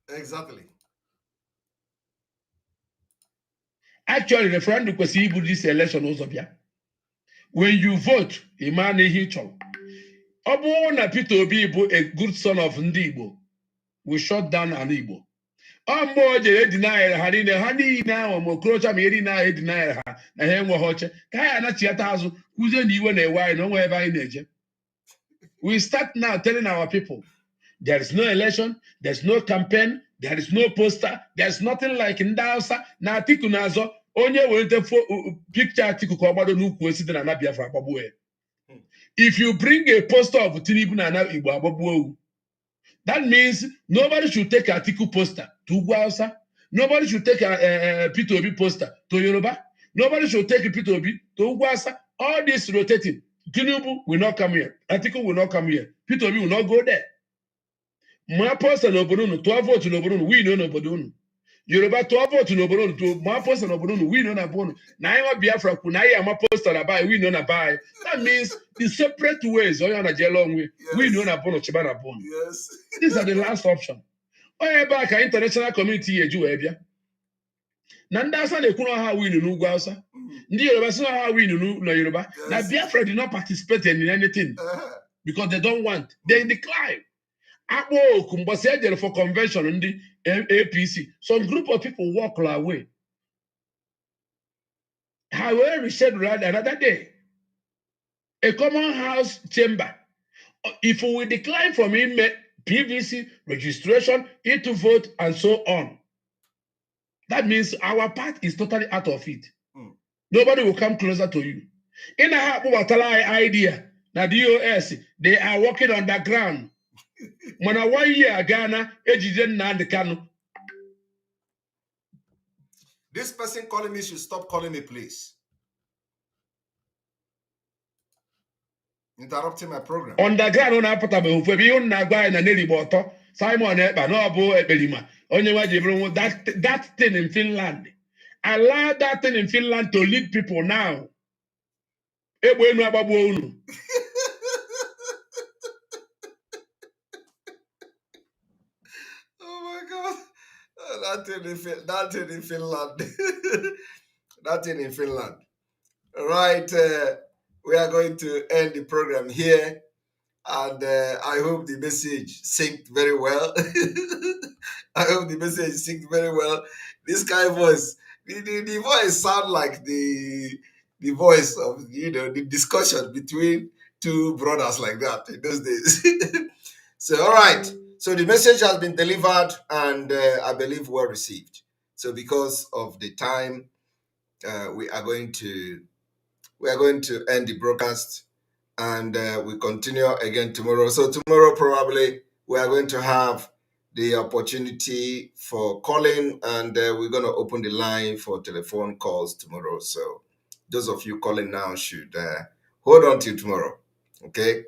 Exactly. Actually, referendum kwesịrị ibu this election ụzọ bịa. When you vote, ịma na ihe ị chọrọ. Ọ bụrụ na Peter Obi bụ a good son of ndị Igbo, we shut down an Igbo. Ọ mgbe o jere edinayere ha niile ahụ ma okorocha ma ihe niile ahụ edinayere ha na ha enweghị oche ka ha anachiata azụ kwuzie na iwe na-ewe anyị na onwe ebe anyị na-eje. We start now telling our people there is no election, there's no campaign, there is no poster, there's nothing like ndị Hausa na Atiku na-azọ onye werete picture Atiku ka ọ gbado n'ukwu osisi na Biafra agbagbuo ya. If you bring a poster of Tinubu na Igbo agbagbuo, that means nobody should take Atiku poster to Ugwu Hausa. Nobody should take a Peter Obi poster to Yoruba. Nobody should take Peter Obi to Ugwu Hausa. All this rotating. Tinubu will not come here. Atiku will not come here. Peter Obi will not go there. My poster no bono, 12 votes no bono, we know no bono. Yoruba 12 votes no bono, to my poster no bono, we know na bono. Na I Biafra kunai my poster na buy, we know na buy. That means in separate ways, or on a long way, we know na bono, chibana bono. Yes. These are the last option. Oye back international community eju ebia. Na ndị Hausa na-ekwu na ha win n'Ugwu Hausa. Ndị Yoruba si na ha win na Yoruba. Na Biafra did not participate in anything because they don't want. They decline. Akpo oku mbọsị ejere for convention ndị APC. Some group of people walk away. However, we said another day. A common house chamber. If we decline from him, PVC registration, it to vote, and so on. That means our part is totally out of it. Nobody will come closer to you. In a idea, now the US, they are working on the ground. When I 1 year Ghana, this person calling me should stop calling me, please. interrupting my program. Underground na-apụta bụ ofu ebe ihe unu na-agwa anyị na n'erigbo ọtọ Simon Ekpa na ọ bụ ekperima onye nwa ji bụrụ that thing in Finland. Allow that thing in Finland to lead people now. Egbe enu agbagbuo unu. Oh my God. That thing in Finland. That thing in Finland. Right. We are going to end the program here. And I hope the message synced very well. I hope the message synced very well. This guy voice, the voice sound like the voice of, the discussion between two brothers like that in those days. So, all right. So the message has been delivered and I believe well received. So because of the time, we are going to end the broadcast and we continue again tomorrow. So tomorrow probably we are going to have the opportunity for calling and we're going to open the line for telephone calls tomorrow. So those of you calling now should hold on till tomorrow. Okay.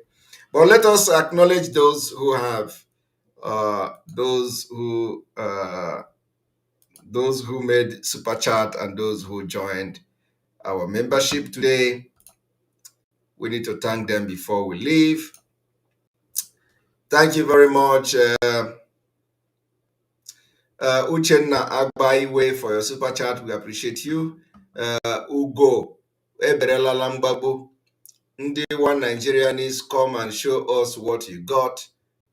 But let us acknowledge those who have those who made super chat and those who joined our membership today. We need to thank them before we leave. Thank you very much, Uchenna Agbaiwe, for your super chat. We appreciate you. Ugo Eberela Lambabu, Ndi One Nigerians, come and show us what you got.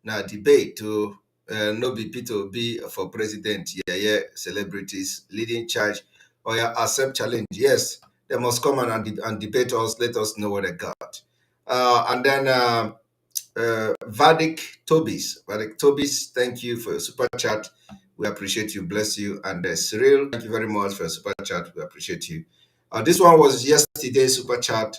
Now debate to no be Peter Obi for president. Yeah, celebrities leading charge. Or accept challenge. Yes, they must come and debate us. Let us know what they got. And then Vadik Tobis, thank you for your super chat. We appreciate you. Bless you. And Cyril, thank you very much for your super chat. We appreciate you. This one was yesterday's super chat.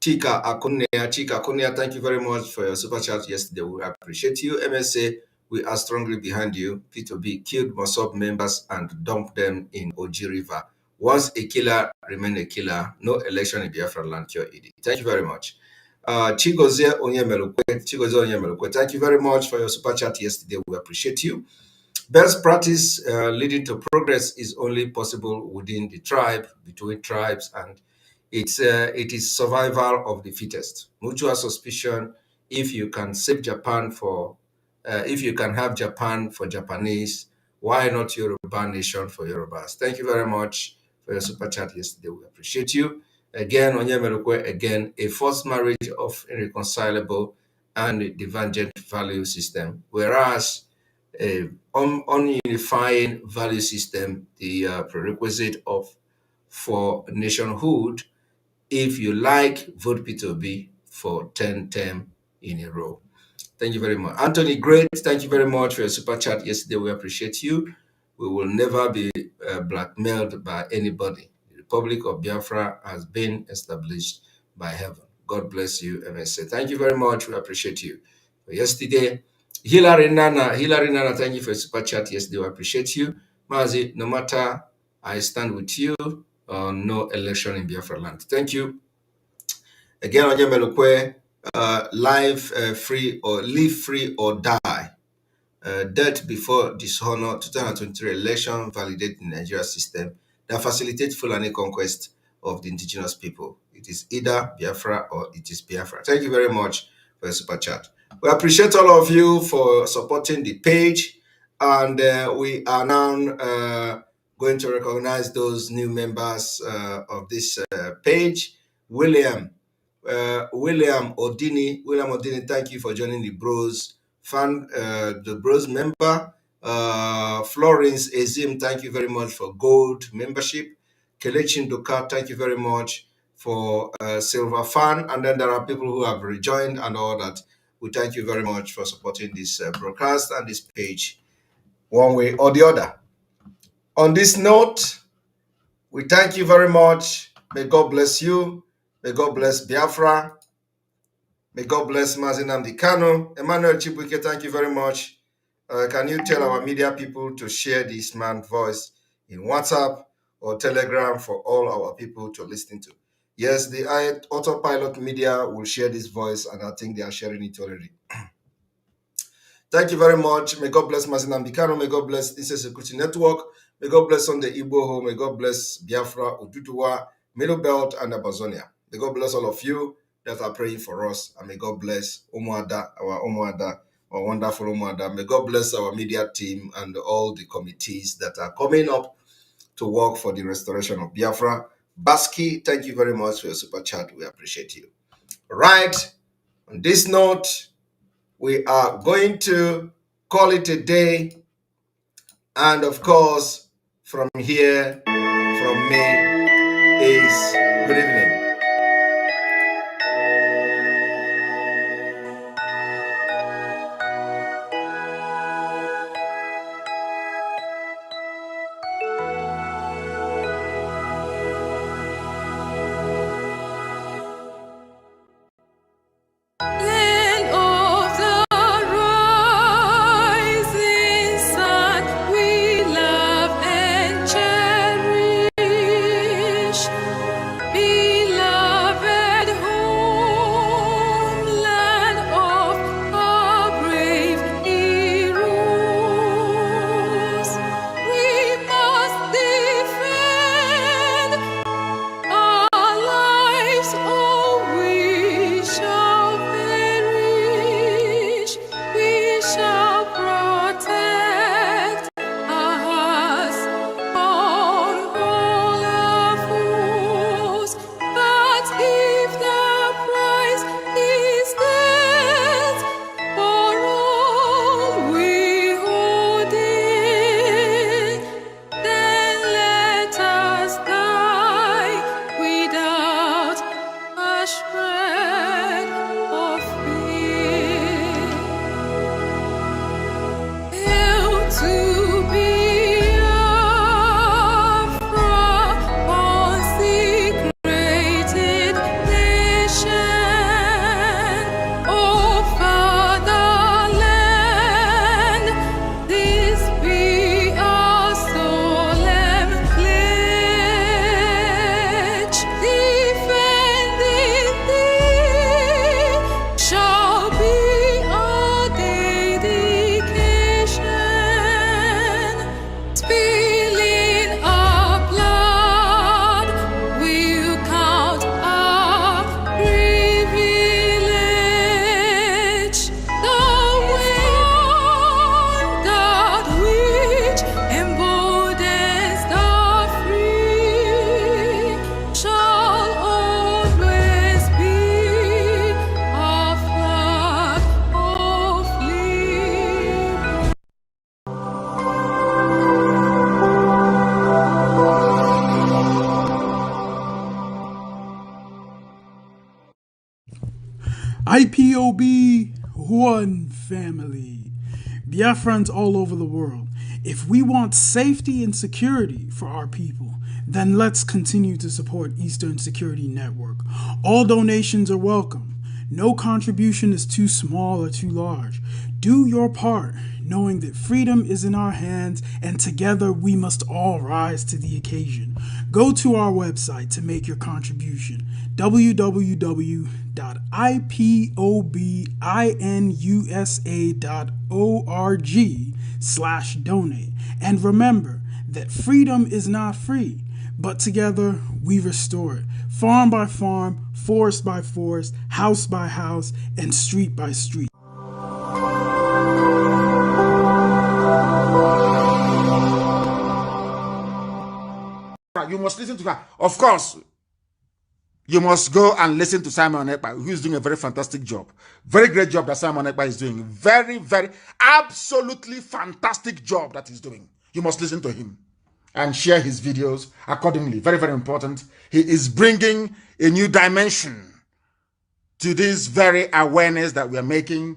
Chika Akunia, thank you very much for your super chat yesterday. We appreciate you. MSA, we are strongly behind you. P2B killed Mossop members and dumped them in Oji River. Once a killer, remain a killer. No election in Biafra land cure ED. Thank you very much. Chigozie Onyemelukwe, thank you very much for your super chat yesterday. We appreciate you. Best practice leading to progress is only possible within the tribe, between tribes, and it is survival of the fittest. Mutual suspicion. If you can save Japan if you can have Japan for Japanese, why not Yoruba nation for Yorubas? Thank you very much for your super chat yesterday. We appreciate you. Again, Onyemelukwe, again, a forced marriage of irreconcilable and divergent value system, whereas a unifying value system, the prerequisite for nationhood, if you like, vote P2B for 10 term in a row. Thank you very much. Anthony, great. Thank you very much for your super chat yesterday. We appreciate you. We will never be blackmailed by anybody. The Republic of Biafra has been established by heaven. God bless you, MSA. Thank you very much. We appreciate you. For yesterday, Hilary Nana, thank you for your super chat yesterday. We appreciate you. Mazi, no matter, I stand with you on no election in Biafra land. Thank you. Again, Onyemelukwe, live free or live free or die. Death before dishonor 2023 election validate the Nigeria system that facilitates Fulani conquest of the indigenous people. It is either Biafra or it is Biafra. Thank you very much for your super chat. We appreciate all of you for supporting the page, and we are now going to recognize those new members of this page. William Odini, thank you for joining the Bros fan, the Bros member. Florence Ezim, thank you very much for gold membership. Kelechi Ndoka, thank you very much for silver fan. And then there are people who have rejoined and all that. We thank you very much for supporting this broadcast and this page one way or the other. On this note, we thank you very much. May God bless you. May God bless Biafra. May God bless Mazinam Kano. Emmanuel Chibuike, thank you very much. Can you tell our media people to share this man's voice in WhatsApp or Telegram for all our people to listen to? Yes, the Autopilot Media will share this voice, and I think they are sharing it already. Thank you very much. May God bless Mazina Mbikano. May God bless Insect Security Network. May God bless Sunday Igboho. May God bless Biafra, Oduduwa, Middle Belt, and Abazonia. May God bless all of you that are praying for us. And may God bless Umuada, our wonderful Umuada. May God bless our media team and all the committees that are coming up to work for the restoration of Biafra. Baski, thank you very much for your super chat. We appreciate you. Right. On this note, we are going to call it a day. And of course, from here, from me, is good evening. Land of the rising sun, we love and cherish. Beloved homeland of our brave heroes, we must defend our lives, or we shall perish. We shall protect our hearts on all our foes. But if the price is death for all we hold dear, then let us die without a shred of fear. Hail to Biafra, consecrated nation, O fatherland, this be our solemn pledge. Defending thee shall be our dedication. Spilling our blood will count our privilege. The wonder which emboldens the free shall always be our flag of liberty. IPOB, one family. Biafrans all over the world. If we want safety and security for our people, then let's continue to support Eastern Security Network. All donations are welcome. No contribution is too small or too large. Do your part, knowing that freedom is in our hands and together we must all rise to the occasion. Go to our website to make your contribution, www.ipobinUSA.org/donate. And remember that freedom is not free, but together we restore it, farm by farm, forest by forest, house by house, and street by street. You must listen to her. Of course, you must go and listen to Simon Ekpa, who is doing a very fantastic job. Very great job that Simon Ekpa is doing. Very, very, absolutely fantastic job that he's doing. You must listen to him and share his videos accordingly. Very, very important. He is bringing a new dimension to this very awareness that we are making